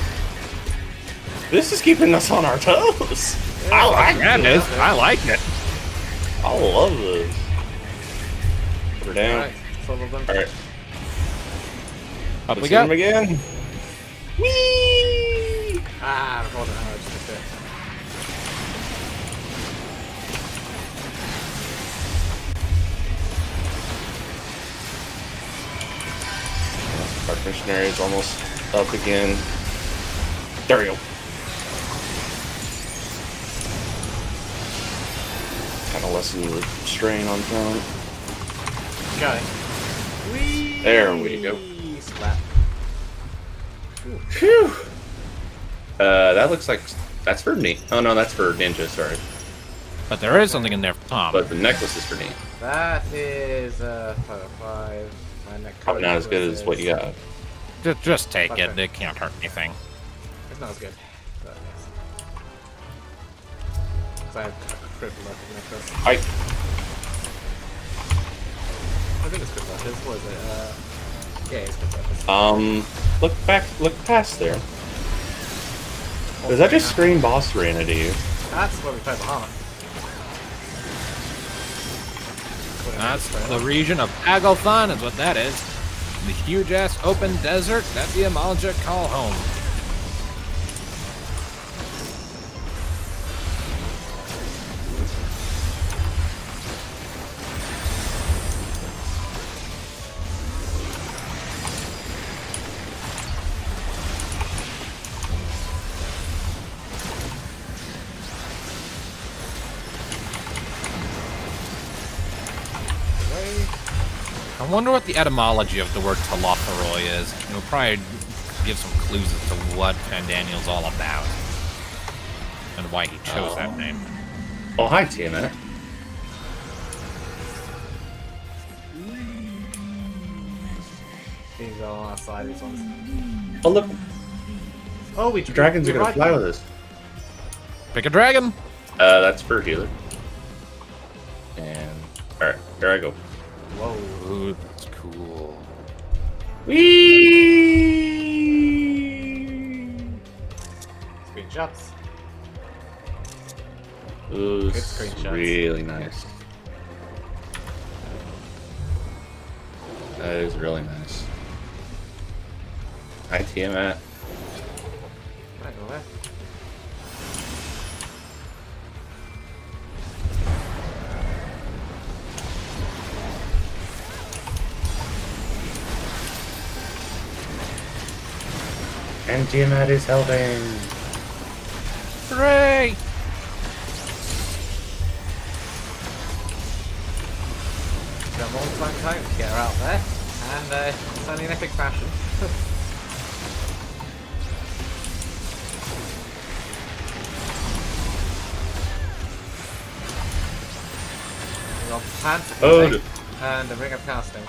This is keeping us on our toes. I like it. I like it. I love this. We're down. Alright, some of them. Alright. Up we Let's go. hit him again. Whee! Ah, I rolled an arrow just a bit. Our missionary is almost up again. There we go. Kind of lessen the strain on front. Got it. Whee! There we go. Slap. Phew. That looks like that's for me. Oh no, that's for Ninja. Sorry. But there is something in there for Tom. But the necklace is for me. That is 5. My neck Probably not as good as what you got. Just take Okay. it. It can't hurt anything. It's not as good. But yes. So I have a cripple left in necklace. Hi. I think it's good weapons. What is it? Yeah, it's good weapons. Look past there. Does that just scream boss arena to you? That's where we fight Bahamut. That's the region of Agalthon is what that is. The huge-ass open desert that the Amalja call home. I wonder what the etymology of the word Talotharoi is. It will probably give some clues as to what Fandaniel's all about. And why he chose that name. Oh, hi, Tiamat. These are on our side, these ones. Oh, look. Oh, The dragons are gonna fly with us. Pick a dragon! That's for healer. And, alright, there I go. Whoa. Ooh, that's cool. Whee! Screenshots. Ooh, Good this is screenshots. really nice. That is really nice. Hi, Tiamat. Right, go left. And Tiamat is helping. Hooray! Got more time to get her out there. And it's only an epic fashion. We got pants, Oh, and a ring of casting.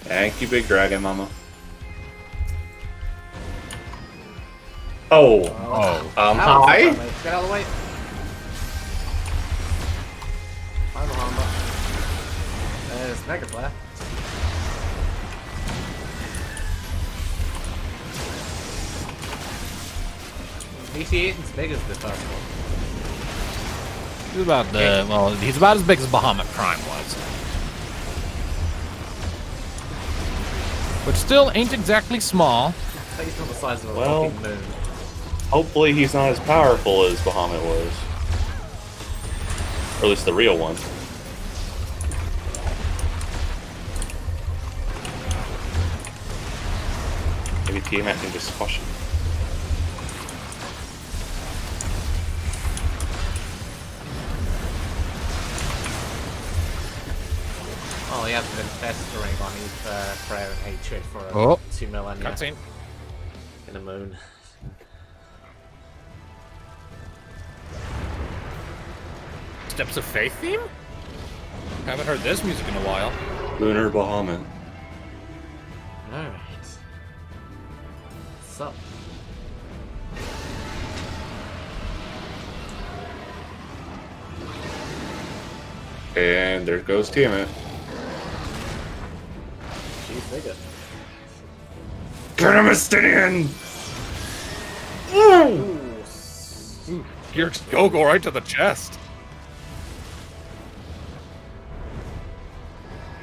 Thank you, Big Dragon Mama. Oh. Hi. Get out of the way. Final armor. There's Mega Flare. He ain't as big as the first one. He's about well, he's about as big as Bahamut Prime was. But still ain't exactly small. He's not the size of a Well, fucking moon. hopefully he's not as powerful as Bahamut was. Or at least the real one. Maybe Tiamat can just squash him. Oh, he hasn't been festering on his prayer and hatred for 2 millennia. Cutscene. In the moon. Steps of Faith theme? Haven't heard this music in a while. Lunar Bahamut. Alright. What's up? And there goes Tiamat. She's bigger. Get him, Estinian! You're go right to the chest.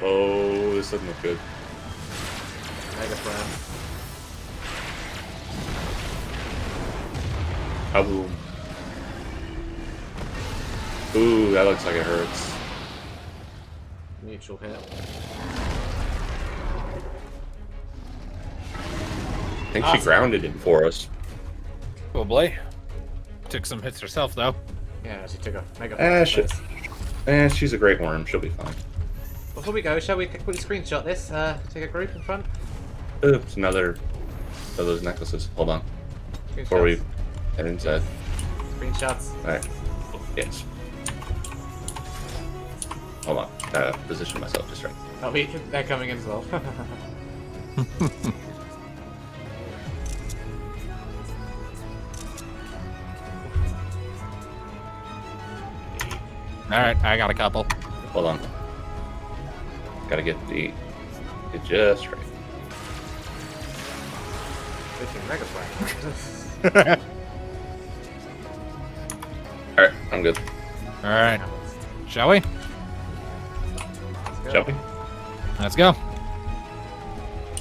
Oh, this doesn't look good. Mega Flare. Kaboom. Ooh, that looks like it hurts. Neutral hit. I think she grounded him for us. Probably. Took some hits herself, though. Yeah, she took a Mega Flare. She's a great worm. She'll be fine. Before we go, shall we quickly screenshot this? Take a group in front? Oops, another of those necklaces. Hold on. Before we head inside. Screenshots. Alright. Yes. Hold on. Position myself just right. Oh, they're coming in as well. Alright, I got a couple. Hold on. Gotta get just right. Mega Flare. Alright, I'm good. Alright. Shall we? Shall we? Let's go.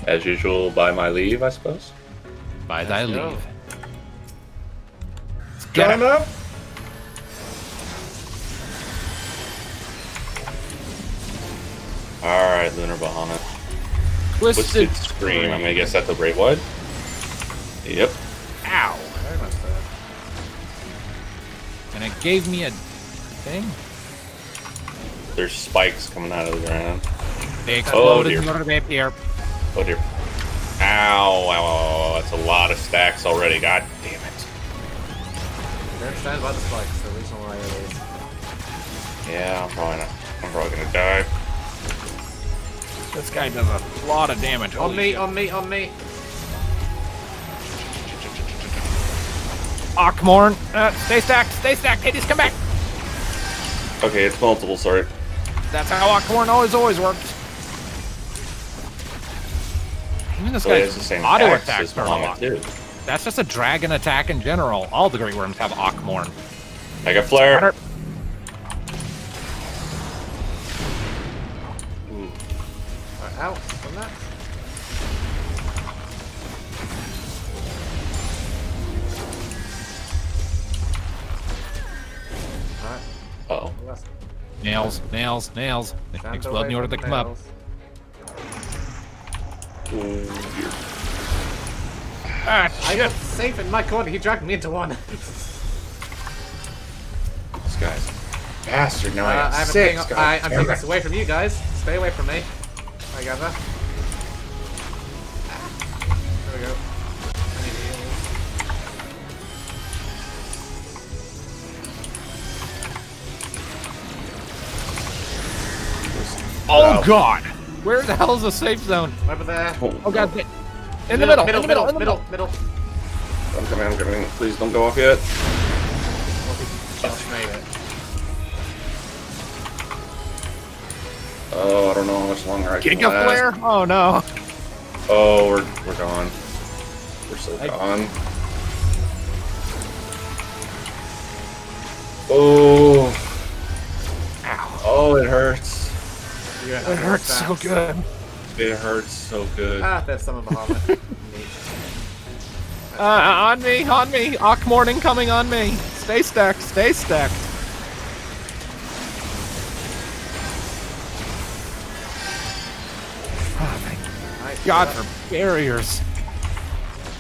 As usual, by my leave, I suppose. By thy leave. Join up! Alright, Lunar Bahamut. Twisted Scream. I'm gonna guess that's a Brave Wide. Yep. Ow. And it gave me a thing. There's spikes coming out of the ground. They exploded in the rapier. Oh dear. Ow, ow, ow, that's a lot of stacks already. God damn it. Don't stand by the spikes, the reason why it is. Yeah, I'm probably gonna die. This guy does a lot of damage. On me, on me, on me. Arkmorn, stay stacked, Hades, come back! Okay, it's multiple, sorry. That's how Arkmorn always works. Even this guy's auto attacks are locked. That's just a dragon attack in general. All the Great Worms have Arkmorn. Mega Flare. Out from that. Uh-oh. Nails. Explode in the order to come up. I was safe in my corner. He dragged me into one. This guy's a bastard. Now I have I'm 6. I'm taking this away from you guys. Stay away from me. I gather. There we go. I need heals. Oh god! Where the hell is the safe zone? Over there. Oh god. In the middle. Middle. I'm coming. Please don't go off yet. Just made it. Oh, I don't know how much longer I can Giga last. flare? Oh no. Oh, we're gone. We're so gone. Oh. Ow. Oh, it hurts. Yeah, it hurts so good. It hurts so good. Ah, there's someone behind me. On me. Arc morning coming on me. Stay stacked. Oh, thank God for barriers.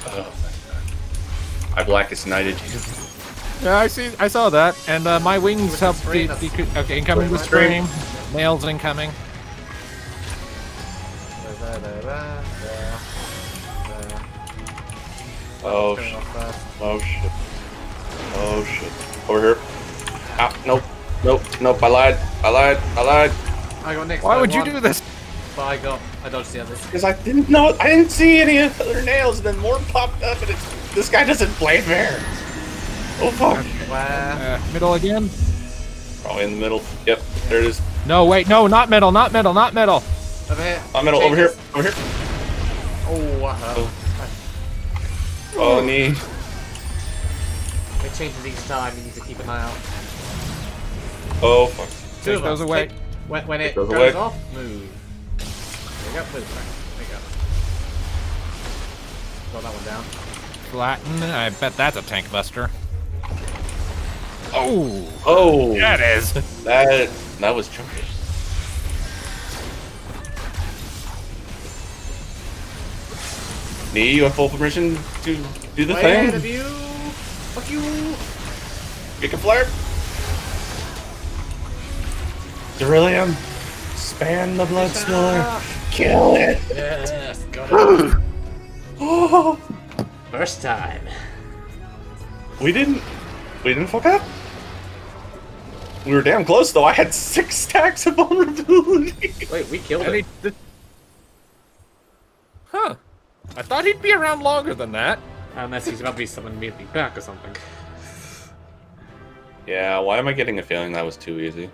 Oh my god. I Blackest Knighted you. Yeah, I saw that, and my wings helped okay, incoming with stream. Nails incoming. Oh shit. Oh shit. Oh shit. Over here. Ah, nope. I lied. I got next. Why would you do this? But I dodged the others. Because I didn't know. I didn't see any other nails, and then more popped up, and this guy doesn't play fair. Oh fuck. Middle again? Probably in the middle. Yep, there it is. No, wait, no, not middle. Over here. Not middle, over here. Oh, Oh, knee. It changes each time. You need to keep an eye out. Oh fuck. Take those away. When it goes goes away. off, move. There you go, move back. There you go. Got that one down. Flatten. I bet that's a tank buster. Oh. Oh. That is. That was chunky. Knee, you have full permission to do the Way thing. ahead of you. Fuck you. Kick a flare. Ceruleum. Span the blood spiller. Kill it. Yes, got it. Oh. First time. We didn't fuck up. We were damn close though. I had 6 stacks of vulnerability. Wait, we killed him. Huh. I thought he'd be around longer than that. Unless he's about to be summoned immediately back or something. Yeah, why am I getting a feeling that was too easy?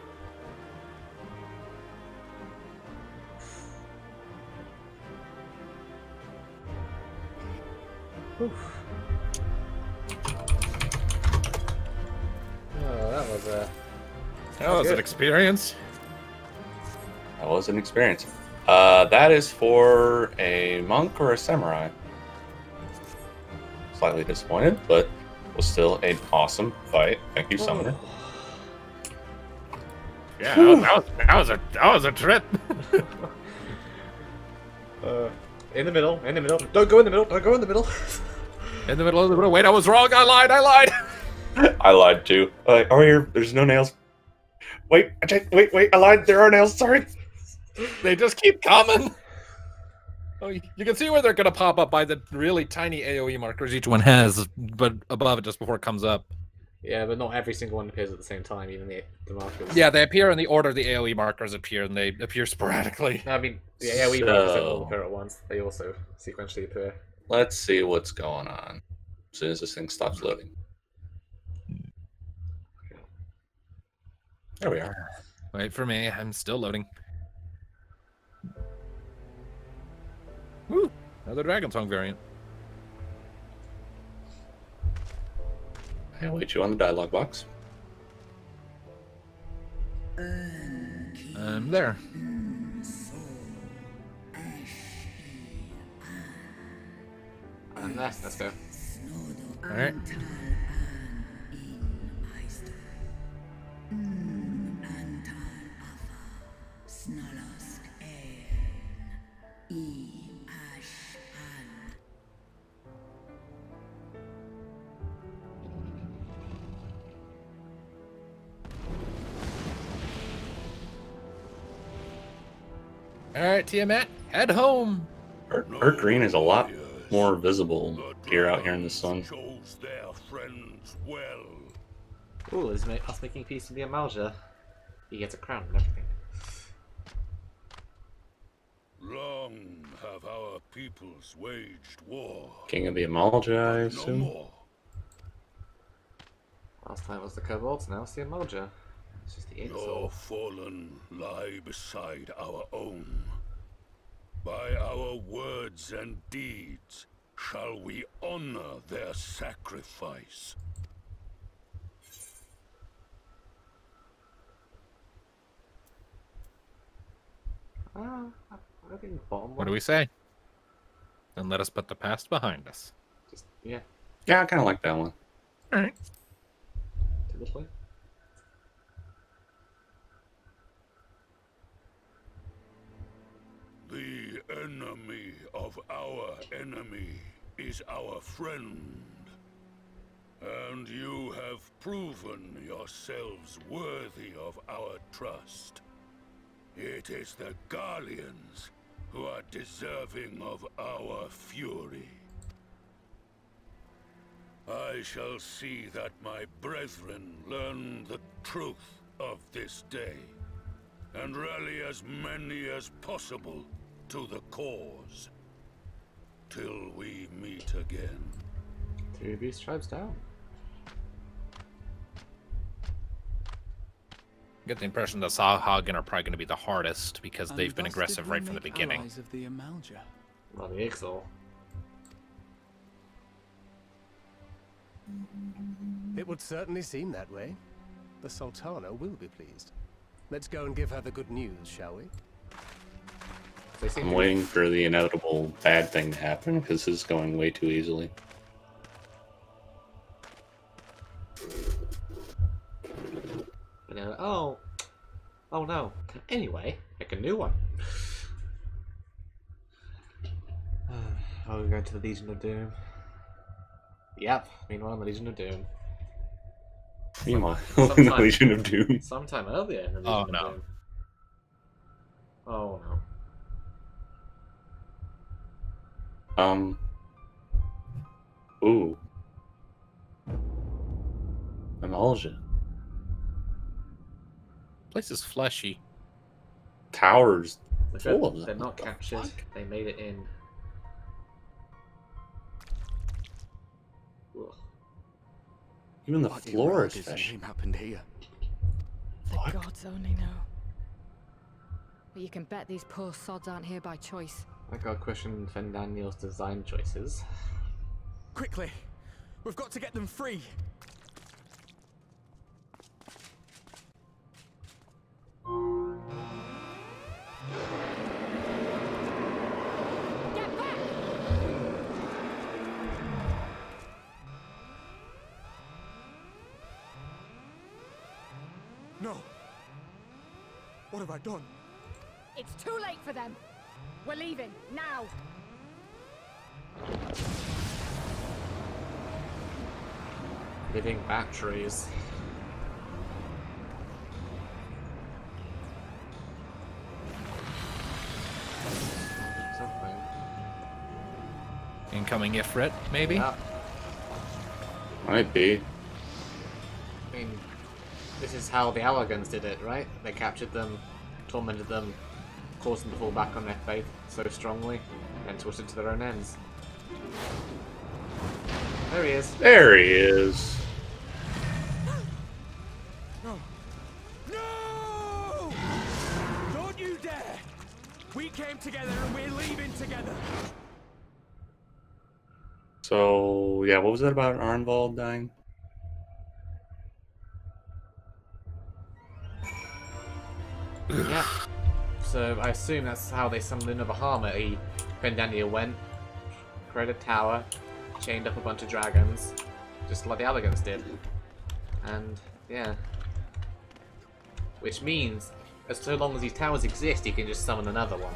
Oh, that was an experience. That was an experience. That is for a monk or a samurai. Slightly disappointed, but was still an awesome fight. Thank you, Summoner. Yeah, that was a trip. In the middle. Don't go in the middle. In the middle of the road. Wait, I was wrong. I lied. I lied too. Over here, there's no nails. Wait, I lied. There are nails. Sorry. They just keep coming. Oh, you can see where they're gonna pop up by the really tiny AoE markers each one has, but above it just before it comes up. Yeah, but not every single one appears at the same time, even the markers. Yeah, they appear in the order the AoE markers appear, and they appear sporadically. I mean, the AoE markers don't all appear at once. They also sequentially appear. Let's see what's going on as soon as this thing stops loading. There we are. Wait for me. I'm still loading. Woo! Another Dragon Song variant. I'll wait you on the dialogue box. I'm there. Let's go. Alright. Alright, Tiamat, head home. Her green is a lot more visible here out here in the sun. Chose their friends well. Ooh, is us making peace with the Amalja. He gets a crown and everything. Long have our peoples waged war. King of the Amalja, I No assume. more. Last time it was the Kobolds, now it's the Amalja. It's just the Your Ixal. fallen lie beside our own. By our words and deeds shall we honor their sacrifice. I think the bottom one. What do we say? Then let us put the past behind us. Just, yeah. Yeah, I kind of like that one. Alright. To this way. The enemy of our enemy is our friend. And you have proven yourselves worthy of our trust. It is the Garleans who are deserving of our fury. I shall see that my brethren learn the truth of this day, and rally as many as possible to the cause, till we meet again. 3 beast tribes down. Get the impression the Sahagin are probably going to be the hardest because they've been thus aggressive did we right from the make beginning. allies of the Amalja. Well, the Ixal. It would certainly seem that way. The Sultana will be pleased. Let's go and give her the good news, shall we? I'm waiting for the inevitable bad thing to happen because this is going way too easily. You know, oh no. Anyway, make a new one. Oh, we're going to the Legion of Doom. Yep, meanwhile, the Legion of Doom. Meanwhile, in the Legion of Doom. Sometime earlier in the Legion of Doom. Oh no. Ooh. Amalja. Place is fleshy. Towers They're full of them. They're not captured. They made it in. Ugh. Even the What floor is in fresh. name happened here? The gods only know. But you can bet these poor sods aren't here by choice. I got question Fendaniel's design choices. Quickly! We've got to get them free! Get back! No! What have I done? It's too late for them! We're leaving, now! Living batteries. Something. Incoming Ifrit, maybe? Yeah. Might be. I mean, this is how the Allergans did it, right? They captured them, tormented them, caused them to fall back on their faith so strongly, and twisted to their own ends. There he is. There he is. No! No! Don't you dare! We came together and we're leaving together! So, yeah, what was that about Arnvald dying? Yeah. So I assume that's how they summoned Lunar Bahamut. Fendaniel went, created a tower, chained up a bunch of dragons, just like the Allergans did. And, yeah. Which means, as so long as these towers exist, he can just summon another one.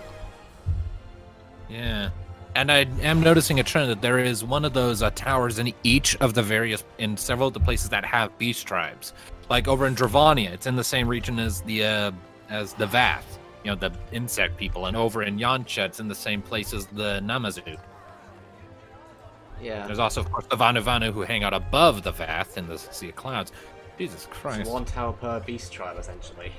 Yeah. And I am noticing a trend that there is one of those towers in each of the in several of the places that have beast tribes. Like over in Dravania, it's in the same region as the Vath. you know, the insect people, and over in Yancha, it's in the same place as the Namazu. Yeah. There's also, of course, the Vanu who hang out above the Vath in the Sea of Clouds. Jesus Christ. It's one tower per beast tribe, essentially.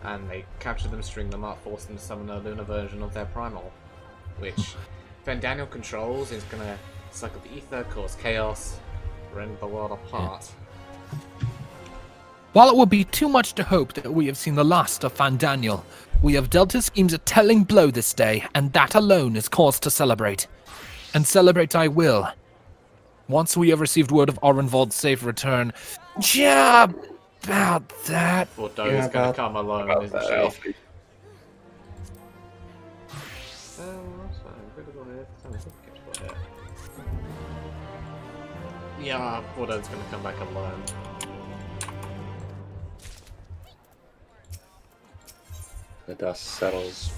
And they capture them, string them up, force them to summon a lunar version of their primal. Which, if Daniel controls, is going to suck up the ether, cause chaos, rend the world apart. While it would be too much to hope that we have seen the last of Fandaniel, we have dealt his schemes a telling blow this day, and that alone is cause to celebrate. And celebrate I will. Once we have received word of Orenvold's safe return. Yeah, about that. Bordeaux's gonna come alone, isn't she? Yeah, Bordeaux's gonna come back alone. The dust settles.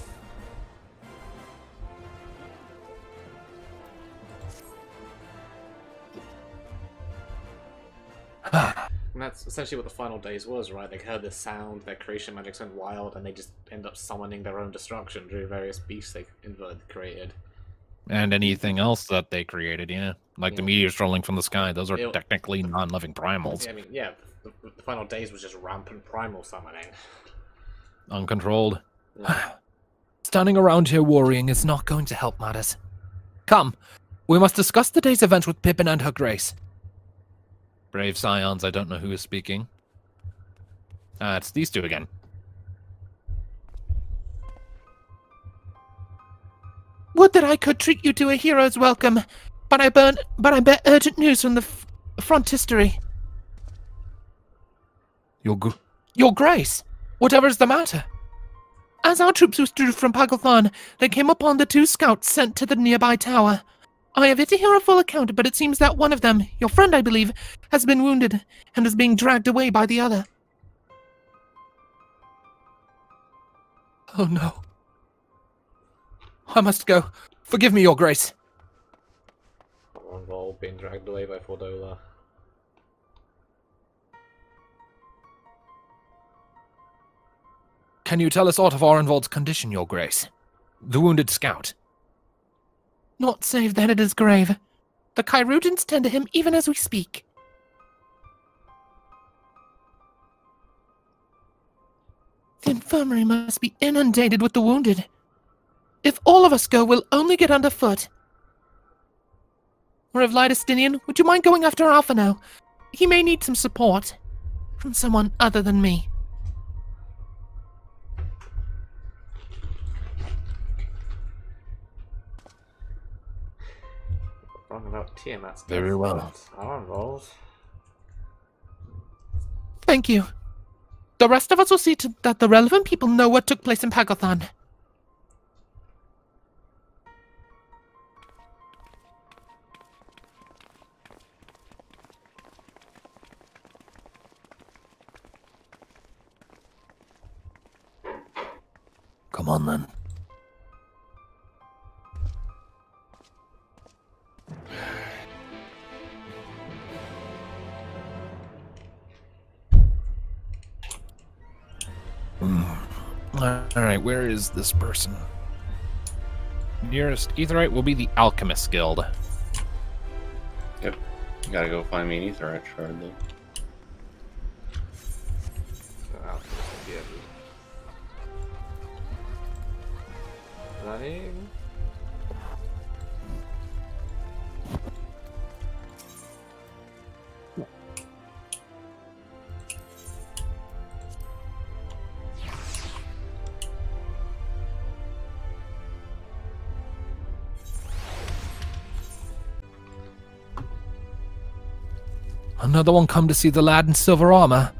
And that's essentially what the Final Days was, right? They heard the sound, their creation magics went wild, and they just end up summoning their own destruction through various beasts they created. And anything else that they created, yeah. Like the meteors rolling from the sky, those are technically non-living primals. Yeah, I mean, yeah, the Final Days was just rampant primal summoning. Uncontrolled. Yeah. Standing around here worrying is not going to help matters. Come, we must discuss the day's event with Pippin and her grace. Brave scions, I don't know who is speaking. It's these two again. Would that I could treat you to a hero's welcome, but I bear urgent news from the frontistery. Your grace, whatever is the matter? As our troops withdrew from Pagalthan, they came upon the 2 scouts sent to the nearby tower. I have yet to hear a full account, but it seems that one of them, your friend I believe, has been wounded and is being dragged away by the other. Oh no. I must go. Forgive me, your grace. Orenvold being dragged away by Fordola. Can you tell us aught of Orenvold's condition, your grace? The wounded scout. Not save that it is grave. The Chirurgeons tend to him even as we speak. The infirmary must be inundated with the wounded. If all of us go, we'll only get underfoot. Revli Destinian, would you mind going after Alphino? He may need some support. From someone other than me. Wrong about Tiamat's death. Very well. Orenvold. Thank you. The rest of us will see to that the relevant people know what took place in Pagalthan. Come on, then. Alright, where is this person? Nearest Aetheryte will be the Alchemist Guild. Yep. You gotta go find me an Aetheryte shard, though. Running. Another one come to see the lad in silver armor.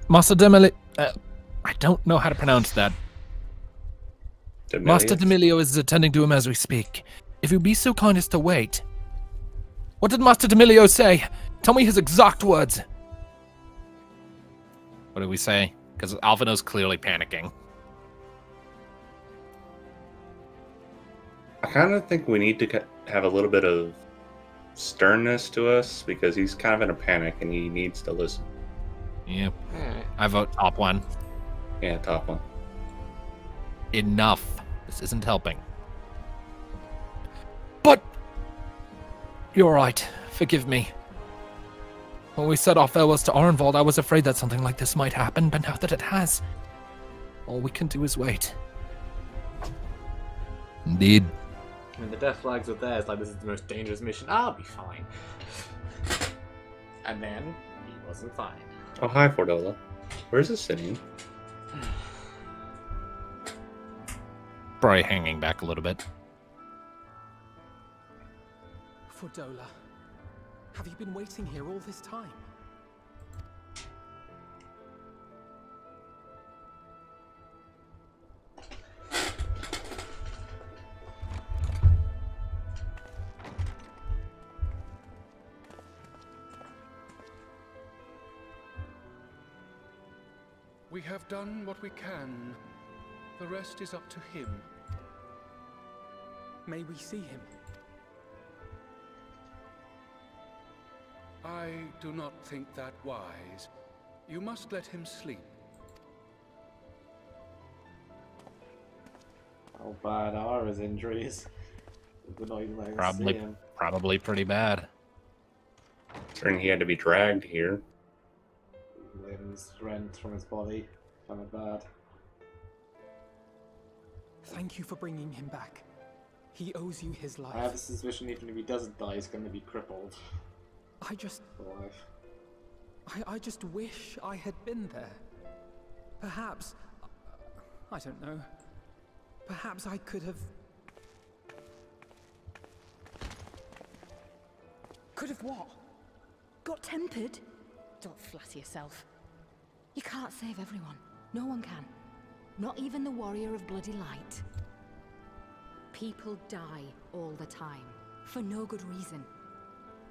Master Demili... I don't know how to pronounce that. Master Demilio is attending to him as we speak. If you'd be so kind as to wait. What did Master Demilio say? Tell me his exact words. What did we say? Because Alphino's clearly panicking. I kind of think we need to have a little bit of sternness to us because he's kind of in a panic and he needs to listen. Yep. I vote top one. Yeah, top one. Enough. This isn't helping. But... You're right. Forgive me. When we set our farewells to Arnvald, I was afraid that something like this might happen, but now that it has, all we can do is wait. Indeed. When the death flags were there, it's like, this is the most dangerous mission. I'll be fine. And then, he wasn't fine. Oh, hi, Fordola. Where's this sitting? Probably hanging back a little bit. Fordola, have you been waiting here all this time? We have done what we can. The rest is up to him. May we see him? I do not think that wise. You must let him sleep. How bad are his injuries? We're not even letting us see him. Probably pretty bad. Considering he had to be dragged here. Limbs rent from his body. Kind of bad. Thank you for bringing him back. He owes you his life. I have a suspicion even if he doesn't die, he's going to be crippled. I just... For life. I just wish I had been there. Perhaps... I don't know. Perhaps I could have... Could have what? Got tempered? Don't flatter yourself. You can't save everyone. No one can. Not even the warrior of bloody light. People die all the time, for no good reason.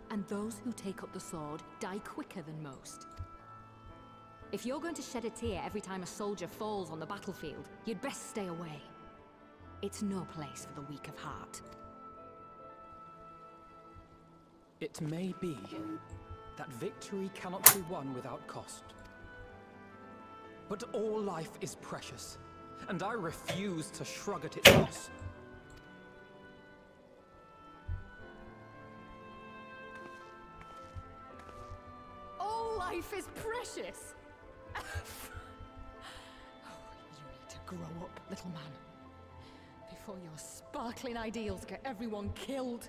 And those who take up the sword die quicker than most. If you're going to shed a tear every time a soldier falls on the battlefield, you'd best stay away. It's no place for the weak of heart. It may be that victory cannot be won without cost. But all life is precious, and I refuse to shrug at its loss. All life is precious! Oh, you need to grow up, little man. Before your sparkling ideals get everyone killed.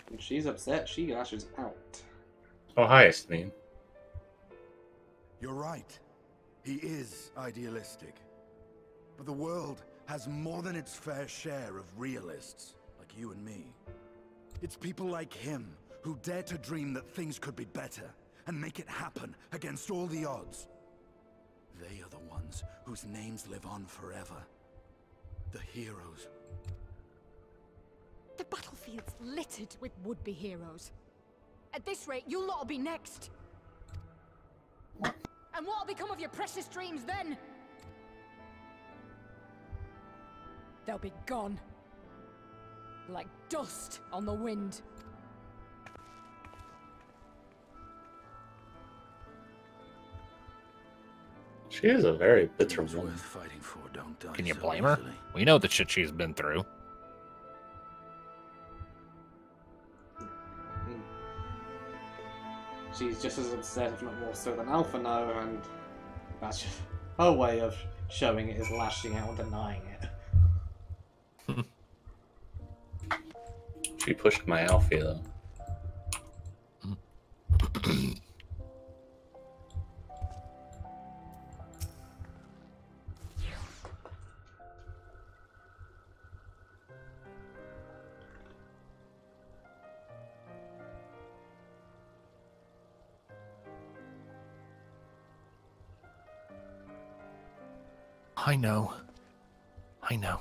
When she's upset, she lashes out. Oh, hi, Estamine. You're right. He is idealistic. But the world has more than its fair share of realists, like you and me. It's people like him who dare to dream that things could be better and make it happen against all the odds. They are the ones whose names live on forever. The heroes. The battlefield's littered with would-be heroes. At this rate, you lot'll be next. And what'll become of your precious dreams then? They'll be gone. Like dust on the wind. She is a very bitter woman. Worth fighting for, don't die Can you so blame her? easily. We know the shit she's been through. She's just as upset, if not more so, than Alphino, and that's just her way of showing it is lashing out and denying it. She pushed my Alfie, though. I know. I know.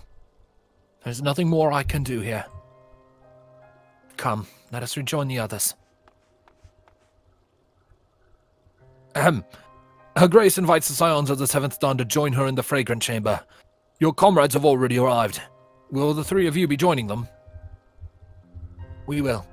There's nothing more I can do here. Come, let us rejoin the others. Her Grace invites the Scions of the Seventh Dawn to join her in the Fragrant Chamber. Your comrades have already arrived. Will the three of you be joining them? We will.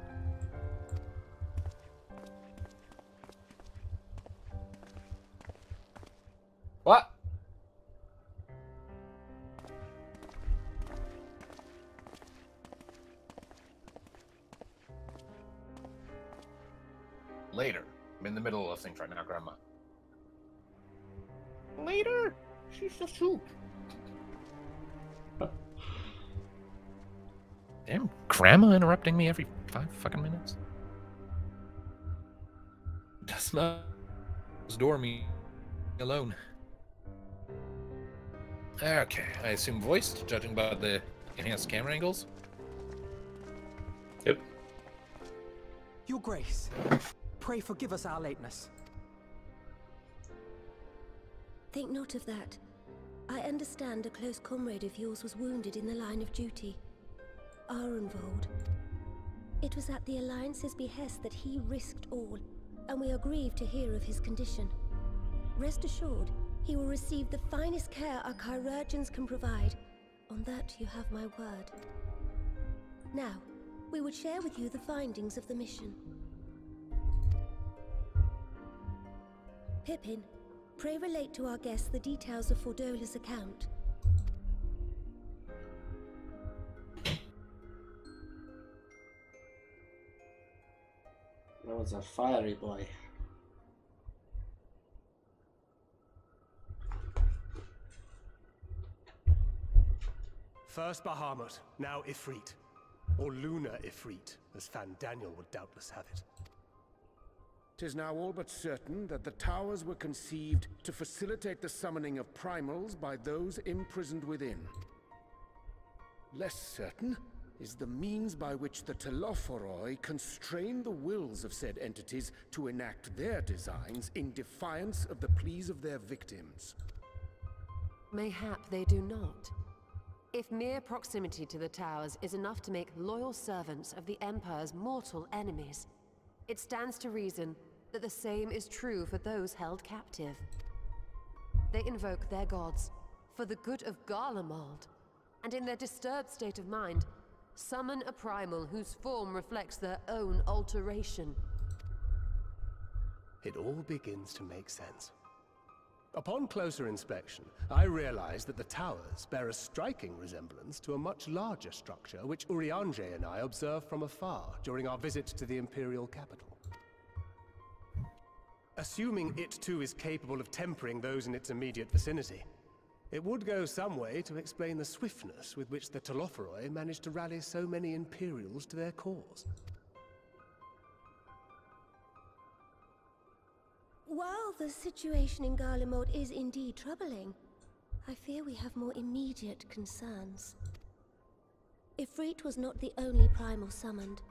Later. I'm in the middle of things right now, Grandma. Later? She's a soup. Damn, Grandma interrupting me every 5 fucking minutes. Does not door me alone. Okay, I assume voiced, judging by the enhanced camera angles. Yep. Your Grace, pray forgive us our lateness. Think not of that. I understand a close comrade of yours was wounded in the line of duty. Arenvold. It was at the Alliance's behest that he risked all, and we are grieved to hear of his condition. Rest assured, he will receive the finest care our chirurgeons can provide. On that you have my word. Now, we would share with you the findings of the mission. Pippin, pray relate to our guests the details of Fordola's account. That was a fiery boy. First Bahamut, now Ifrit. Or Lunar Ifrit, as Fandaniel would doubtless have it. 'Tis now all but certain that the towers were conceived to facilitate the summoning of primals by those imprisoned within. Less certain is the means by which the Telophoroi constrain the wills of said entities to enact their designs in defiance of the pleas of their victims. Mayhap they do not. If mere proximity to the towers is enough to make loyal servants of the Empire's mortal enemies, it stands to reason that the same is true for those held captive. They invoke their gods for the good of Garlemald, and in their disturbed state of mind, summon a primal whose form reflects their own alteration. It all begins to make sense. Upon closer inspection, I realized that the towers bear a striking resemblance to a much larger structure which Urianger and I observed from afar during our visit to the Imperial capital. Assuming it too is capable of tempering those in its immediate vicinity, it would go some way to explain the swiftness with which the Telophoroi managed to rally so many Imperials to their cause. While the situation in Garlemald is indeed troubling, I fear we have more immediate concerns. Ifrit was not the only primal summoned.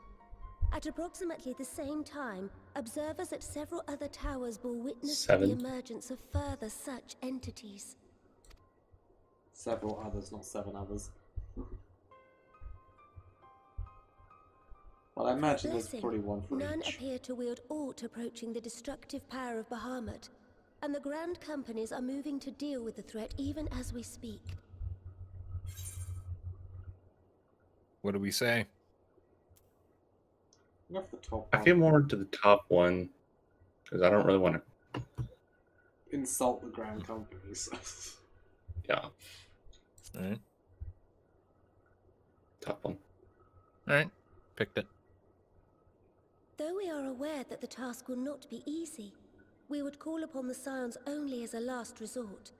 At approximately the same time, observers at several other towers bore witness to the emergence of further such entities. Several others, not 7 others. Well, I imagine there's probably one for None each. appear to wield aught approaching the destructive power of Bahamut, and the Grand Companies are moving to deal with the threat even as we speak. What do we say? Enough the top I feel more to the top one, because I don't really want to insult the Grand Companies. Yeah. Alright. Top one. Alright. Picked it. Though we are aware that the task will not be easy, we would call upon the Scions only as a last resort.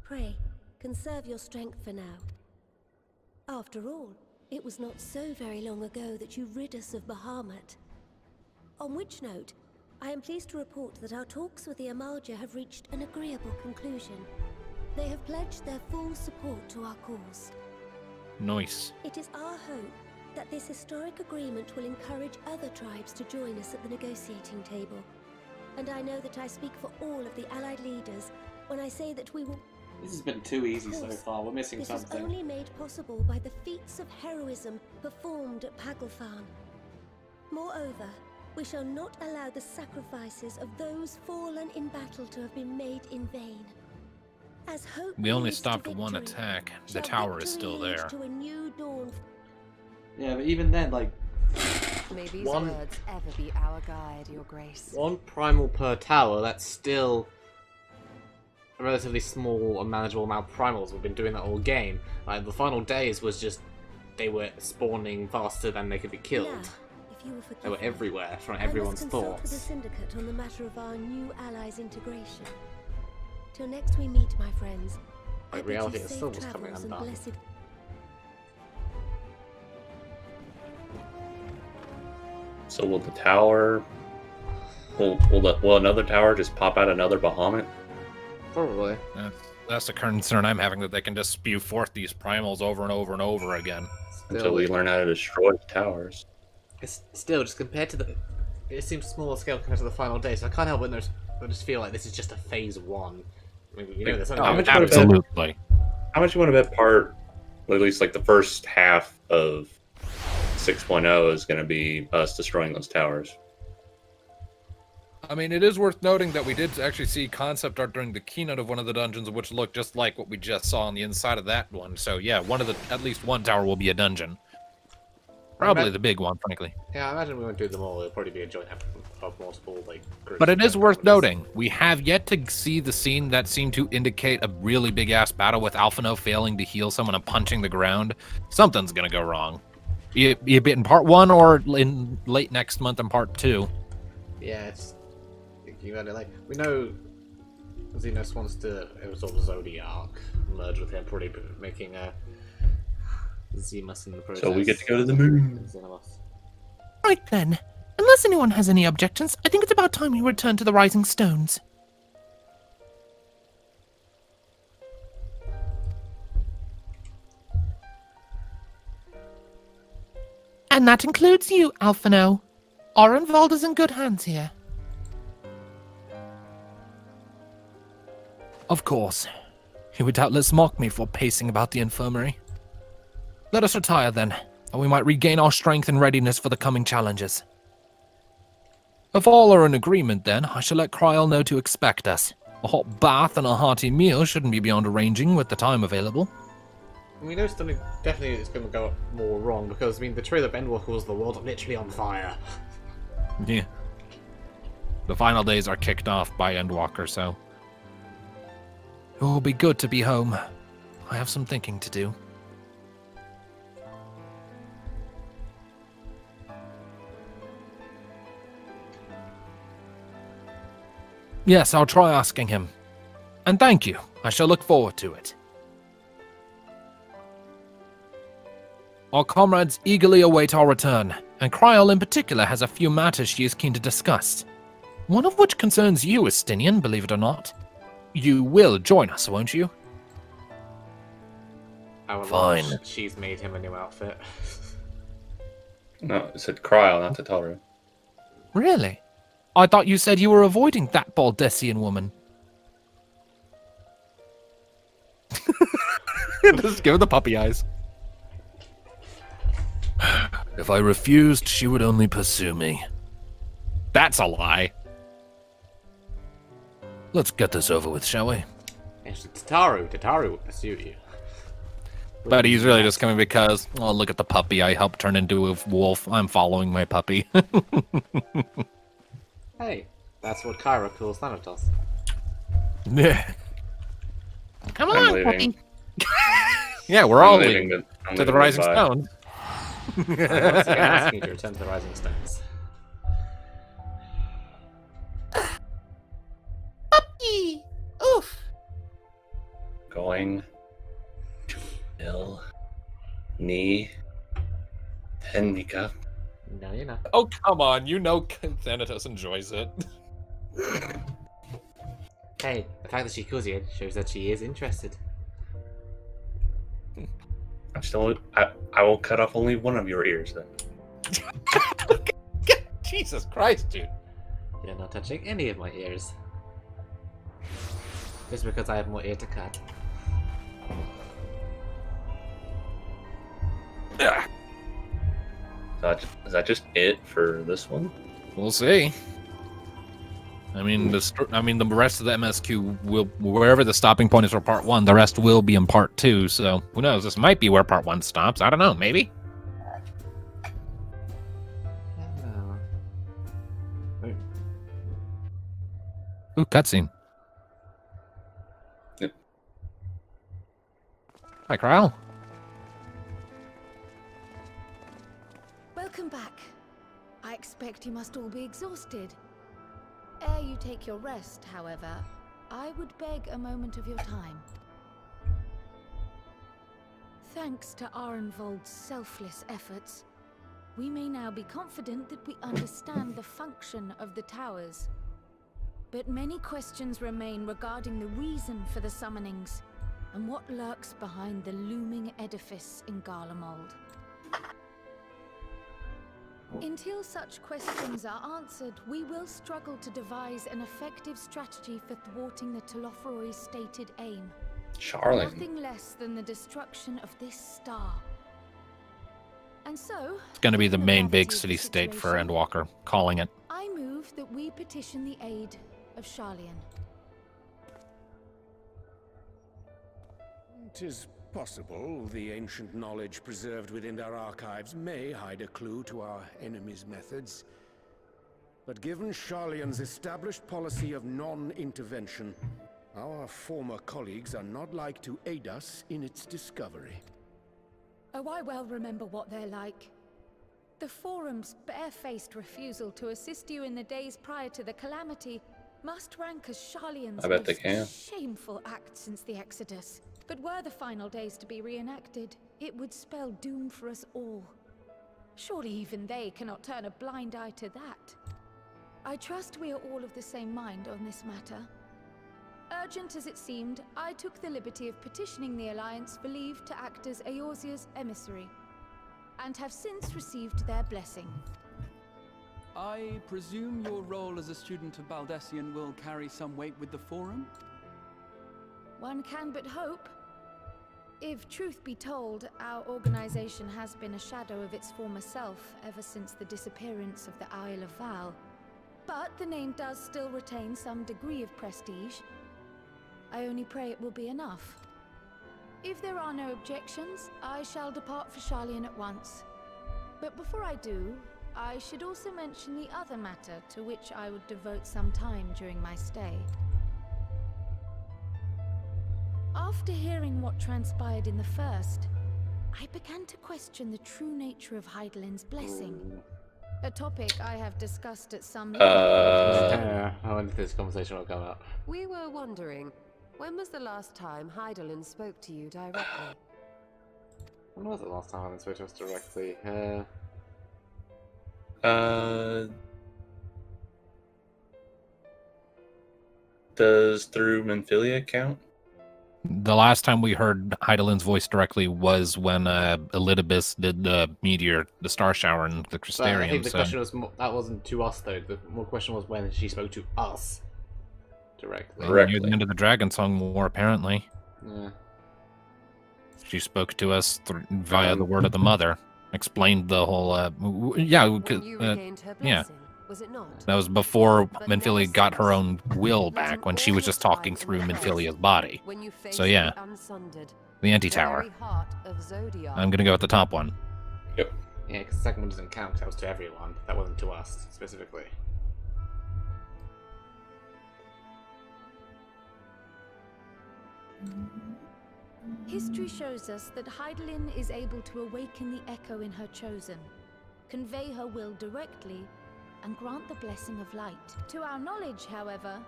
Pray, conserve your strength for now. After all, it was not so very long ago that you rid us of Bahamut. On which note, I am pleased to report that our talks with the Amalja have reached an agreeable conclusion. They have pledged their full support to our cause. Nice. It is our hope that this historic agreement will encourage other tribes to join us at the negotiating table. And I know that I speak for all of the Allied leaders when I say that we will... This has been too easy so far. We're missing something. This was only made possible by the feats of heroism performed at Paglfan. Moreover, we shall not allow the sacrifices of those fallen in battle to have been made in vain. As hope We only leads to stopped one victory, attack. The shall tower is victory still lead there. to a new dawn. Yeah, but even then, like... May these One- words ever be our guide, Your Grace. One primal per tower, that's still a relatively small and manageable amount of primals. We've been doing that all game. Like, the Final Days was just... They were spawning faster than they could be killed. Now, if you will forgive They were me, everywhere, from I everyone's must consult with the thoughts. Syndicate on the matter of our new allies' integration. Till next we meet, my friends. I Like, bid you reality safe itself was coming travels and undone. blessed. So will the tower... Will another tower just pop out another Bahamut? Probably. That's the concern I'm having, that they can just spew forth these primals over and over and over again. Until we learn how to destroy the towers. It's still, just compared to the... It seems smaller scale compared to the Final Days, so I can't help but I just feel like this is just a phase 1. I mean, you know, there's only Absolutely. How much you want to bet part, or at least like the first half of 6.0 is going to be us destroying those towers? I mean, it is worth noting that we did actually see concept art during the keynote of one of the dungeons, which looked just like what we just saw on the inside of that one. So yeah, at least one tower will be a dungeon. Probably the big one, frankly. Yeah, I imagine we won't do them all. It'll probably be a joint effort of multiple groups. But it is worth noting, we have yet to see the scene that seemed to indicate a really big-ass battle with Alphino failing to heal someone and punching the ground. Something's gonna go wrong. Be it in part 1 or in late next month in part 2. Yeah, it's... You know, like, we know Xenos wants to absorb Zodiac, merge with him, probably making a Zemus in the process. So we get to go to the moon. Right then. Unless anyone has any objections, I think it's about time we return to the Rising Stones. And that includes you, Alphino. Orenvald is in good hands here. Of course. He would doubtless mock me for pacing about the infirmary. Let us retire then, and we might regain our strength and readiness for the coming challenges. If all are in agreement then, I shall let Kryl know to expect us. A hot bath and a hearty meal shouldn't be beyond arranging with the time available. We know something definitely is going to go more wrong, because, I mean, the trail of Endwalker was the world literally on fire. Yeah. The final days are kicked off by Endwalker, so... It will be good to be home. I have some thinking to do. Yes, I'll try asking him. And thank you. I shall look forward to it. Our comrades eagerly await our return, and Kryl in particular has a few matters she is keen to discuss. One of which concerns you, Estinian, believe it or not. You will join us, won't you? Fine. She's made him a new outfit. No, it said Kryl, not Tataru. Really? I thought you said you were avoiding that Baldessian woman. Just give her the puppy eyes. If I refused, she would only pursue me. That's a lie. Let's get this over with, shall we? Actually, Tataru would pursue you. But he's really just coming because, oh, look at the puppy I helped turn into a wolf. I'm following my puppy. Hey, that's what Kyra calls Thanatos. Yeah. Come I'm on, leaving. puppy. Yeah, we're all leaving leaving I'm to the leaving Rising goodbye. Stone. I'm once again asking you to return to the Rising Stones. Puppy! Oof. Going to Bill, knee, then Mika. No, you're not. Oh, come on. You know Thanatos enjoys it. Hey, the fact that she calls you shows that she is interested. I will cut off only one of your ears then. Jesus Christ, dude. You're not touching any of my ears. Just because I have more ear to cut. Is that just it for this one? We'll see. I mean, the rest of the MSQ will, wherever the stopping point is for part 1, the rest will be in part 2. So who knows? This might be where part 1 stops. I don't know. Maybe. Ooh, cutscene. Yep. Hi, Kryl. Welcome back. I expect you must all be exhausted. Ere you take your rest, however, I would beg a moment of your time. Thanks to Arenvold's selfless efforts, we may now be confident that we understand the function of the towers. But many questions remain regarding the reason for the summonings, and what lurks behind the looming edifice in Garlemald. Until such questions are answered, we will struggle to devise an effective strategy for thwarting the Telophoroi's stated aim. Charlotte. Nothing less than the destruction of this star. And so, It's going to be the main big city-state for Endwalker, calling it. I move that we petition the aid of Sharlayan. 'Tis possible the ancient knowledge preserved within our archives may hide a clue to our enemy's methods. But given Sharlayan's established policy of non-intervention, our former colleagues are not like to aid us in its discovery. Oh, I well remember what they're like. The Forum's barefaced refusal to assist you in the days prior to the calamity must rank as Sharlayan's I bet they most can. shameful act since the Exodus. But were the final days to be reenacted, it would spell doom for us all. Surely even they cannot turn a blind eye to that. I trust we are all of the same mind on this matter. Urgent as it seemed, I took the liberty of petitioning the Alliance for leave to act as Eorzea's emissary, and have since received their blessing. I presume your role as a student of Baldessian will carry some weight with the Forum? One can but hope. If truth be told, our organization has been a shadow of its former self ever since the disappearance of the Isle of Val. But the name does still retain some degree of prestige. I only pray it will be enough. If there are no objections, I shall depart for Sharlayan at once. But before I do, I should also mention the other matter to which I would devote some time during my stay. After hearing what transpired in the first, I began to question the true nature of Hydaelyn's blessing. A topic I have discussed at some length. Yeah, I wonder if this conversation will come up. We were wondering, when was the last time Hydaelyn spoke to you directly? When was the last time I spoke to us directly? Does through Minfilia count? The last time we heard Hydaelyn's voice directly was when Elidibus did the meteor, the star shower, and the Crystarium. I think the question was that wasn't to us though. The more question was when she spoke to us directly. Near the end of the Dragon Song War, apparently. Yeah. She spoke to us via the word of the Mother. Explained the whole. Yeah. When you regained her blessing, was it not? That was before Minfilia got her own will back, when she was just talking through Minfilia's body. So yeah, the anti-tower. I'm gonna go with the top one. Yep. Yeah, because the second one doesn't count. That was to everyone. That wasn't to us specifically. History shows us that Hydaelyn is able to awaken the echo in her chosen, convey her will directly, and grant the blessing of light. To our knowledge, however,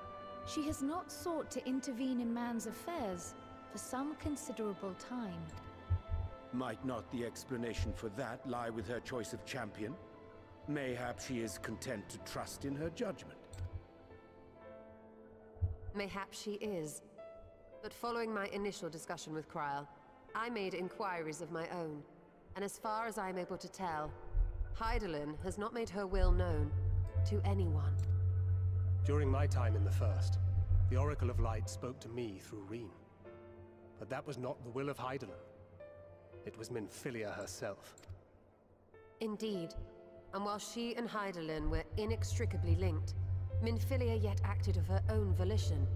she has not sought to intervene in man's affairs for some considerable time. Might not the explanation for that lie with her choice of champion? Mayhap she is content to trust in her judgment. Mayhap she is. But following my initial discussion with Kryl, I made inquiries of my own, and as far as I am able to tell, Hydaelyn has not made her will known to anyone. During my time in the First, the Oracle of Light spoke to me through Reen. But that was not the will of Hydaelyn. It was Minfilia herself. Indeed. And while she and Hydaelyn were inextricably linked, Minfilia yet acted of her own volition.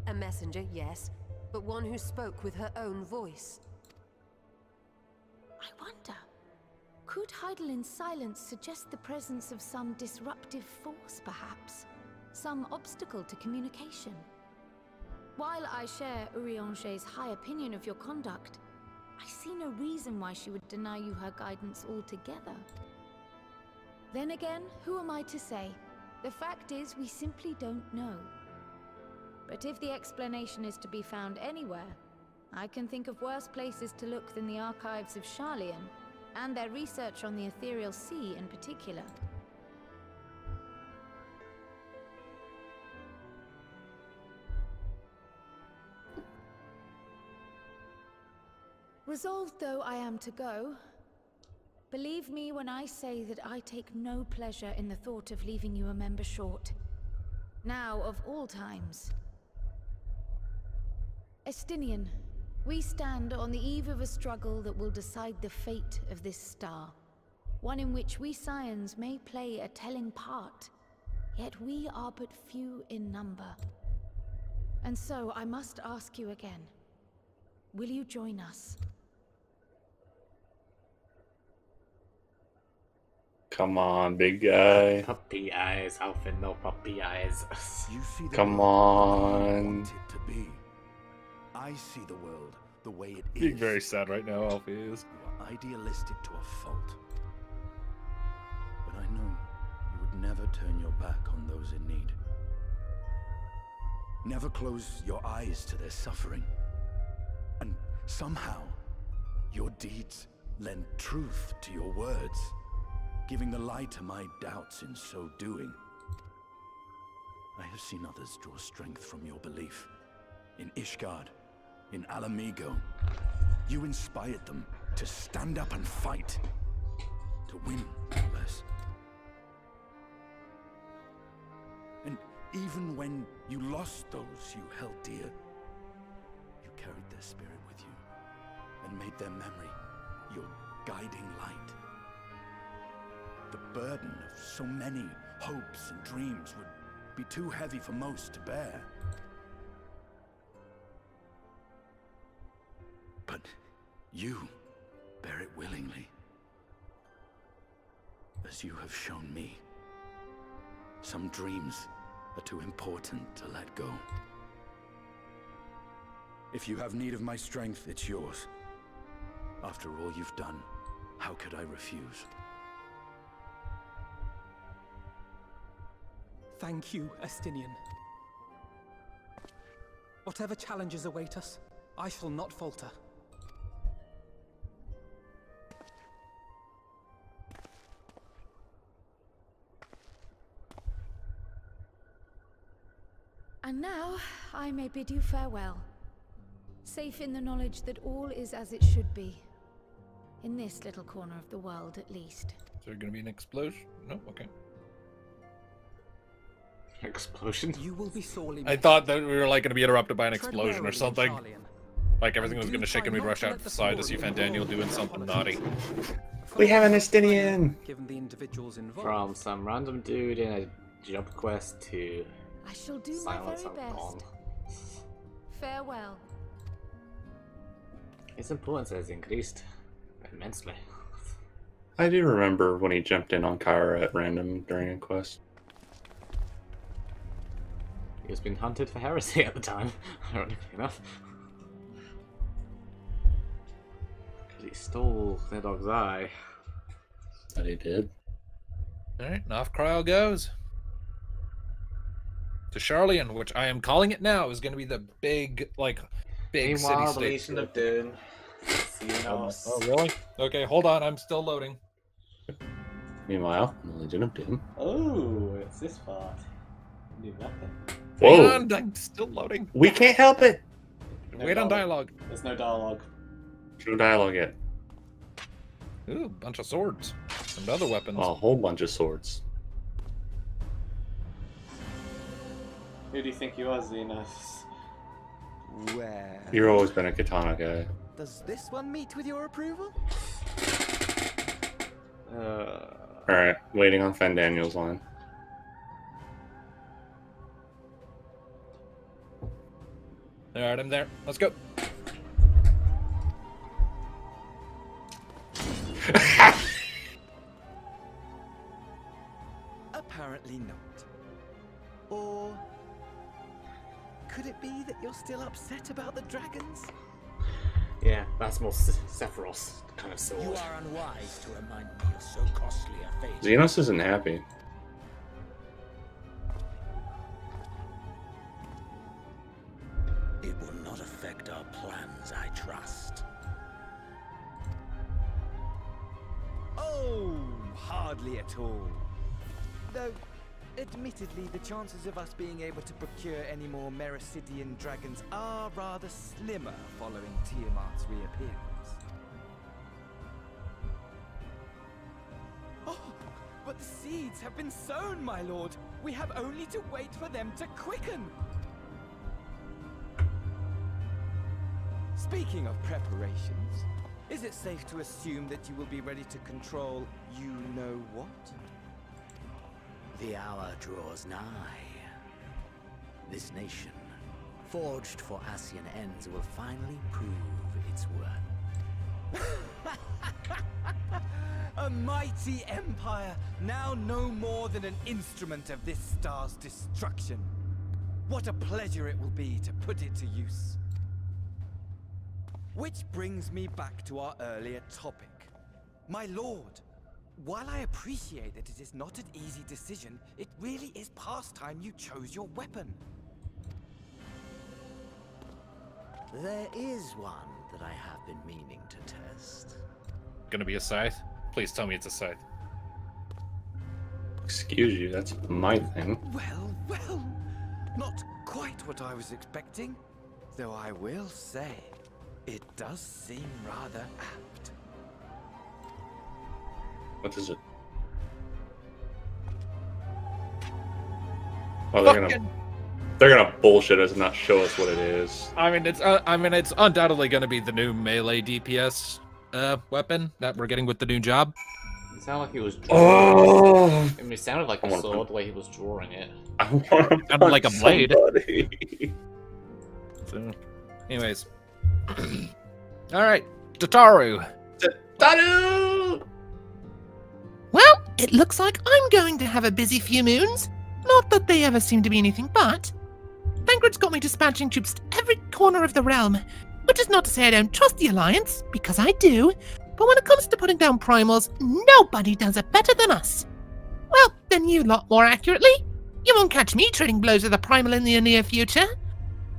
A messenger, yes, but one who spoke with her own voice. I wonder, could Hydaelyn's silence suggest the presence of some disruptive force, perhaps? Some obstacle to communication? While I share Urianger's high opinion of your conduct, I see no reason why she would deny you her guidance altogether. Then again, who am I to say? The fact is, we simply don't know. But if the explanation is to be found anywhere, I can think of worse places to look than the archives of Sharlayan, and their research on the Ethereal Sea in particular. Resolved though I am to go, believe me when I say that I take no pleasure in the thought of leaving you a member short. Now of all times. Estinian, we stand on the eve of a struggle that will decide the fate of this star. One in which we Scions may play a telling part, yet we are but few in number. And so I must ask you again, will you join us? Come on, big guy. Puppy eyes, Alpha, no puppy eyes. You see the Come world the way you on. want it to be. I see the world the way it is. Being very sad right now, Alfie is. You are idealistic to a fault. But I know you would never turn your back on those in need. Never close your eyes to their suffering. And somehow, your deeds lend truth to your words, giving the lie to my doubts in so doing. I have seen others draw strength from your belief. In Ishgard, in Alamigo, you inspired them to stand up and fight. To win, no less. And even when you lost those you held dear, you carried their spirit with you and made their memory your guiding light. The burden of so many hopes and dreams would be too heavy for most to bear. But you bear it willingly, as you have shown me. Some dreams are too important to let go. If you have need of my strength, it's yours. After all you've done, how could I refuse? Thank you, Estinian. Whatever challenges await us, I shall not falter. And now, I may bid you farewell. Safe in the knowledge that all is as it should be. In this little corner of the world, at least. Is there gonna be an explosion? No? Okay. Explosion? You will be sorely I thought that we were like gonna be interrupted by an explosion or something. Like everything was gonna shake and we'd rush out to the side to see Fandaniel doing something naughty. We have an Estinian! Given the individuals involved. From some random dude in a job quest to I shall do Silence my very of best. Dawn. Farewell. His importance has increased immensely. I do remember when he jumped in on Kyra at random during a quest. He was being hunted for heresy at the time, ironically enough. Because he stole Nidog's eye. That he did. Alright, and off Kryl goes. To Sharlayan, which I am calling it now, is going to be the big Meanwhile, the city-state. Legion of Doom. Oh, really? Okay, hold on, I'm still loading. Meanwhile, the Legion of Doom. Oh, it's this part. Do nothing. Whoa! Hang on, I'm still loading. We can't help it! Wait on dialogue. There's no dialogue. There's no dialogue yet. Ooh, bunch of swords. And other weapons. A whole bunch of swords. Who do you think you are, Xenos? Where? You've always been a katana guy. Does this one meet with your approval? Alright, waiting on Fandaniel's line. Alright, I'm there. Let's go. Apparently not. Or could it be that you're still upset about the dragons? Yeah, that's more Sephiroth kind of sword. You are unwise to remind me of so costly a favor. Xenos isn't happy. It will not affect our plans, I trust. Oh, hardly at all. Though, admittedly, the chances of us being able to procure any more Mericidian dragons are rather slimmer following Tiamat's reappearance. Oh, but the seeds have been sown, my lord. We have only to wait for them to quicken. Speaking of preparations, is it safe to assume that you will be ready to control you-know-what? The hour draws nigh. This nation, forged for Ascian ends, will finally prove its worth. A mighty empire, now no more than an instrument of this star's destruction. What a pleasure it will be to put it to use. Which brings me back to our earlier topic. My lord, while I appreciate that it is not an easy decision, it really is past time you chose your weapon. There is one that I have been meaning to test. Gonna be a scythe? Please tell me it's a scythe. Excuse you, that's my thing. Well, not quite what I was expecting. Though I will say, it does seem rather apt. What is it? Oh, they're gonna bullshit us and not show us what it is. I mean, it's undoubtedly gonna be the new melee DPS weapon that we're getting with the new job. It sounded like he was drawing it. I mean, it sounded like a sword the way he was drawing it. I want to Sounded like a blade. So, anyways. Alright, Tataru. Tataru! Well, it looks like I'm going to have a busy few moons. Not that they ever seem to be anything but. Thancred's got me dispatching troops to every corner of the realm, which is not to say I don't trust the Alliance, because I do, but when it comes to putting down primals, nobody does it better than us. Well, than you lot, more accurately. You won't catch me trading blows with a primal in the near future.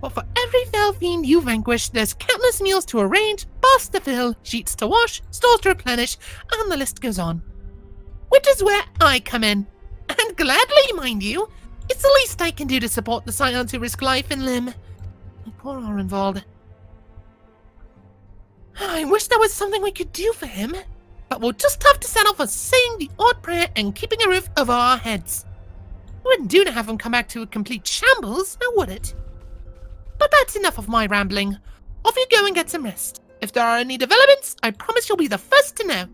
But for every fell fiend you vanquish, there's countless meals to arrange, baths to fill, sheets to wash, stores to replenish, and the list goes on. Which is where I come in. And gladly, mind you. It's the least I can do to support the scions who risk life and limb. My poor Arenvald. I wish there was something we could do for him, but we'll just have to settle for saying the odd prayer and keeping a roof over our heads. It wouldn't do to have him come back to a complete shambles, now would it? But that's enough of my rambling. Off you go and get some rest. If there are any developments, I promise you'll be the first to know.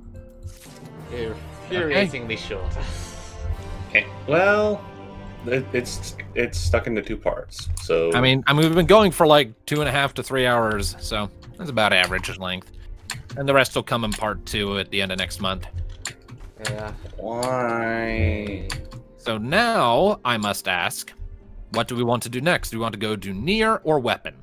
Infuriatingly short. Okay. Well, it's stuck into two parts. So I mean, we've been going for like 2.5 to 3 hours, so that's about average length. And the rest will come in part 2 at the end of next month. Yeah. Why? So now I must ask, what do we want to do next? Do we want to go do near or weapon?